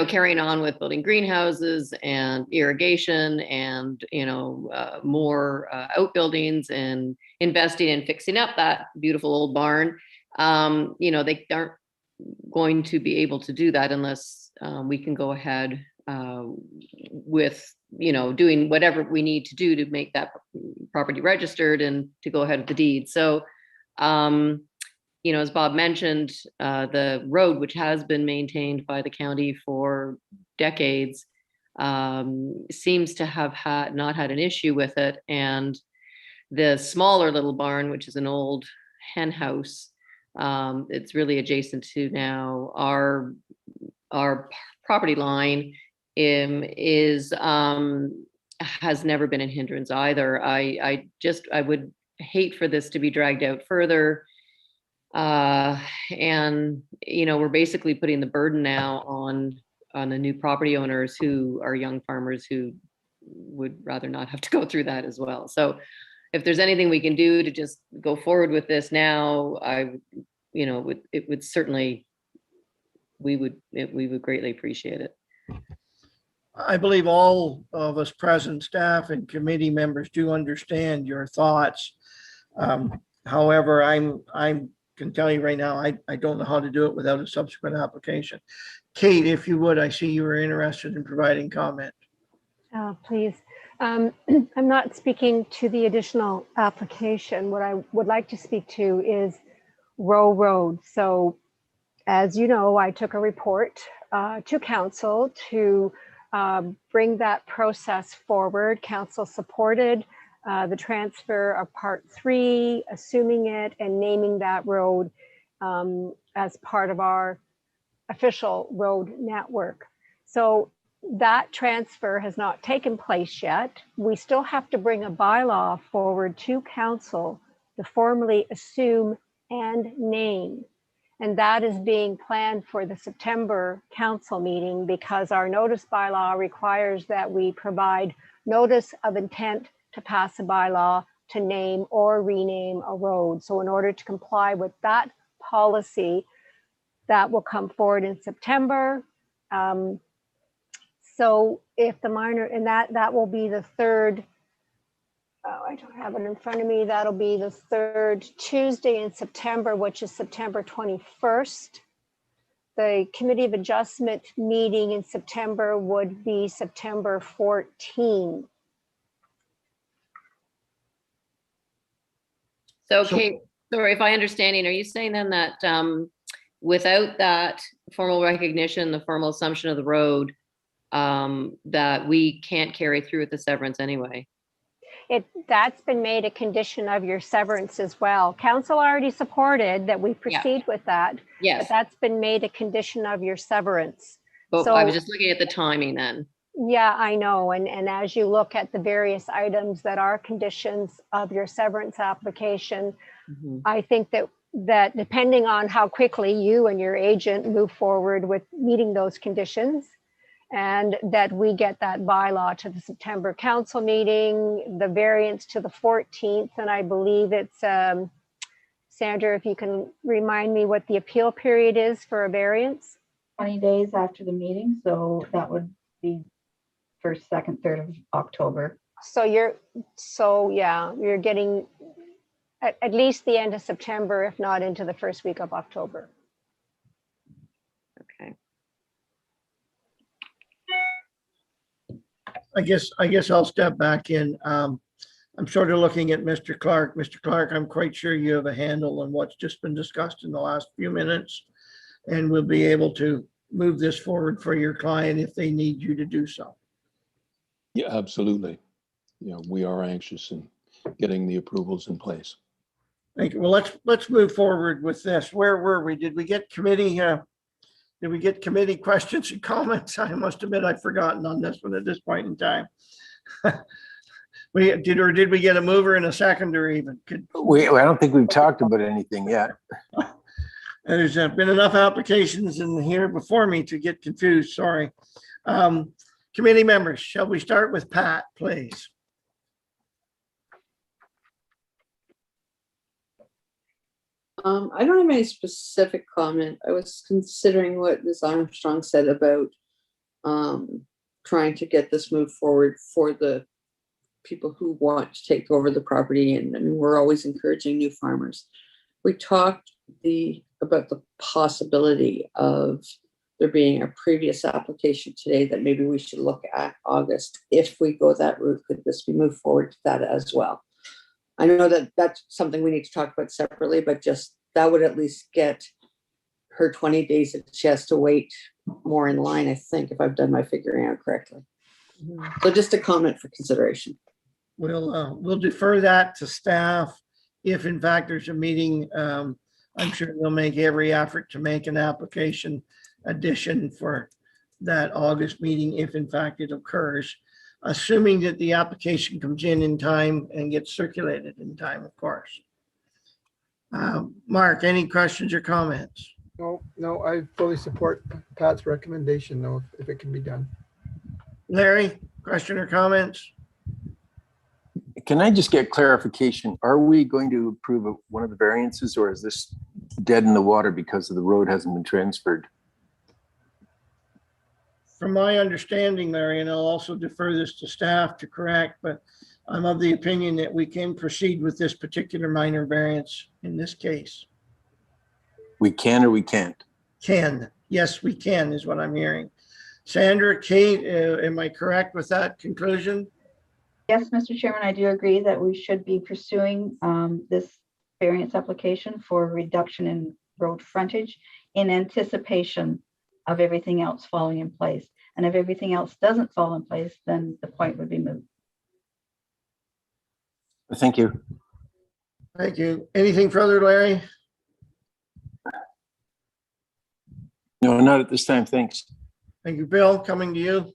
carrying on with building greenhouses and irrigation and, more outbuildings and investing in fixing up that beautiful old barn, they aren't going to be able to do that unless we can go ahead with, doing whatever we need to do to make that property registered and to go ahead with the deed. So, as Bob mentioned, the road, which has been maintained by the county for decades, seems to have not had an issue with it. And the smaller little barn, which is an old hen house, it's really adjacent to now our property line, has never been a hindrance either. I would hate for this to be dragged out further. And we're basically putting the burden now on the new property owners who are young farmers who would rather not have to go through that as well. So if there's anything we can do to just go forward with this now, it would certainly, we would greatly appreciate it. I believe all of us present, staff and committee members, do understand your thoughts. However, I can tell you right now, I don't know how to do it without a subsequent application. Kate, if you would, I see you were interested in providing comment. Please. I'm not speaking to the additional application. What I would like to speak to is Row Road. So as you know, I took a report to council to bring that process forward. Council supported the transfer of Part 3, assuming it and naming that road as part of our official road network. So that transfer has not taken place yet. We still have to bring a bylaw forward to council to formally assume and name. And that is being planned for the September council meeting, because our notice bylaw requires that we provide notice of intent to pass a bylaw to name or rename a road. So in order to comply with that policy, that will come forward in September. So if the minor, and that will be the third, I don't have it in front of me, that'll be the third Tuesday in September, which is September 21st. The Committee of Adjustment meeting in September would be September 14. So, Kate, sorry, if I understanding, are you saying then that without that formal recognition, the formal assumption of the road, that we can't carry through with the severance anyway? That's been made a condition of your severance as well. Council already supported that we proceed with that. Yes. But that's been made a condition of your severance. But So, I was just looking at the timing then. yeah, I know. And as you look at the various items that are conditions of your severance application, I think that depending on how quickly you and your agent move forward with meeting those conditions, and that we get that bylaw to the September council meeting, the variance to the 14th, and I believe it's, Sandra, if you can remind me what the appeal period is for a variance? 20 days after the meeting, so that would be 1st, 2nd, 3rd of October. So you're getting at least the end of September, if not into the first week of October. Okay. I guess I'll step back in. I'm sort of looking at Mr. Clark. Mr. Clark, I'm quite sure you have a handle on what's just been discussed in the last few minutes, and we'll be able to move this forward for your client if they need you to do so. Yeah, absolutely. You know, we are anxious in getting the approvals in place. Thank you. Well, let's move forward with this. Where were we? Did we get committee questions and comments? I must admit I've forgotten on this one at this point in time. Did we get a mover and a seconder even? I don't think we've talked about anything yet. There's been enough applications in here before me to get confused, sorry. Committee members, shall we start with Pat, please? I don't have any specific comment. I was considering what Ms. Armstrong said about trying to get this moved forward for the people who want to take over the property. And I mean, we're always encouraging new farmers. We talked about the possibility of there being a previous application today that maybe we should look at August. If we go that route, could this be moved forward to that as well? I know that that's something we need to talk about separately, but just that would at least get her 20 days that she has to wait more in line, I think, if I've done my figuring out correctly. So just a comment for consideration. We'll defer that to staff. If in fact there's a meeting, I'm sure they'll make every effort to make an application addition for that August meeting, if in fact it occurs, assuming that the application comes in time and gets circulated in time, of course. Mark, any questions or comments? No, I fully support Pat's recommendation, though, if it can be done. Larry, question or comments? Can I just get clarification? Are we going to approve one of the variances, or is this dead in the water because the road hasn't been transferred? from my understanding, Larry, and I'll also defer this to staff to correct, but I'm of the opinion that we can proceed with this particular minor variance in this case. We can or we can't? Can, yes, we can, is what I'm hearing. Sandra, Kate, am I correct with that conclusion? Yes, Mr. Chairman, I do agree that we should be pursuing this variance application for reduction in road frontage in anticipation of everything else falling in place. And if everything else doesn't fall in place, then the point would be moved. Thank you. Thank you. Anything further, Larry? No, not at this time. Thanks. Thank you, Bill. Coming to you.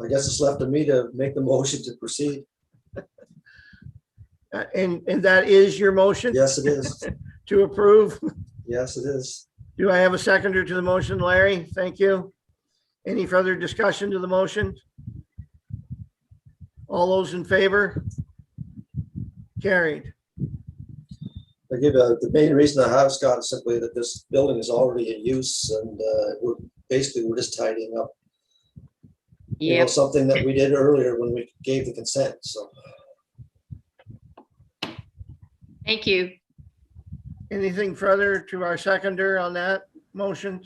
I guess it's left to me to make the motion to proceed. And that is your motion? Yes, it is. To approve? Yes, it is. Do I have a seconder to the motion, Larry? Thank you. Any further discussion to the motion? All those in favor? Carried. I give the main reason I have, Scott, is simply that this building is already in use and we're just tidying up. You know, Yep. something that we did earlier when we gave the consent, so. Thank you. Anything further to our seconder on that motion?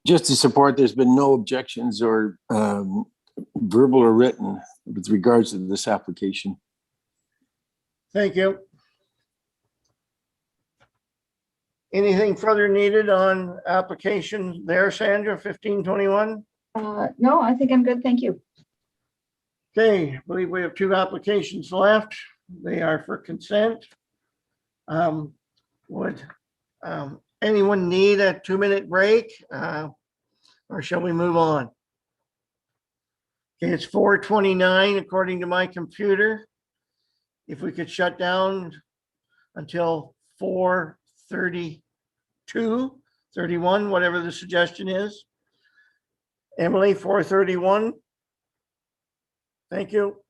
Just to support, there's been no objections or verbal or written with regards to this application. Thank you. Anything further needed on application there, Sandra, 1521? No, I think I'm good. Thank you. Okay, I believe we have 2 applications left. They are for consent. Would anyone need a 2-minute break? Or shall we move on? Okay, it's 4:29 according to my computer. If we could shut down until 4:32, 31, whatever the suggestion is. Emily, 4:31. Thank you.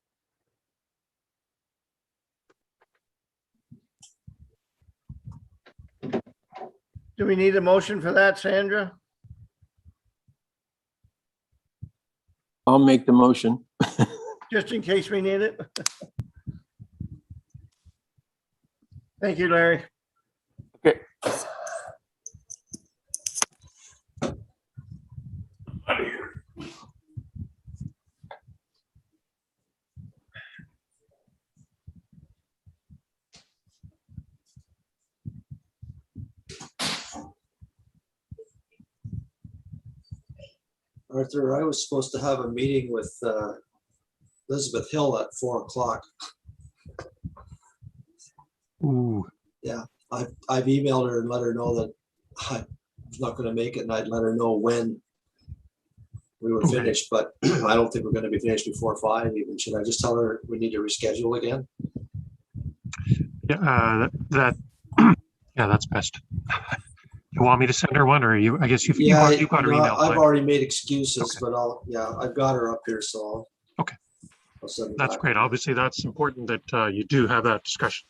Do we need a motion for that, Sandra? I'll make the motion. Just in case we need it. Thank you, Larry. Okay. Arthur, I was supposed to have a meeting with Elizabeth Hill at 4 o'clock. Ooh. Yeah, I've emailed her and let her know that I was not going to make it, and I'd let her know when we were finished, but I don't think we're going to be finished before 5 even. Should I just tell her we need to reschedule again? Yeah, yeah, that's best. You want me to send her one, or you? I guess you've got her email. I've already made excuses, but I've got her up here, so. Okay. I'll send it That's back. great. Obviously, that's important that you do have that discussion.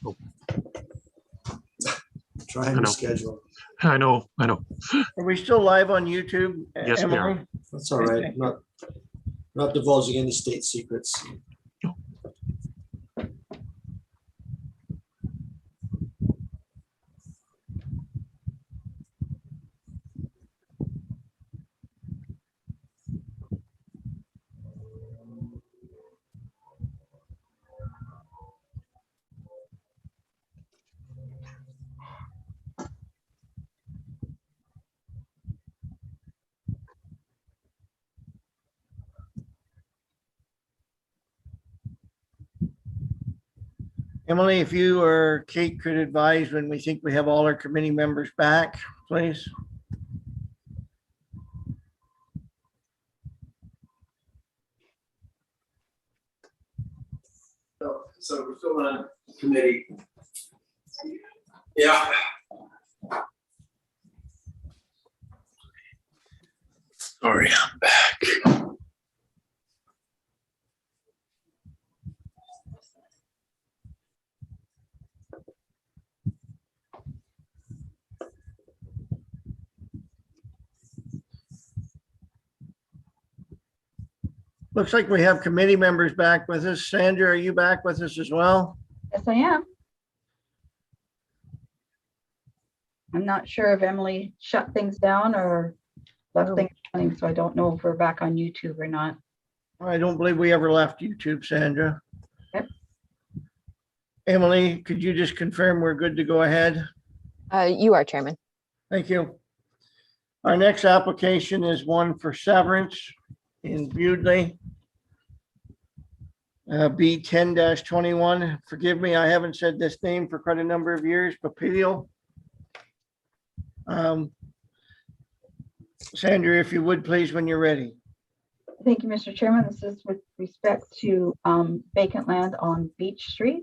Try and I know. reschedule. I know. Are we still live on YouTube? Yes, we are. Emily? That's all right. Not divulging any state secrets. Emily, if you or Kate could advise when we think we have all our committee members back, please. So we're still on committee. Yeah. Sorry, I'm back. Looks like we have committee members back with us. Sandra, are you back with us as well? Yes, I am. I'm not sure if Emily shut things down or left things running, so I don't know if we're back on YouTube or not. I don't believe we ever left YouTube, Sandra. Yep. Emily, could you just confirm we're good to go ahead? You are, Chairman. Thank you. Our next application is one for severance in Bewdley. B 10-21. Forgive me, I haven't said this name for quite a number of years, Papilio. Sandra, if you would please, when you're ready. Thank you, Mr. Chairman. This is with respect to vacant land on Beach Street.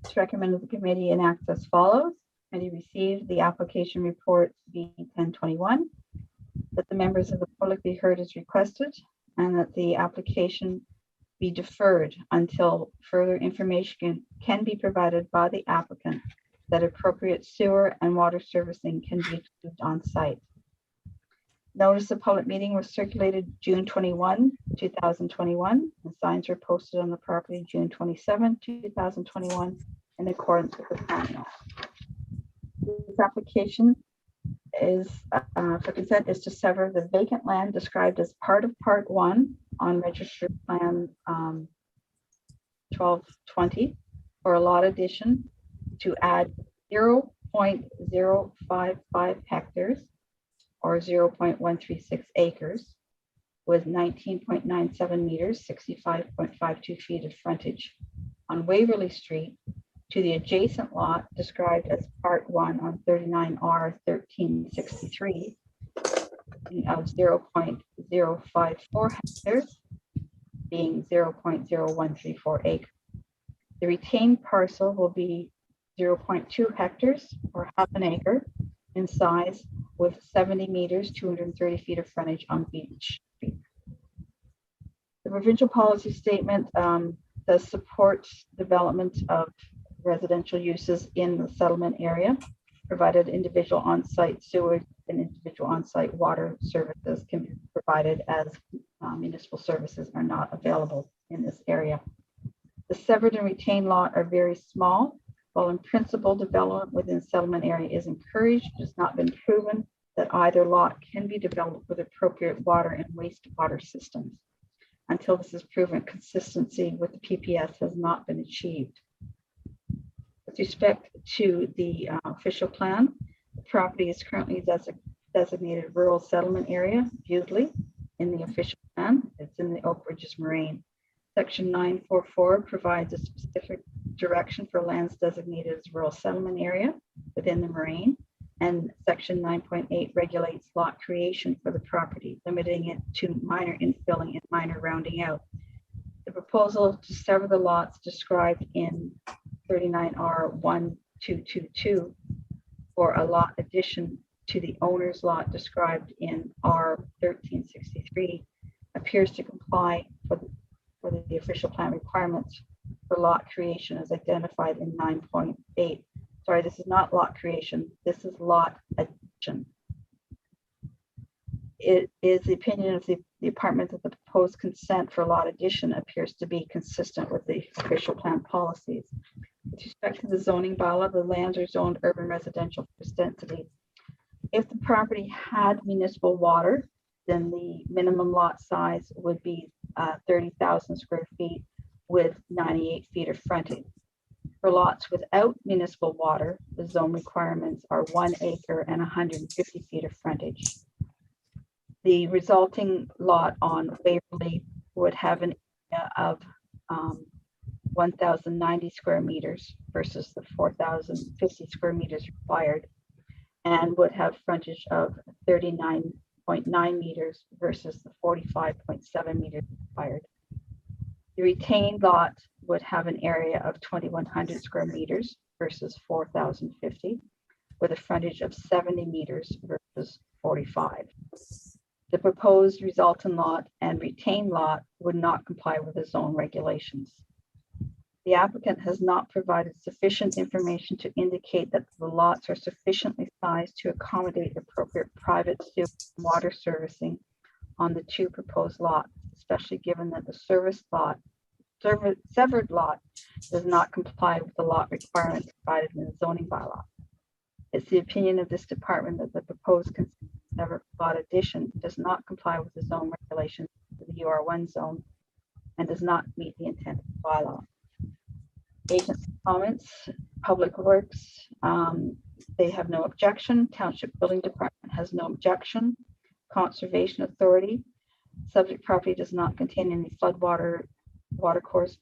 It's recommended the committee enact as follows. Committee received the application report B 10-21, that the members of the public be heard as requested, and that the application be deferred until further information can be provided by the applicant that appropriate sewer and water servicing can be achieved on site. Notice of public meeting was circulated June 21, 2021. The signs were posted on the property June 27, 2021 in accordance with the plan. This application is for consent is to sever the vacant land described as part of Part 1 on Registered Plan 1220 for a lot addition to add 0.055 hectares or 0.136 acres with 19.97 meters, 65.52 feet of frontage on Waverly Street to the adjacent lot described as Part 1 on 39R 1363 of 0.054 hectares, being 0.0134 acres. The retained parcel will be 0.2 hectares or half an acre in size with 70 meters, 230 feet of frontage on Beach Street. The provincial policy statement does support development of residential uses in the settlement area, provided individual on-site sewage and individual on-site water services can be provided as municipal services are not available in this area. The severed and retained lot are very small. While in principle development within settlement area is encouraged, it has not been proven that either lot can be developed with appropriate water and wastewater systems. Until this is proven, consistency with the PPS has not been achieved. With respect to the official plan, the property is currently designated rural settlement area, Bewdley, in the official plan. It's in the Oak Ridges Moraine. Section 944 provides a specific direction for lands designated as rural settlement area within the moraine, and section 9.8 regulates lot creation for the property, limiting it to minor infilling and minor rounding out. The proposal to sever the lots described in 39R 1222 for a lot addition to the owner's lot described in R 1363 appears to comply for the official plan requirements for lot creation as identified in 9.8. Sorry, this is not lot creation. This is lot addition. It is the opinion of the department that the proposed consent for lot addition appears to be consistent with the official plan policies. With respect to the zoning bylaw, the lands are zoned urban residential for density. If the property had municipal water, then the minimum lot size would be 30,000 square feet with 98 feet of frontage. For lots without municipal water, the zone requirements are 1 acre and 150 feet of frontage. The resulting lot on Waverly would have an area of 1,090 square meters versus the 4,050 square meters required, and would have frontage of 39.9 meters versus the 45.7 meters required. The retained lot would have an area of 2,100 square meters versus 4,050, with a frontage of 70 meters versus 45. The proposed resultant lot and retained lot would not comply with the zone regulations. The applicant has not provided sufficient information to indicate that the lots are sufficiently sized to accommodate appropriate private sewer and water servicing on the two proposed lots, especially given that the severed lot does not comply with the lot requirements provided in the zoning bylaw. It's the opinion of this department that the proposed severed lot addition does not comply with the zone regulations for the UR1 zone and does not meet the intent of the bylaw. Agency comments, Public Works, they have no objection. Township Building Department has no objection. Conservation Authority, subject property does not contain any floodplains, watercourses,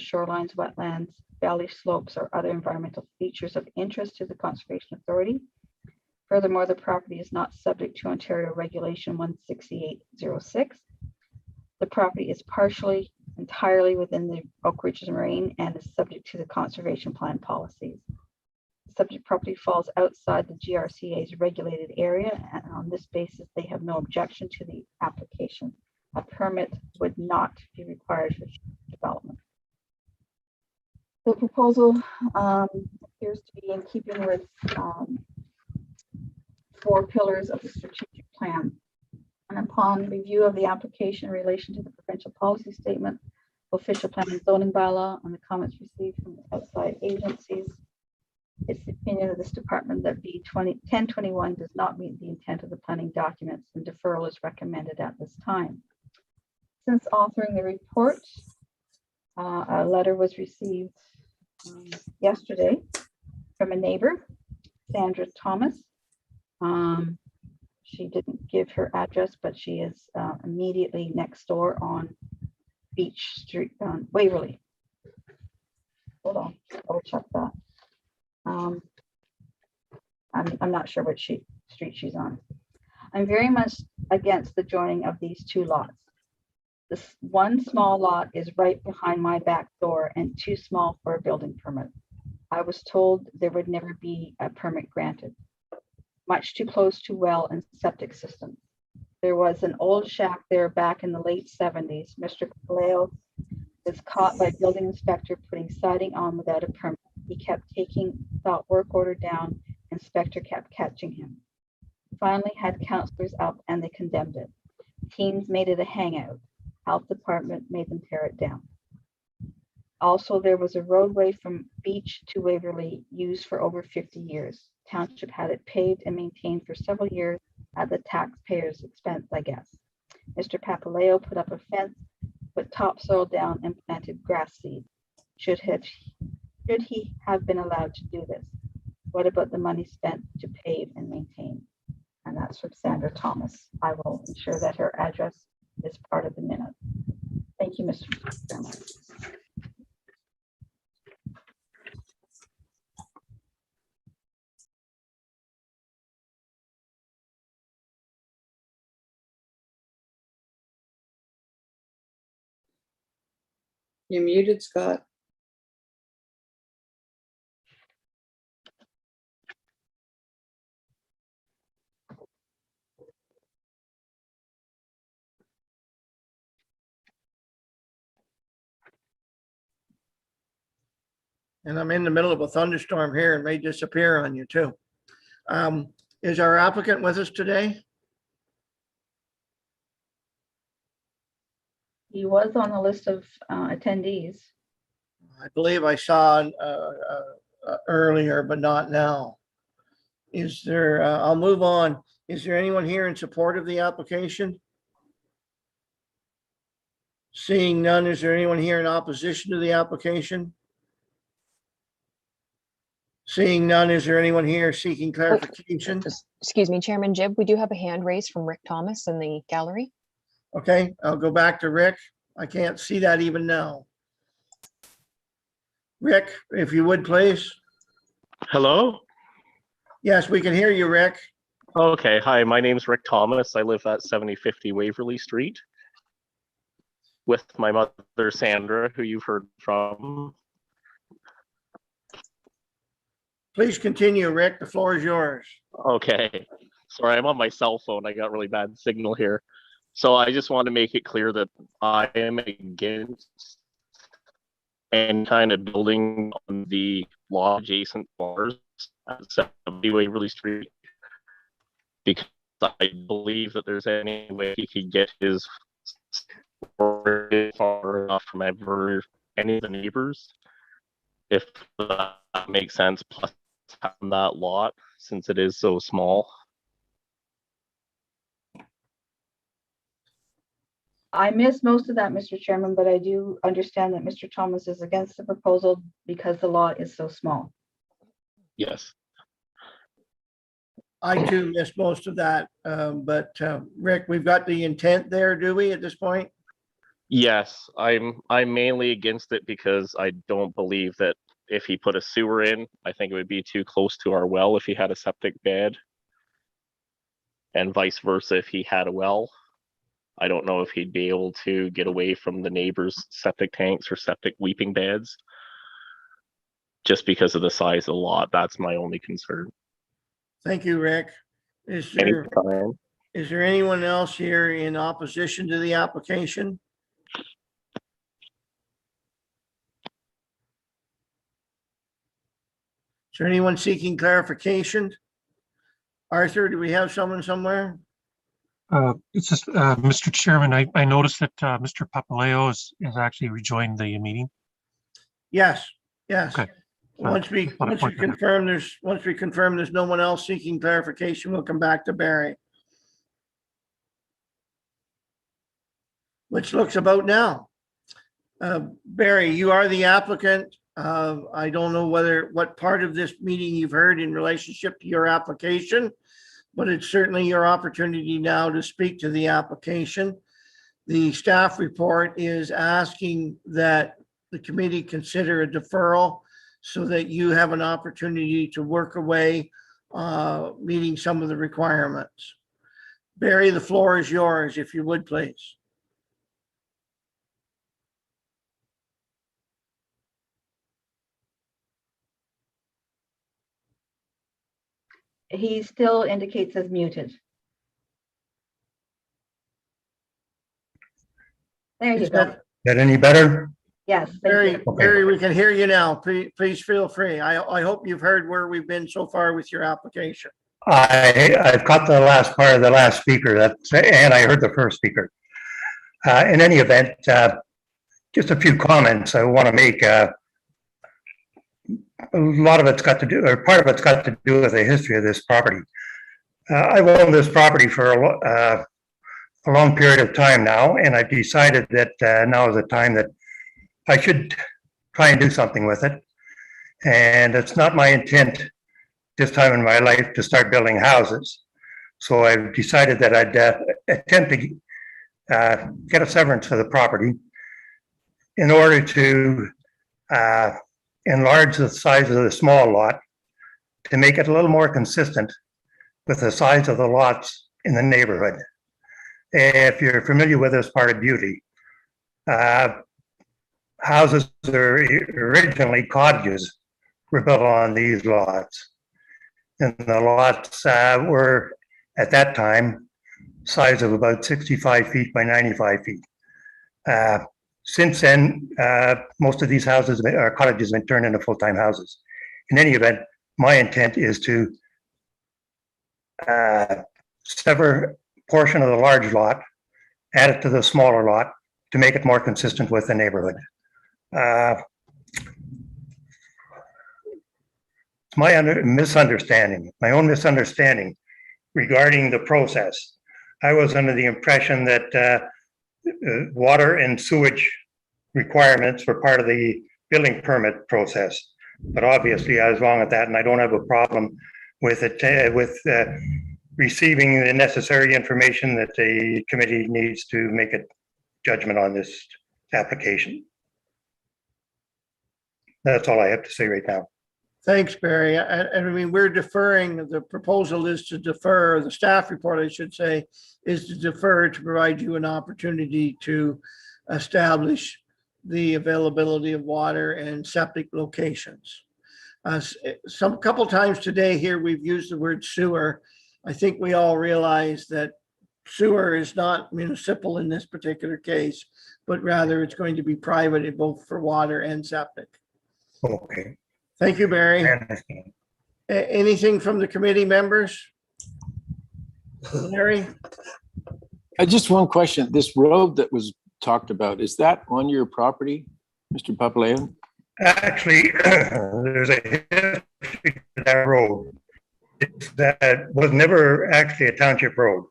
shorelines, wetlands, valley slopes, or other environmental features of interest to the Conservation Authority. Furthermore, the property is not subject to Ontario Regulation 16806. The property is entirely within the Oak Ridges Moraine and is subject to the conservation plan policies. The subject property falls outside the GRCA's regulated area, and on this basis, they have no objection to the application. A permit would not be required for development. The proposal appears to be in keeping with 4 pillars of the strategic plan. And upon review of the application in relation to the provincial policy statement, official plan and zoning bylaw, and the comments received from outside agencies, it's the opinion of this department that B 1021 does not meet the intent of the planning documents, and deferral is recommended at this time. Since authoring the report, a letter was received yesterday from a neighbor, Sandra Thomas. She didn't give her address, but she is immediately next door on Beach Street, Waverly. Hold on, I'll check that. I'm not sure which street she's on. I'm very much against the joining of these 2 lots. This one small lot is right behind my back door and too small for a building permit. I was told there would never be a permit granted. Much too close to well and septic systems. There was an old shack there back in the late 70s. Mr. Paleo was caught by building inspector putting siding on without a permit. He kept taking that work order down. Inspector kept catching him. Finally had counselors up and they condemned it. Teens made it a hangout. Health department made them tear it down. Also, there was a roadway from Beach to Waverly used for over 50 years. Township had it paved and maintained for several years at the taxpayers' expense, I guess. Mr. Papaleo put up a fence, put topsoil down, and planted grass seed. Should he have been allowed to do this? What about the money spent to pave and maintain? And that's from Sandra Thomas. I will ensure that her address is part of the minute. Thank you, Mr. Chairman. You're muted, Scott. And I'm in the middle of a thunderstorm here and may disappear on you too. Is our applicant with us today? He was on the list of attendees. I believe I saw earlier, but not now. Is there, I'll move on. Is there anyone here in support of the application? Seeing none, is there anyone here in opposition to the application? Seeing none, is there anyone here seeking clarification? Excuse me, Chairman Jib, we do have a hand raised from Rick Thomas in the gallery. Okay, I'll go back to Rick. I can't see that even now. Rick, if you would, please. Hello? Yes, we can hear you, Rick. Okay, hi, my name's Rick Thomas. I live at 7050 Waverly Street with my mother, Sandra, who you've heard from. Please continue, Rick. The floor is yours. Okay, sorry, I'm on my cell phone. I got really bad signal here. So I just want to make it clear that I am against any kind of building on the law adjacent bars at 70 Waverly Street, because I believe that there's any way he could get his or far enough from any of the neighbors, if that makes sense, plus having that lot since it is so small. I missed most of that, Mr. Chairman, but I do understand that Mr. Thomas is against the proposal because the lot is so small. Yes. I too missed most of that, but Rick, we've got the intent there, do we, at this point? Yes, I'm mainly against it because I don't believe that if he put a sewer in, I think it would be too close to our well if he had a septic bed. And vice versa if he had a well. I don't know if he'd be able to get away from the neighbors' septic tanks or septic weeping beds. Just because of the size of the lot, that's my only concern. Thank you, Rick. Is Anytime. there anyone else here in opposition to the application? Is there anyone seeking clarification? Arthur, do we have someone somewhere? It's just, Mr. Chairman, I noticed that Mr. Papaleo has actually rejoined the meeting. Yes, yes. Okay. Once we confirm there's no one else seeking clarification, we'll come back to Barry. Which looks about now. Barry, you are the applicant. I don't know what part of this meeting you've heard in relationship to your application, but it's certainly your opportunity now to speak to the application. The staff report is asking that the committee consider a deferral so that you have an opportunity to work away, meeting some of the requirements. Barry, the floor is yours, if you would, please. He still indicates as muted. There you go. That any better? Yes. Barry, we can hear you now. Please feel free. I hope you've heard where we've been so far with your application. I've caught the last part of the last speaker, and I heard the first speaker. In any event, just a few comments I want to make. A lot of it's got to do, or part of it's got to do with the history of this property. I've owned this property for a long period of time now, and I've decided that now is the time that I should try and do something with it. And it's not my intent this time in my life to start building houses. So I've decided that I'd attempt to get a severance for the property in order to enlarge the size of the small lot to make it a little more consistent with the size of the lots in the neighborhood. If you're familiar with this part of Beauty, houses are originally cottages were built on these lots. And the lots were at that time size of about 65 feet by 95 feet. Since then, most of these houses or cottages have been turned into full-time houses. In any event, my intent is to sever a portion of the large lot, add it to the smaller lot to make it more consistent with the neighborhood. My own misunderstanding regarding the process. I was under the impression that water and sewage requirements were part of the building permit process. But obviously I was wrong at that, and I don't have a problem with it, receiving the necessary information that the committee needs to make a judgment on this application. That's all I have to say right now. Thanks, Barry. I mean, we're deferring, the proposal is to defer, the staff report, I should say, is to defer to provide you an opportunity to establish the availability of water and septic locations. Couple times today here, we've used the word sewer. I think we all realize that sewer is not municipal in this particular case, but rather it's going to be private both for water and septic. Okay. Thank you, Barry. Anything from the committee members? Larry? Just one question. This road that was talked about, is that on your property, Mr. Papalayan? Actually, there's a history to that road. That was never actually a township road.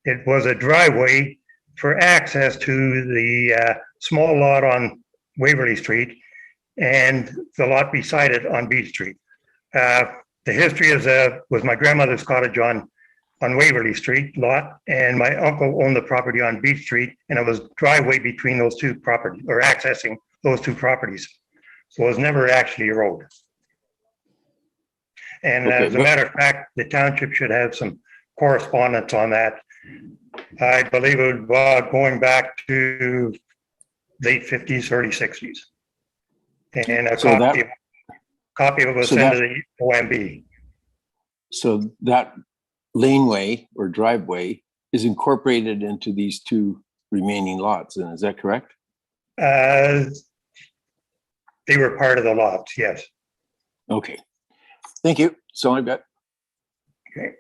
It was a driveway for access to the small lot on Waverly Street and the lot beside it on Beach Street. The history is was my grandmother's cottage on Waverly Street lot, and my uncle owned the property on Beach Street, and it was driveway between those two properties, or accessing those two properties. So it was never actually a road. And Okay, as a matter of fact, the township should have some correspondence on that. I believe it was going back to late 50s, early 60s. And a So copy of it was so sent that- to the OMB. So that laneway or driveway is incorporated into these two remaining lots, and is that correct? They were part of the lots, yes. Okay. Thank you. So I've got. Okay.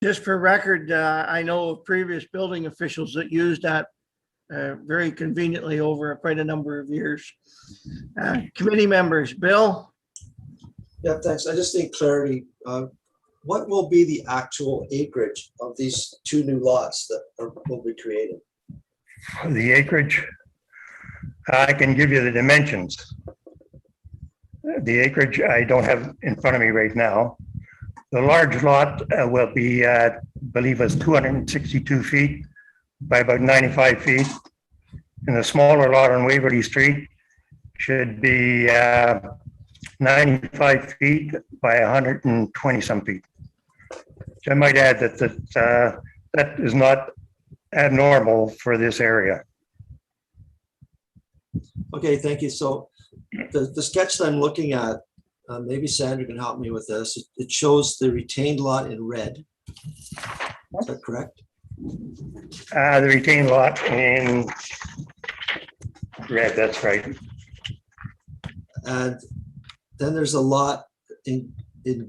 Just for record, I know of previous building officials that used that very conveniently over quite a number of years. Committee members, Bill? Yeah, thanks. I just need clarity. What will be the actual acreage of these two new lots that will be created? The acreage, I can give you the dimensions. The acreage I don't have in front of me right now. The large lot will be, I believe it's 262 feet by about 95 feet. And the smaller lot on Waverly Street should be 95 feet by 120 some feet. So I might add that that is not abnormal for this area. Okay, thank you. So the sketch that I'm looking at, maybe Sandra can help me with this. It shows the retained lot in red. Is that correct? The retained lot in red, that's right. And then there's a lot in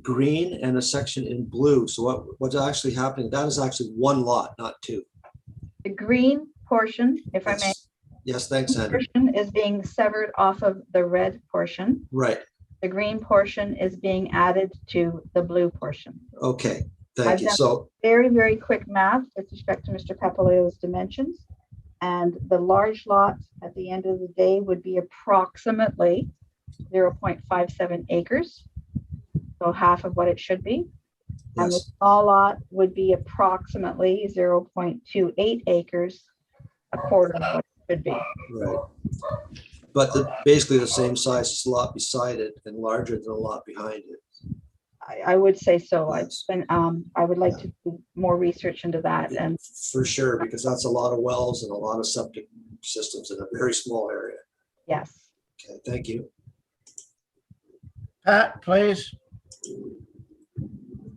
green and a section in blue. So what's actually happening? That is actually one lot, not two. The green portion, if I may. Yes, thanks, Sandra. Portion is being severed off of the red portion. Right. The green portion is being added to the blue portion. Okay, I've thank you. done So, very, very quick math with respect to Mr. Papaleo's dimensions. And the large lot at the end of the day would be approximately 0.57 acres. So half of what it should be. And the yes, small lot would be approximately 0.28 acres, a quarter of what it should be. right. But basically the same size as the lot beside it and larger than the lot behind it. I would say so. I would like to do more research into that. And For sure, because that's a lot of wells and a lot of septic systems in a very small area. yes. Okay, thank you. Pat, please.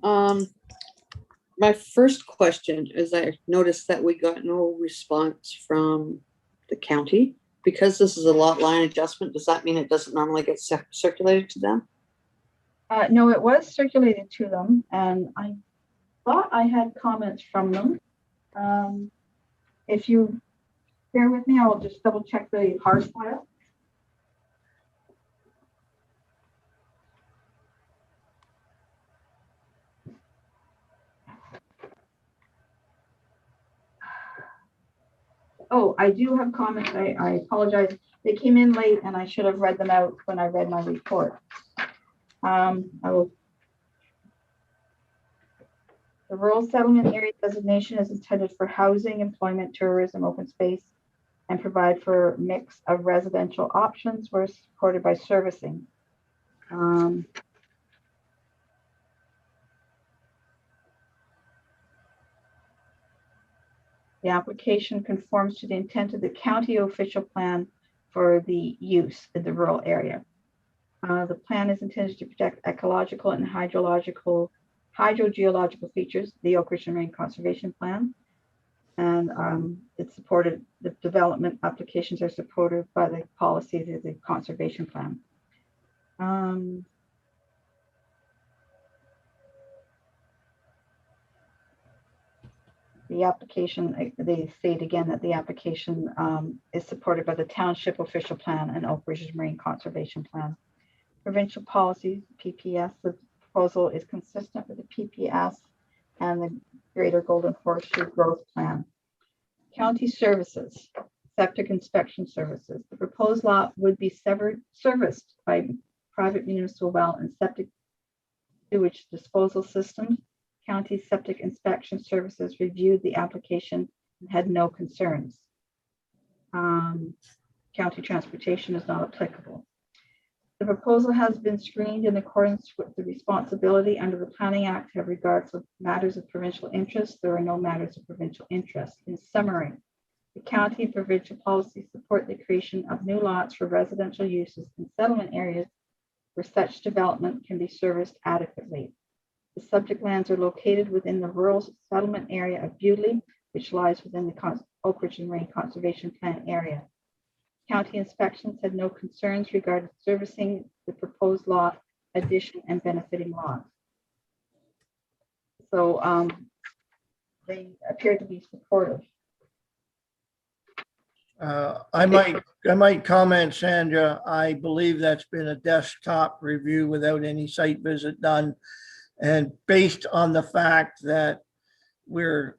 My first question is, I noticed that we got no response from the county. Because this is a lot line adjustment, does that mean it doesn't normally get circulated to them? No, it was circulated to them, and I thought I had comments from them. If you bear with me, I will just double check the hard file. Oh, I do have comments. I apologize. They came in late and I should have read them out when I read my report. I will. The rural settlement area designation is intended for housing, employment, tourism, open space, and provide for a mix of residential options were supported by servicing. The application conforms to the intent of the county official plan for the use in the rural area. The plan is intended to protect ecological and hydrogeological features, the Oak Ridge Marine Conservation Plan. And it's supported, the development applications are supported by the policies of the conservation plan. The application, they state again that the application is supported by the Township Official Plan and Oak Ridge Marine Conservation Plan. Provincial policies, PPS, the proposal is consistent with the PPS and the Greater Golden Horseshoe Growth Plan. County services, septic inspection services. The proposed lot would be serviced by private municipal well and septic sewage disposal systems. County Septic Inspection Services reviewed the application and had no concerns. County transportation is not applicable. The proposal has been screened in accordance with the responsibility under the Planning Act to have regards with matters of provincial interest. There are no matters of provincial interest. In summary, the county and provincial policies support the creation of new lots for residential uses in settlement areas where such development can be serviced adequately. The subject lands are located within the rural settlement area of Bewdley, which lies within the Oak Ridge and Marine Conservation Plan area. County inspections had no concerns regarding servicing the proposed lot, addition, and benefiting lots. So they appear to be supportive. I might comment, Sandra, I believe that's been a desktop review without any site visit done. And based on the fact that we're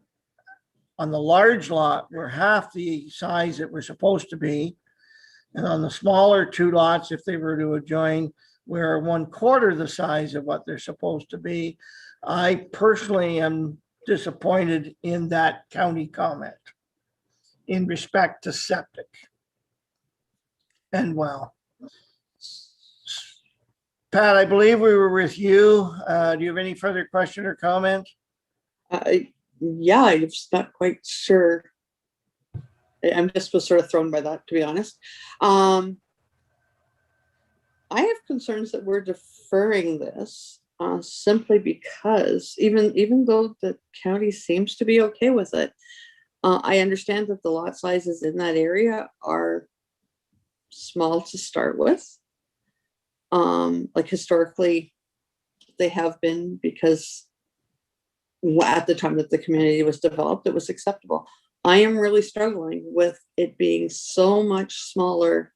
on the large lot, we're half the size that we're supposed to be. And on the smaller two lots, if they were to adjoin, we're 1/4 the size of what they're supposed to be. I personally am disappointed in that county comment in respect to septic. And well, Pat, I believe we were with you. Do you have any further question or comment? Yeah, I'm just not quite sure. I'm just was sort of thrown by that, to be honest. I have concerns that we're deferring this simply because even though the county seems to be okay with it, I understand that the lot sizes in that area are small to start with. Like historically, they have been, because at the time that the community was developed, it was acceptable. I am really struggling with it being so much smaller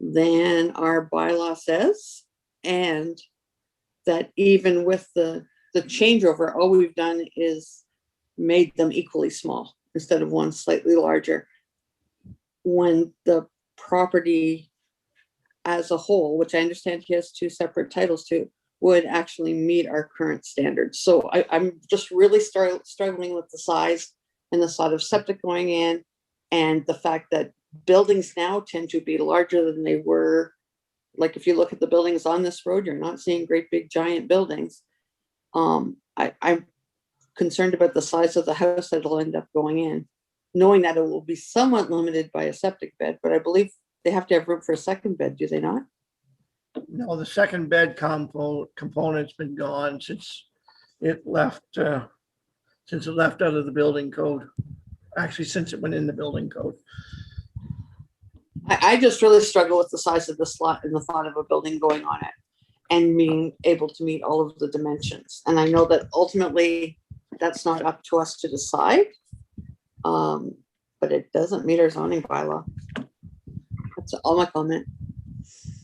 than our bylaw says, and that even with the changeover, all we've done is made them equally small instead of one slightly larger. When the property as a whole, which I understand he has 2 separate titles to, would actually meet our current standards. So I'm just really struggling with the size and the sort of septic going in, and the fact that buildings now tend to be larger than they were. Like if you look at the buildings on this road, you're not seeing great big giant buildings. I'm concerned about the size of the house that'll end up going in, knowing that it will be somewhat limited by a septic bed, but I believe they have to have room for a second bed, do they not? No, the second bed component's been gone since it left out of the building code. Actually, since it went in the building code. I just really struggle with the size of this lot and the thought of a building going on it and being able to meet all of the dimensions. And I know that ultimately that's not up to us to decide, but it doesn't meet our zoning bylaw. That's all my comment.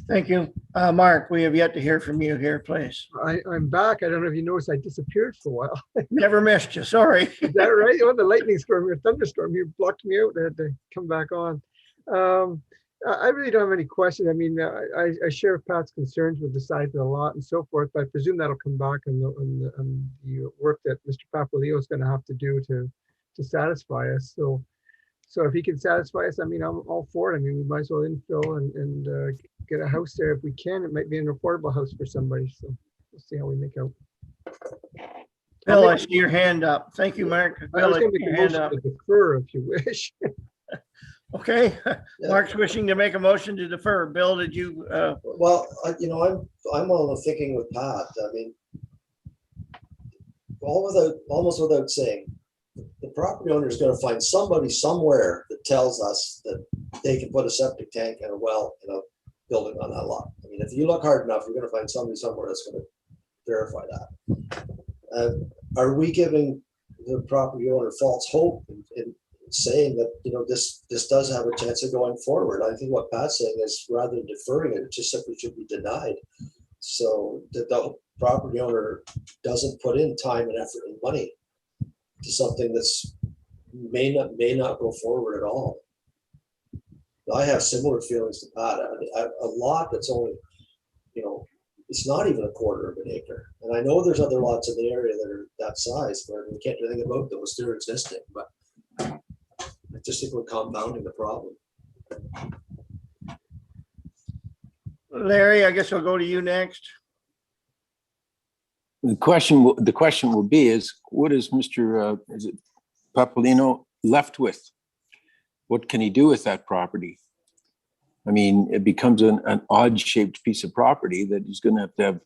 Thank you. Mark, we have yet to hear from you here, please. I'm back. I don't know if you noticed, I disappeared for a while. Never missed you, sorry. Is that right? Oh, the lightning storm or thunderstorm, you blocked me out. I had to come back on. I really don't have any questions. I mean, I share Pat's concerns with the size of the lot and so forth, but I presume that'll come back on the work that Mr. Papaleo is going to have to do to satisfy us. So if he can satisfy us, I mean, I'm all for it. I mean, we might as well infill and get a house there if we can. It might be an affordable house for somebody. So we'll see how we make out. Bill, I see your hand up. Thank you, Mark. I was going to make a motion to defer if you wish. Okay, Mark's wishing to make a motion to defer. Bill, did you? Well, I'm on the thinking with Pat. I mean, almost without saying, the property owner is going to find somebody somewhere that tells us that they can put a septic tank and a well in a building on that lot. I mean, if you look hard enough, you're going to find somebody somewhere that's going to verify that. Are we giving the property owner false hope in saying that, you know, this does have a chance of going forward. I think what Pat's saying is rather than deferring it, it just simply should be denied. So that the property owner doesn't put in time and effort and money to something that's may not go forward at all. I have similar feelings to Pat. A lot that's only, you know, it's not even a quarter of an acre. And I know there's other lots in the area that are that size, but we can't do anything about those. They're existing, but I just think we're compounding the problem. Larry, I guess I'll go to you next. The question will be is, what is Mr. Is it Papolino left with? What can he do with that property? I mean, it becomes an odd shaped piece of property that he's going to have,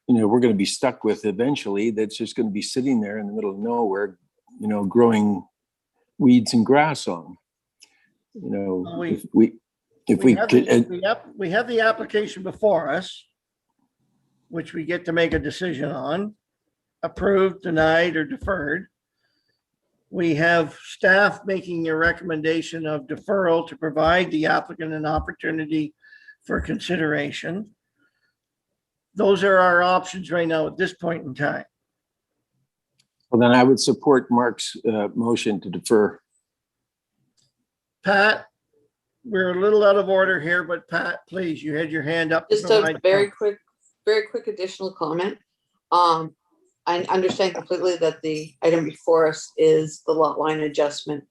you know, we're going to be stuck with eventually. That's just going to be sitting there in the middle of nowhere, you know, growing weeds and grass on. You know, we have the application before us, which we get to make a decision on, approved, denied, or deferred. We have staff making a recommendation of deferral to provide the applicant an opportunity for consideration. Those are our options right now at this point in time. Well, then I would support Mark's motion to defer. Pat, we're a little out of order here, but Pat, please, you had your hand up. Just a very quick additional comment. I understand completely that the item before us is the lot line adjustment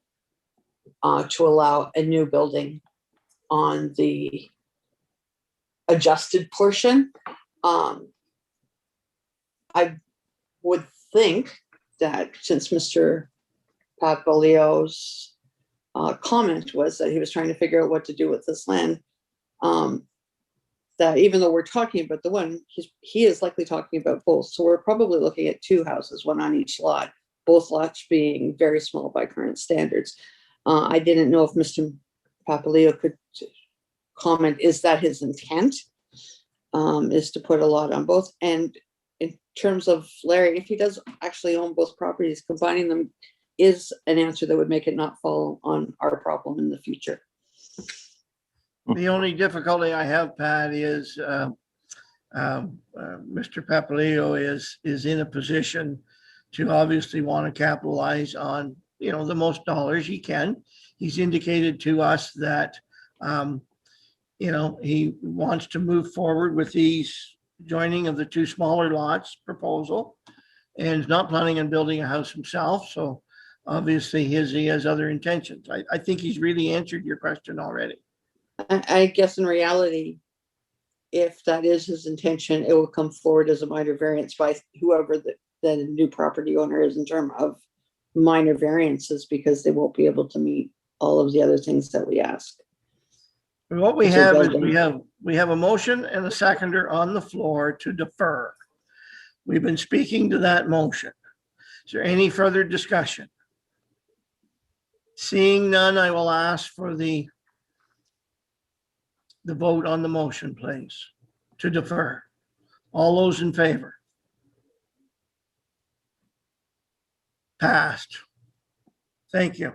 to allow a new building on the adjusted portion. I would think that since Mr. Papolio's comment was that he was trying to figure out what to do with this land, that even though we're talking about the one, he is likely talking about both. So we're probably looking at two houses, one on each lot, both lots being very small by current standards. I didn't know if Mr. Papolio could comment, is that his intent, is to put a lot on both? And in terms of Larry, if he does actually own both properties, combining them is an answer that would make it not fall on our problem in the future. The only difficulty I have, Pat, is Mr. Papolio is in a position to obviously want to capitalize on, you know, the most dollars he can. He's indicated to us that, you know, he wants to move forward with these joining of the two smaller lots proposal and is not planning on building a house himself. So obviously he has other intentions. I think he's really answered your question already. I guess in reality, if that is his intention, it will come forward as a minor variance by whoever the new property owner is in terms of minor variances, because they won't be able to meet all of the other things that we ask. What we have is we have a motion and a seconder on the floor to defer. We've been speaking to that motion. Is there any further discussion? Seeing none, I will ask for the vote on the motion, please, to defer. All those in favor? Passed. Thank you.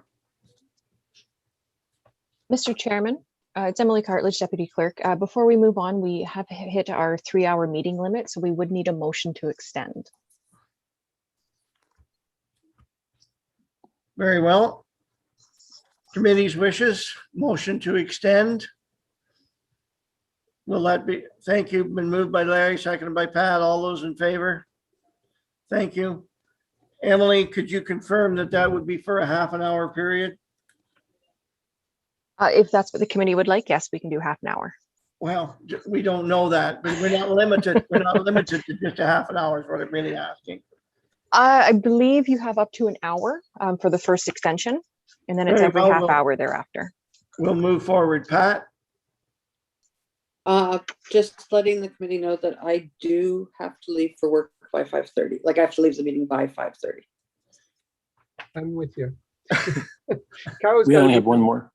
Mr. Chairman, it's Emily Cartledge, Deputy Clerk. Before we move on, we have hit our 3-hour meeting limit, so we would need a motion to extend. Very well. Committee's wishes, motion to extend. Will that be, thank you, been moved by Larry, seconded by Pat. All those in favor? Thank you. Emily, could you confirm that that would be for a half an hour period? If that's what the committee would like, yes, we can do half an hour. Well, we don't know that, but we're not limited. We're not limited to just a half an hour is what I'm really asking. I believe you have up to an hour for the first extension, and then it's Very every well, half hour thereafter. We'll move forward. Pat? Just letting the committee know that I do have to leave for work by 5:30. Like I have to leave the meeting by 5:30. I'm with you. We only have one more.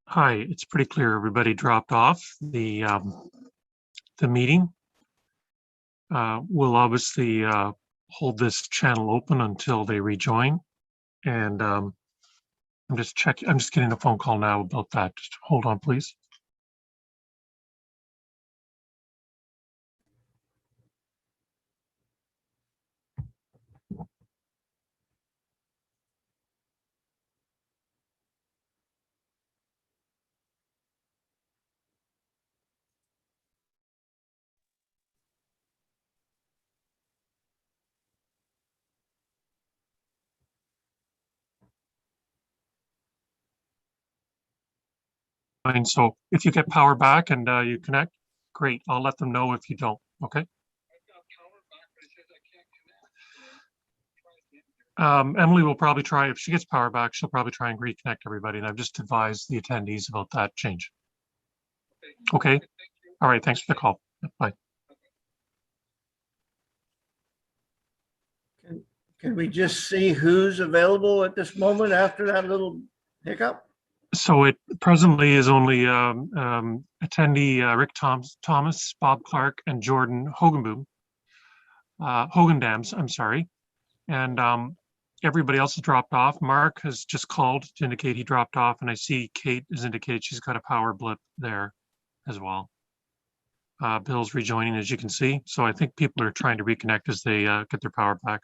Hi, it's pretty clear everybody dropped off the meeting. We'll obviously hold this channel open until they rejoin. And I'm just getting a phone call now about that. Just hold on, please. Fine. So if you get power back and you connect, great. I'll let them know if you don't. Okay. Emily will probably try, if she gets power back, she'll probably try and reconnect everybody. And I've just advised the attendees about that change. Okay. All right. Thanks for the call. Bye. Can we just see who's available at this moment after that little hiccup? So it presently is only attendee Rick Thomas, Bob Clark, and Jordan Hogendams, I'm sorry. And everybody else has dropped off. Mark has just called to indicate he dropped off, and I see Kate has indicated she's got a power blip there as well. Bill's rejoining, as you can see. So I think people are trying to reconnect as they get their power back.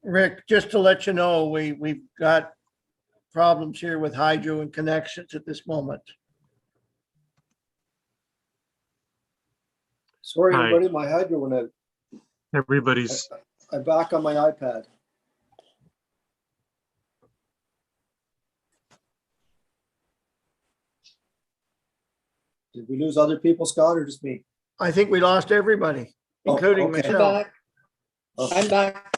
Rick, just to let you know, we've got problems here with hydro and connections at this moment. Sorry, Hi. everybody, my hydro went out. Everybody's I'm back on my iPad. Did we lose other people, Scott, or just me? I think we lost everybody, including okay. I'm myself. back. I'm back.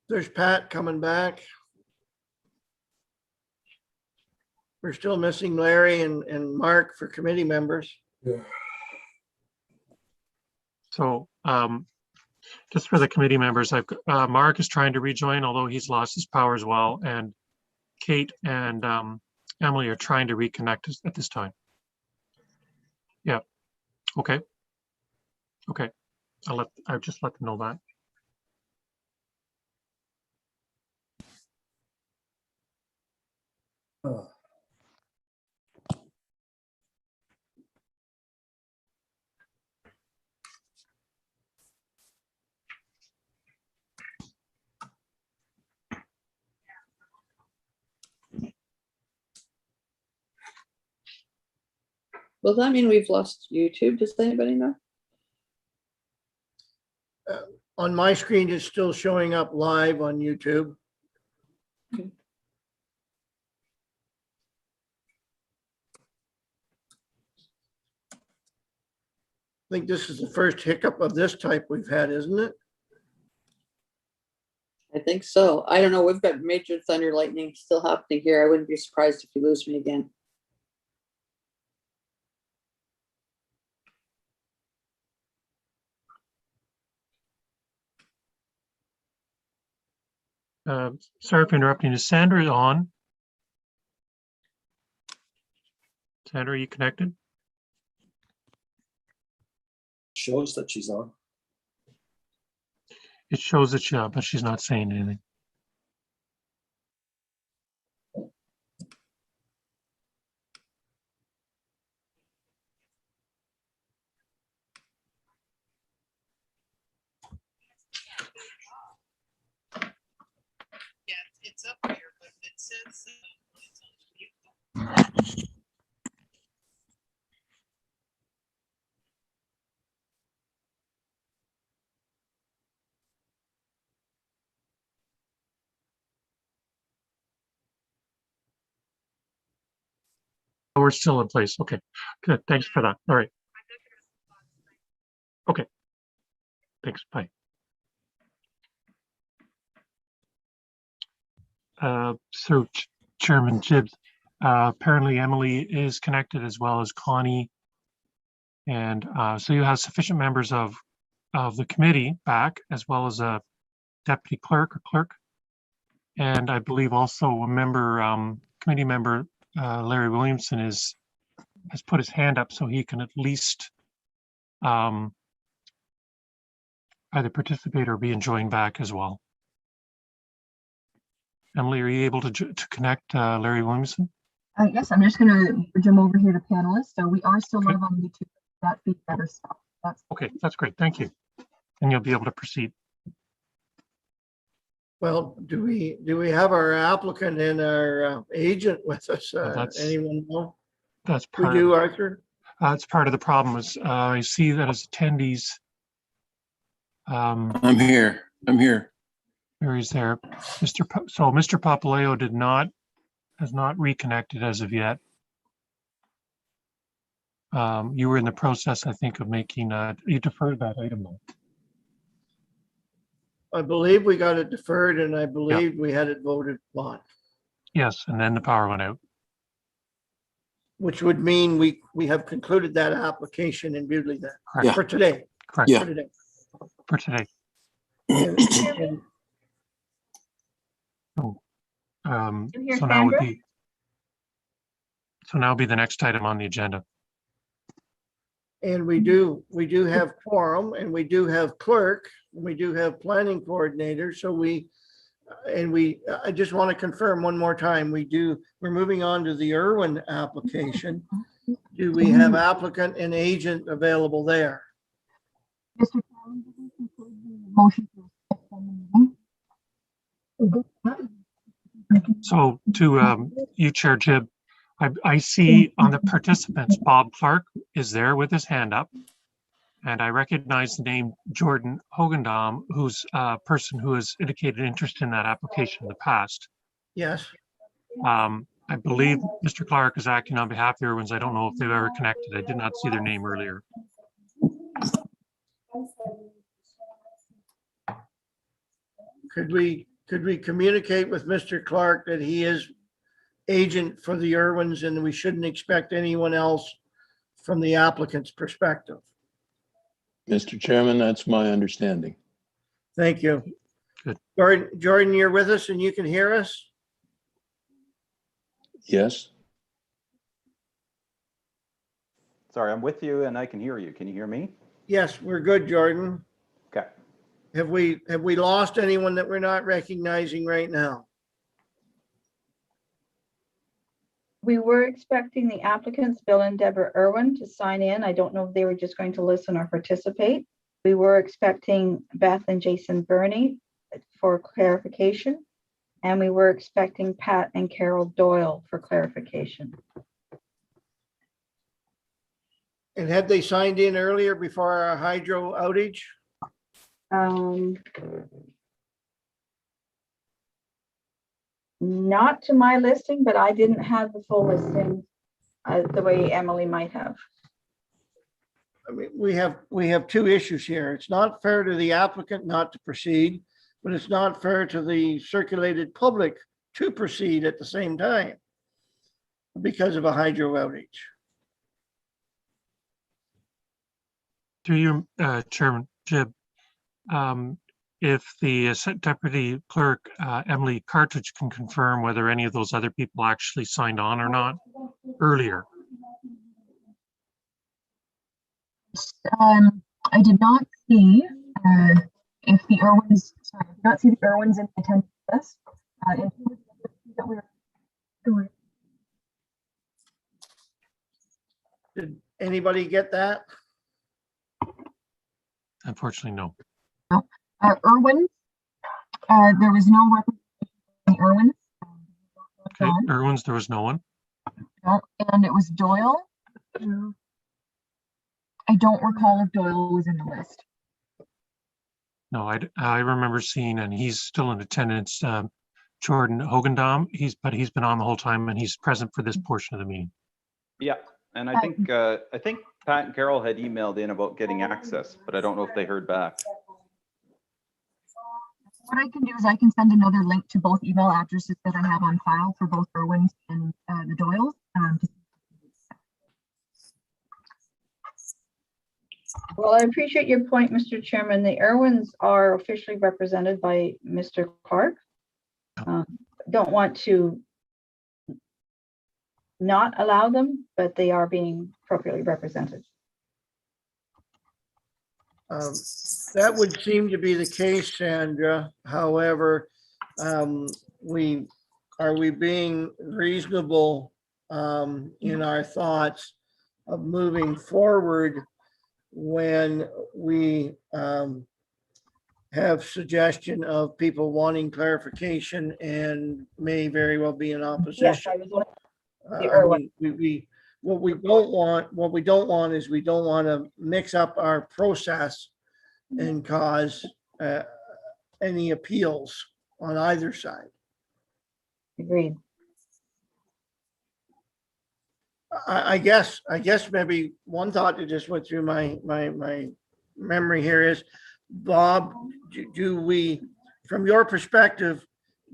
There's Pat coming back. We're still missing Larry and Mark for committee members. so just for the committee members, I've Mark is trying to rejoin, although he's lost his power as well, and Kate and Emily are trying to reconnect at this time. Yeah. Okay. Okay. I'll just let them know that. Oh. Will that mean we've lost YouTube? Does anybody know? On my screen, it's still showing up live on YouTube. I think this is the first hiccup of this type we've had, isn't it? I think so. I don't know. We've got major thunder lightning still happening here. I wouldn't be surprised if you lose me again. Sorry for interrupting. Is Sandra on? Sandra, are you connected? Shows that she's on. It shows that she's on, but she's not saying anything. Yeah, it's up here, but it says it's on mute. We're still in place. Okay, good. Thanks for that. All right. Okay. Thanks, bye. So Chairman Gibbs, apparently Emily is connected as well as Connie. And so you have sufficient members of the committee back, as well as a deputy clerk or clerk. And I believe also a member, committee member, Larry Williamson has put his hand up so he can at least either participate or be enjoying back as well. Emily, are you able to connect Larry Williamson? Yes, I'm just going to bridge him over here to panelists. So we are still live on YouTube. That feed better stuff. That's okay. That's great. Thank you. And you'll be able to proceed. Well, do we have our applicant and our agent with us? Anyone know? That's We part. do, Arthur? That's part of the problem is I see that as attendees. I'm here. I'm here. Mary's there. Mr. Papaleo has not reconnected as of yet. You were in the process, I think, of making, you deferred that item though. I believe we got it deferred and I believe we had it voted on, Yes, and then the power went out. which would mean we have concluded that application in Bewdley then Correct. for today. Correct. For today. For today. And So now would be. So now would be the next item on the agenda. And we do have quorum and we do have clerk, and we do have planning coordinator. So I just want to confirm one more time, we're moving on to the Irwin application. Do we have applicant and agent available there? Mr. Chairman, did we conclude the motion to extend the meeting? So to you, Chair Jib, I see on the participants, Bob Clark is there with his hand up. And I recognize the name Jordan Hogendam, who's a person who has indicated interest in that application in the past. Yes. I believe Mr. Clark is acting on behalf of the Irwins. I don't know if they've ever connected. I did not see their name earlier. Could we communicate with Mr. Clark that he is agent for the Irwins and we shouldn't expect anyone else from the applicant's perspective? Mr. Chairman, that's my understanding. Thank you. Good. Jordan, you're with us and you can hear us? Yes. Sorry, I'm with you and I can hear you. Can you hear me? Yes, we're good, Jordan. Okay. Have we lost anyone that we're not recognizing right now? We were expecting the applicants, Bill and Deborah Irwin, to sign in. I don't know if they were just going to listen or participate. We were expecting Beth and Jason Burney for clarification. And we were expecting Pat and Carol Doyle for clarification. And had they signed in earlier before our hydro outage? Not to my listing, but I didn't have the full listing the way Emily might have. I mean, we have two issues here. It's not fair to the applicant not to proceed, but it's not fair to the circulated public to proceed at the same time because of a hydro outage. Through you, Chairman Jib, if the Deputy Clerk, Emily Cartridge, can confirm whether any of those other people actually signed on or not earlier. I did not see if the Irwins, sorry, I did not see the Irwins in the attendance list. And that we're Did anybody get that? Unfortunately, no. Irwins, there was no representation from the Irwins. Okay, Irwins, there was no one. No, and it was Doyle. I don't recall if Doyle was in the list. No, I remember seeing, and he's still in attendance, Jordan Hogendam. He's been on the whole time and he's present for this portion of the meeting. Yeah, and I think Pat and Carol had emailed in about getting access, but I don't know if they heard back. What I can do is I can send another link to both email addresses that I have on file for both Irwins and the Doyles. Well, I appreciate your point, Mr. Chairman. The Irwins are officially represented by Mr. Clark. Don't want to not allow them, but they are being appropriately represented. That would seem to be the case, Sandra. However, are we being reasonable in our thoughts of moving forward when we have suggestion of people wanting clarification and may very well be in opposition? What we don't want is we don't want to mix up our process and cause any appeals on either side. Agreed. I guess maybe one thought that just went through my memory here is, Bob, do we, from your perspective,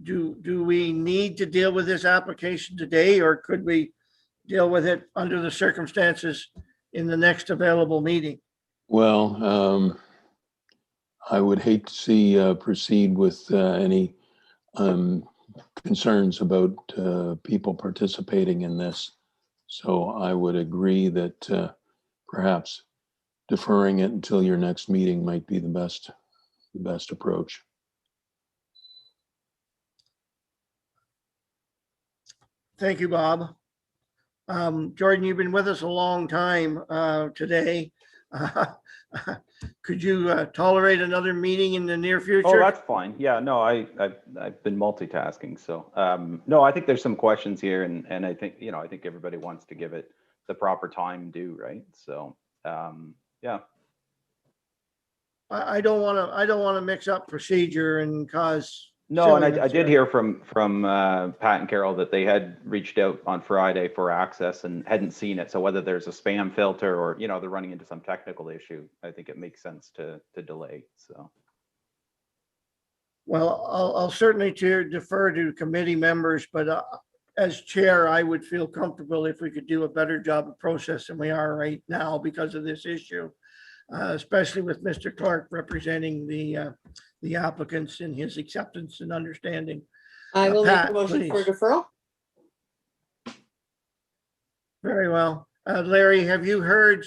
do we need to deal with this application today, or could we deal with it under the circumstances in the next available meeting? Well, I would hate to see proceed with any concerns about people participating in this. So I would agree that perhaps deferring it until your next meeting might be the best approach. Thank you, Bob. Jordan, you've been with us a long time today. Could you tolerate another meeting in the near future? Oh, that's fine. Yeah, no, I've been multitasking. So no, I think there's some questions here, and I think, I think everybody wants to give it the proper time due, right? So yeah. I don't want to mix up procedure and cause. No, and I silliness did here. hear from Pat and Carol that they had reached out on Friday for access and hadn't seen it. So whether there's a spam filter or, they're running into some technical issue, I think it makes sense to delay. So. Well, I'll certainly defer to committee members, but as chair, I would feel comfortable if we could do a better job of process than we are right now because of this issue, especially with Mr. Clark representing the applicants in his acceptance and understanding. I will make Pat, a motion for please. deferral. Very well. Larry, have you heard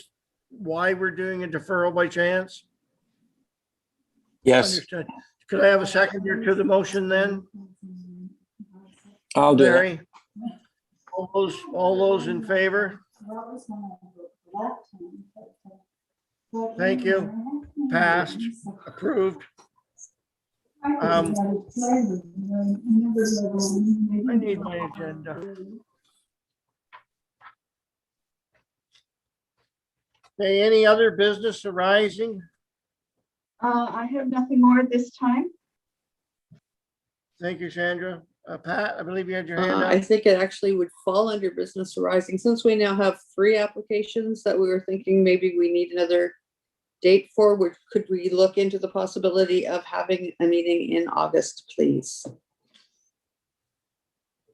why we're doing a deferral by chance? Yes, Understood. Could I have a seconder to the motion then? I'll do it. Larry? All those in favor? Thank you. Passed, approved. I need my agenda. Okay, any other business arising? I have nothing more at this time. Thank you, Sandra. Pat, I believe you had your hand I up. think it actually would fall under business arising, since we now have 3 applications that we were thinking maybe we need another date for. Could we look into the possibility of having a meeting in August, please?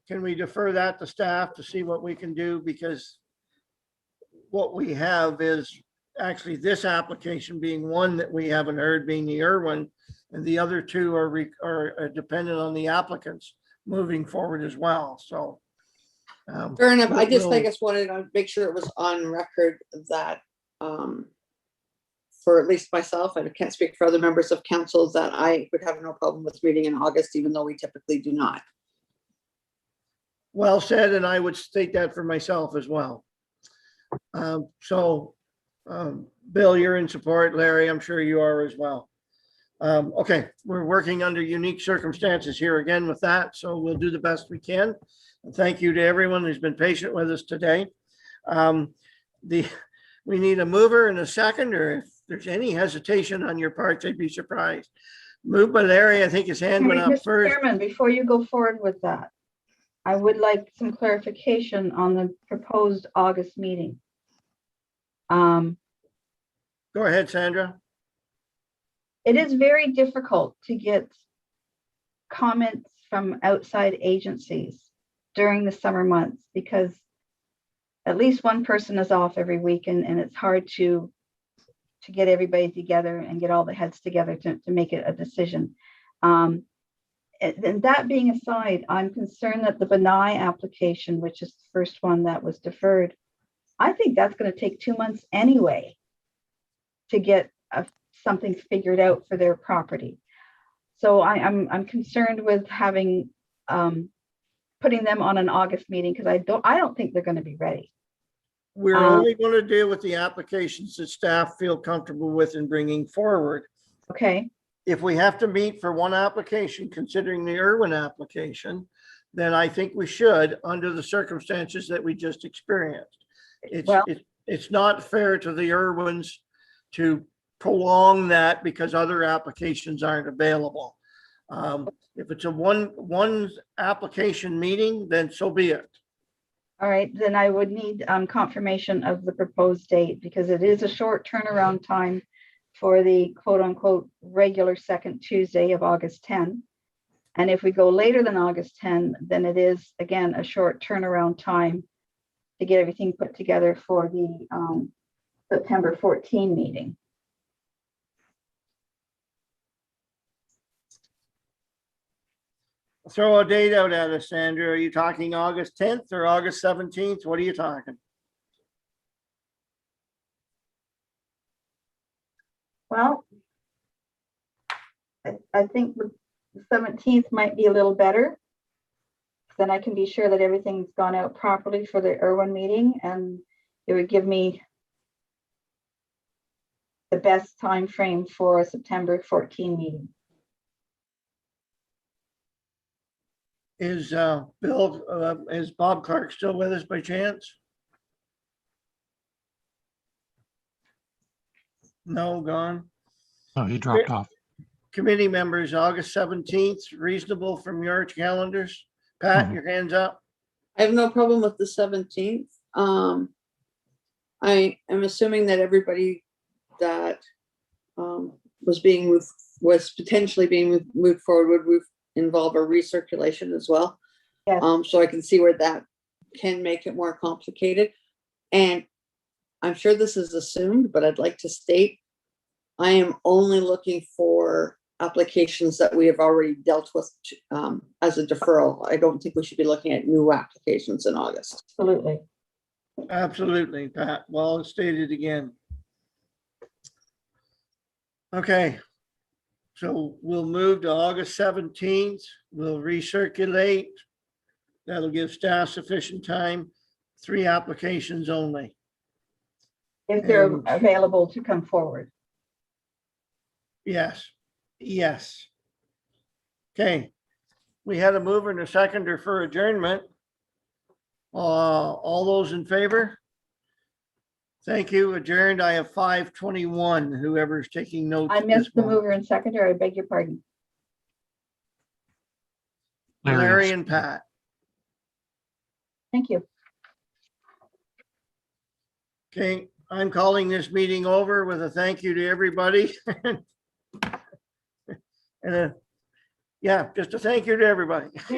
Can we defer that to staff to see what we can do? Because what we have is actually this application being one that we haven't heard, being the Irwin, and the other 2 are dependent on the applicants moving forward as well. So. Fair enough. I we'll- just wanted to make sure it was on record that for at least myself, I can't speak for other members of council, that I would have no problem with meeting in August, even though we typically do not. Well said, and I would state that for myself as well. Bill, you're in support. Larry, I'm sure you are as well. Okay, we're working under unique circumstances here again with that, so we'll do the best we can. And thank you to everyone who's been patient with us today. We need a mover and a seconder. If there's any hesitation on your parts, I'd be surprised. Moved by Larry, I think his hand went up Mr. first. Chairman, before you go forward with that, I would like some clarification on the proposed August meeting. Um, Go ahead, Sandra. it is very difficult to get comments from outside agencies during the summer months because at least one person is off every week and it's hard to get everybody together and get all the heads together to make it a decision. And that being aside, I'm concerned that the Benai application, which is the first one that was deferred, I think that's going to take 2 months anyway to get something figured out for their property. So I'm concerned with having putting them on an August meeting because I don't think they're going to be ready. We're only going to deal with the applications that staff feel comfortable with in bringing forward. Okay. If we have to meet for one application, considering the Irwin application, then I think we should, under the circumstances that we just experienced. It's not fair to the Irwins to prolong that because other applications aren't available. If it's a one application meeting, then so be it. All right, then I would need confirmation of the proposed date because it is a short turnaround time for the quote unquote regular second Tuesday of August 10. And if we go later than August 10, then it is again a short turnaround time to get everything put together for the September 14 meeting. Throw a date out at us, Sandra. Are you talking August 10th or August 17th? What are you talking? Well, I think the 17th might be a little better. Then I can be sure that everything's gone out properly for the Irwin meeting, and it would give me the best time frame for a September 14 meeting. Is Bill, is Bob Clark still with us by chance? No, gone. Oh, he dropped off. Committee members, August 17th, reasonable from your calendars? Pat, your hands up. I have no problem with the 17th. I am assuming that everybody that was potentially being moved forward would involve a recirculation as well. Yes. So I can see where that can make it more complicated. And I'm sure this is assumed, but I'd like to state, I am only looking for applications that we have already dealt with as a deferral. I don't think we should be looking at new applications in August. Absolutely. Absolutely, Pat. Well stated again. Okay. So we'll move to August 17th. We'll recirculate. That'll give staff sufficient time. 3 applications only. If they're available to come forward. Yes, yes. Okay, we had a mover and a seconder for adjournment. All those in favor? Thank you. Adjourned. I have 5:21. Whoever's taking notes. I at missed this the moment. mover and seconder. I beg your pardon. Larry and Pat. Thank you. Okay, I'm calling this meeting over with a thank you to everybody. And yeah, just a thank you to everybody.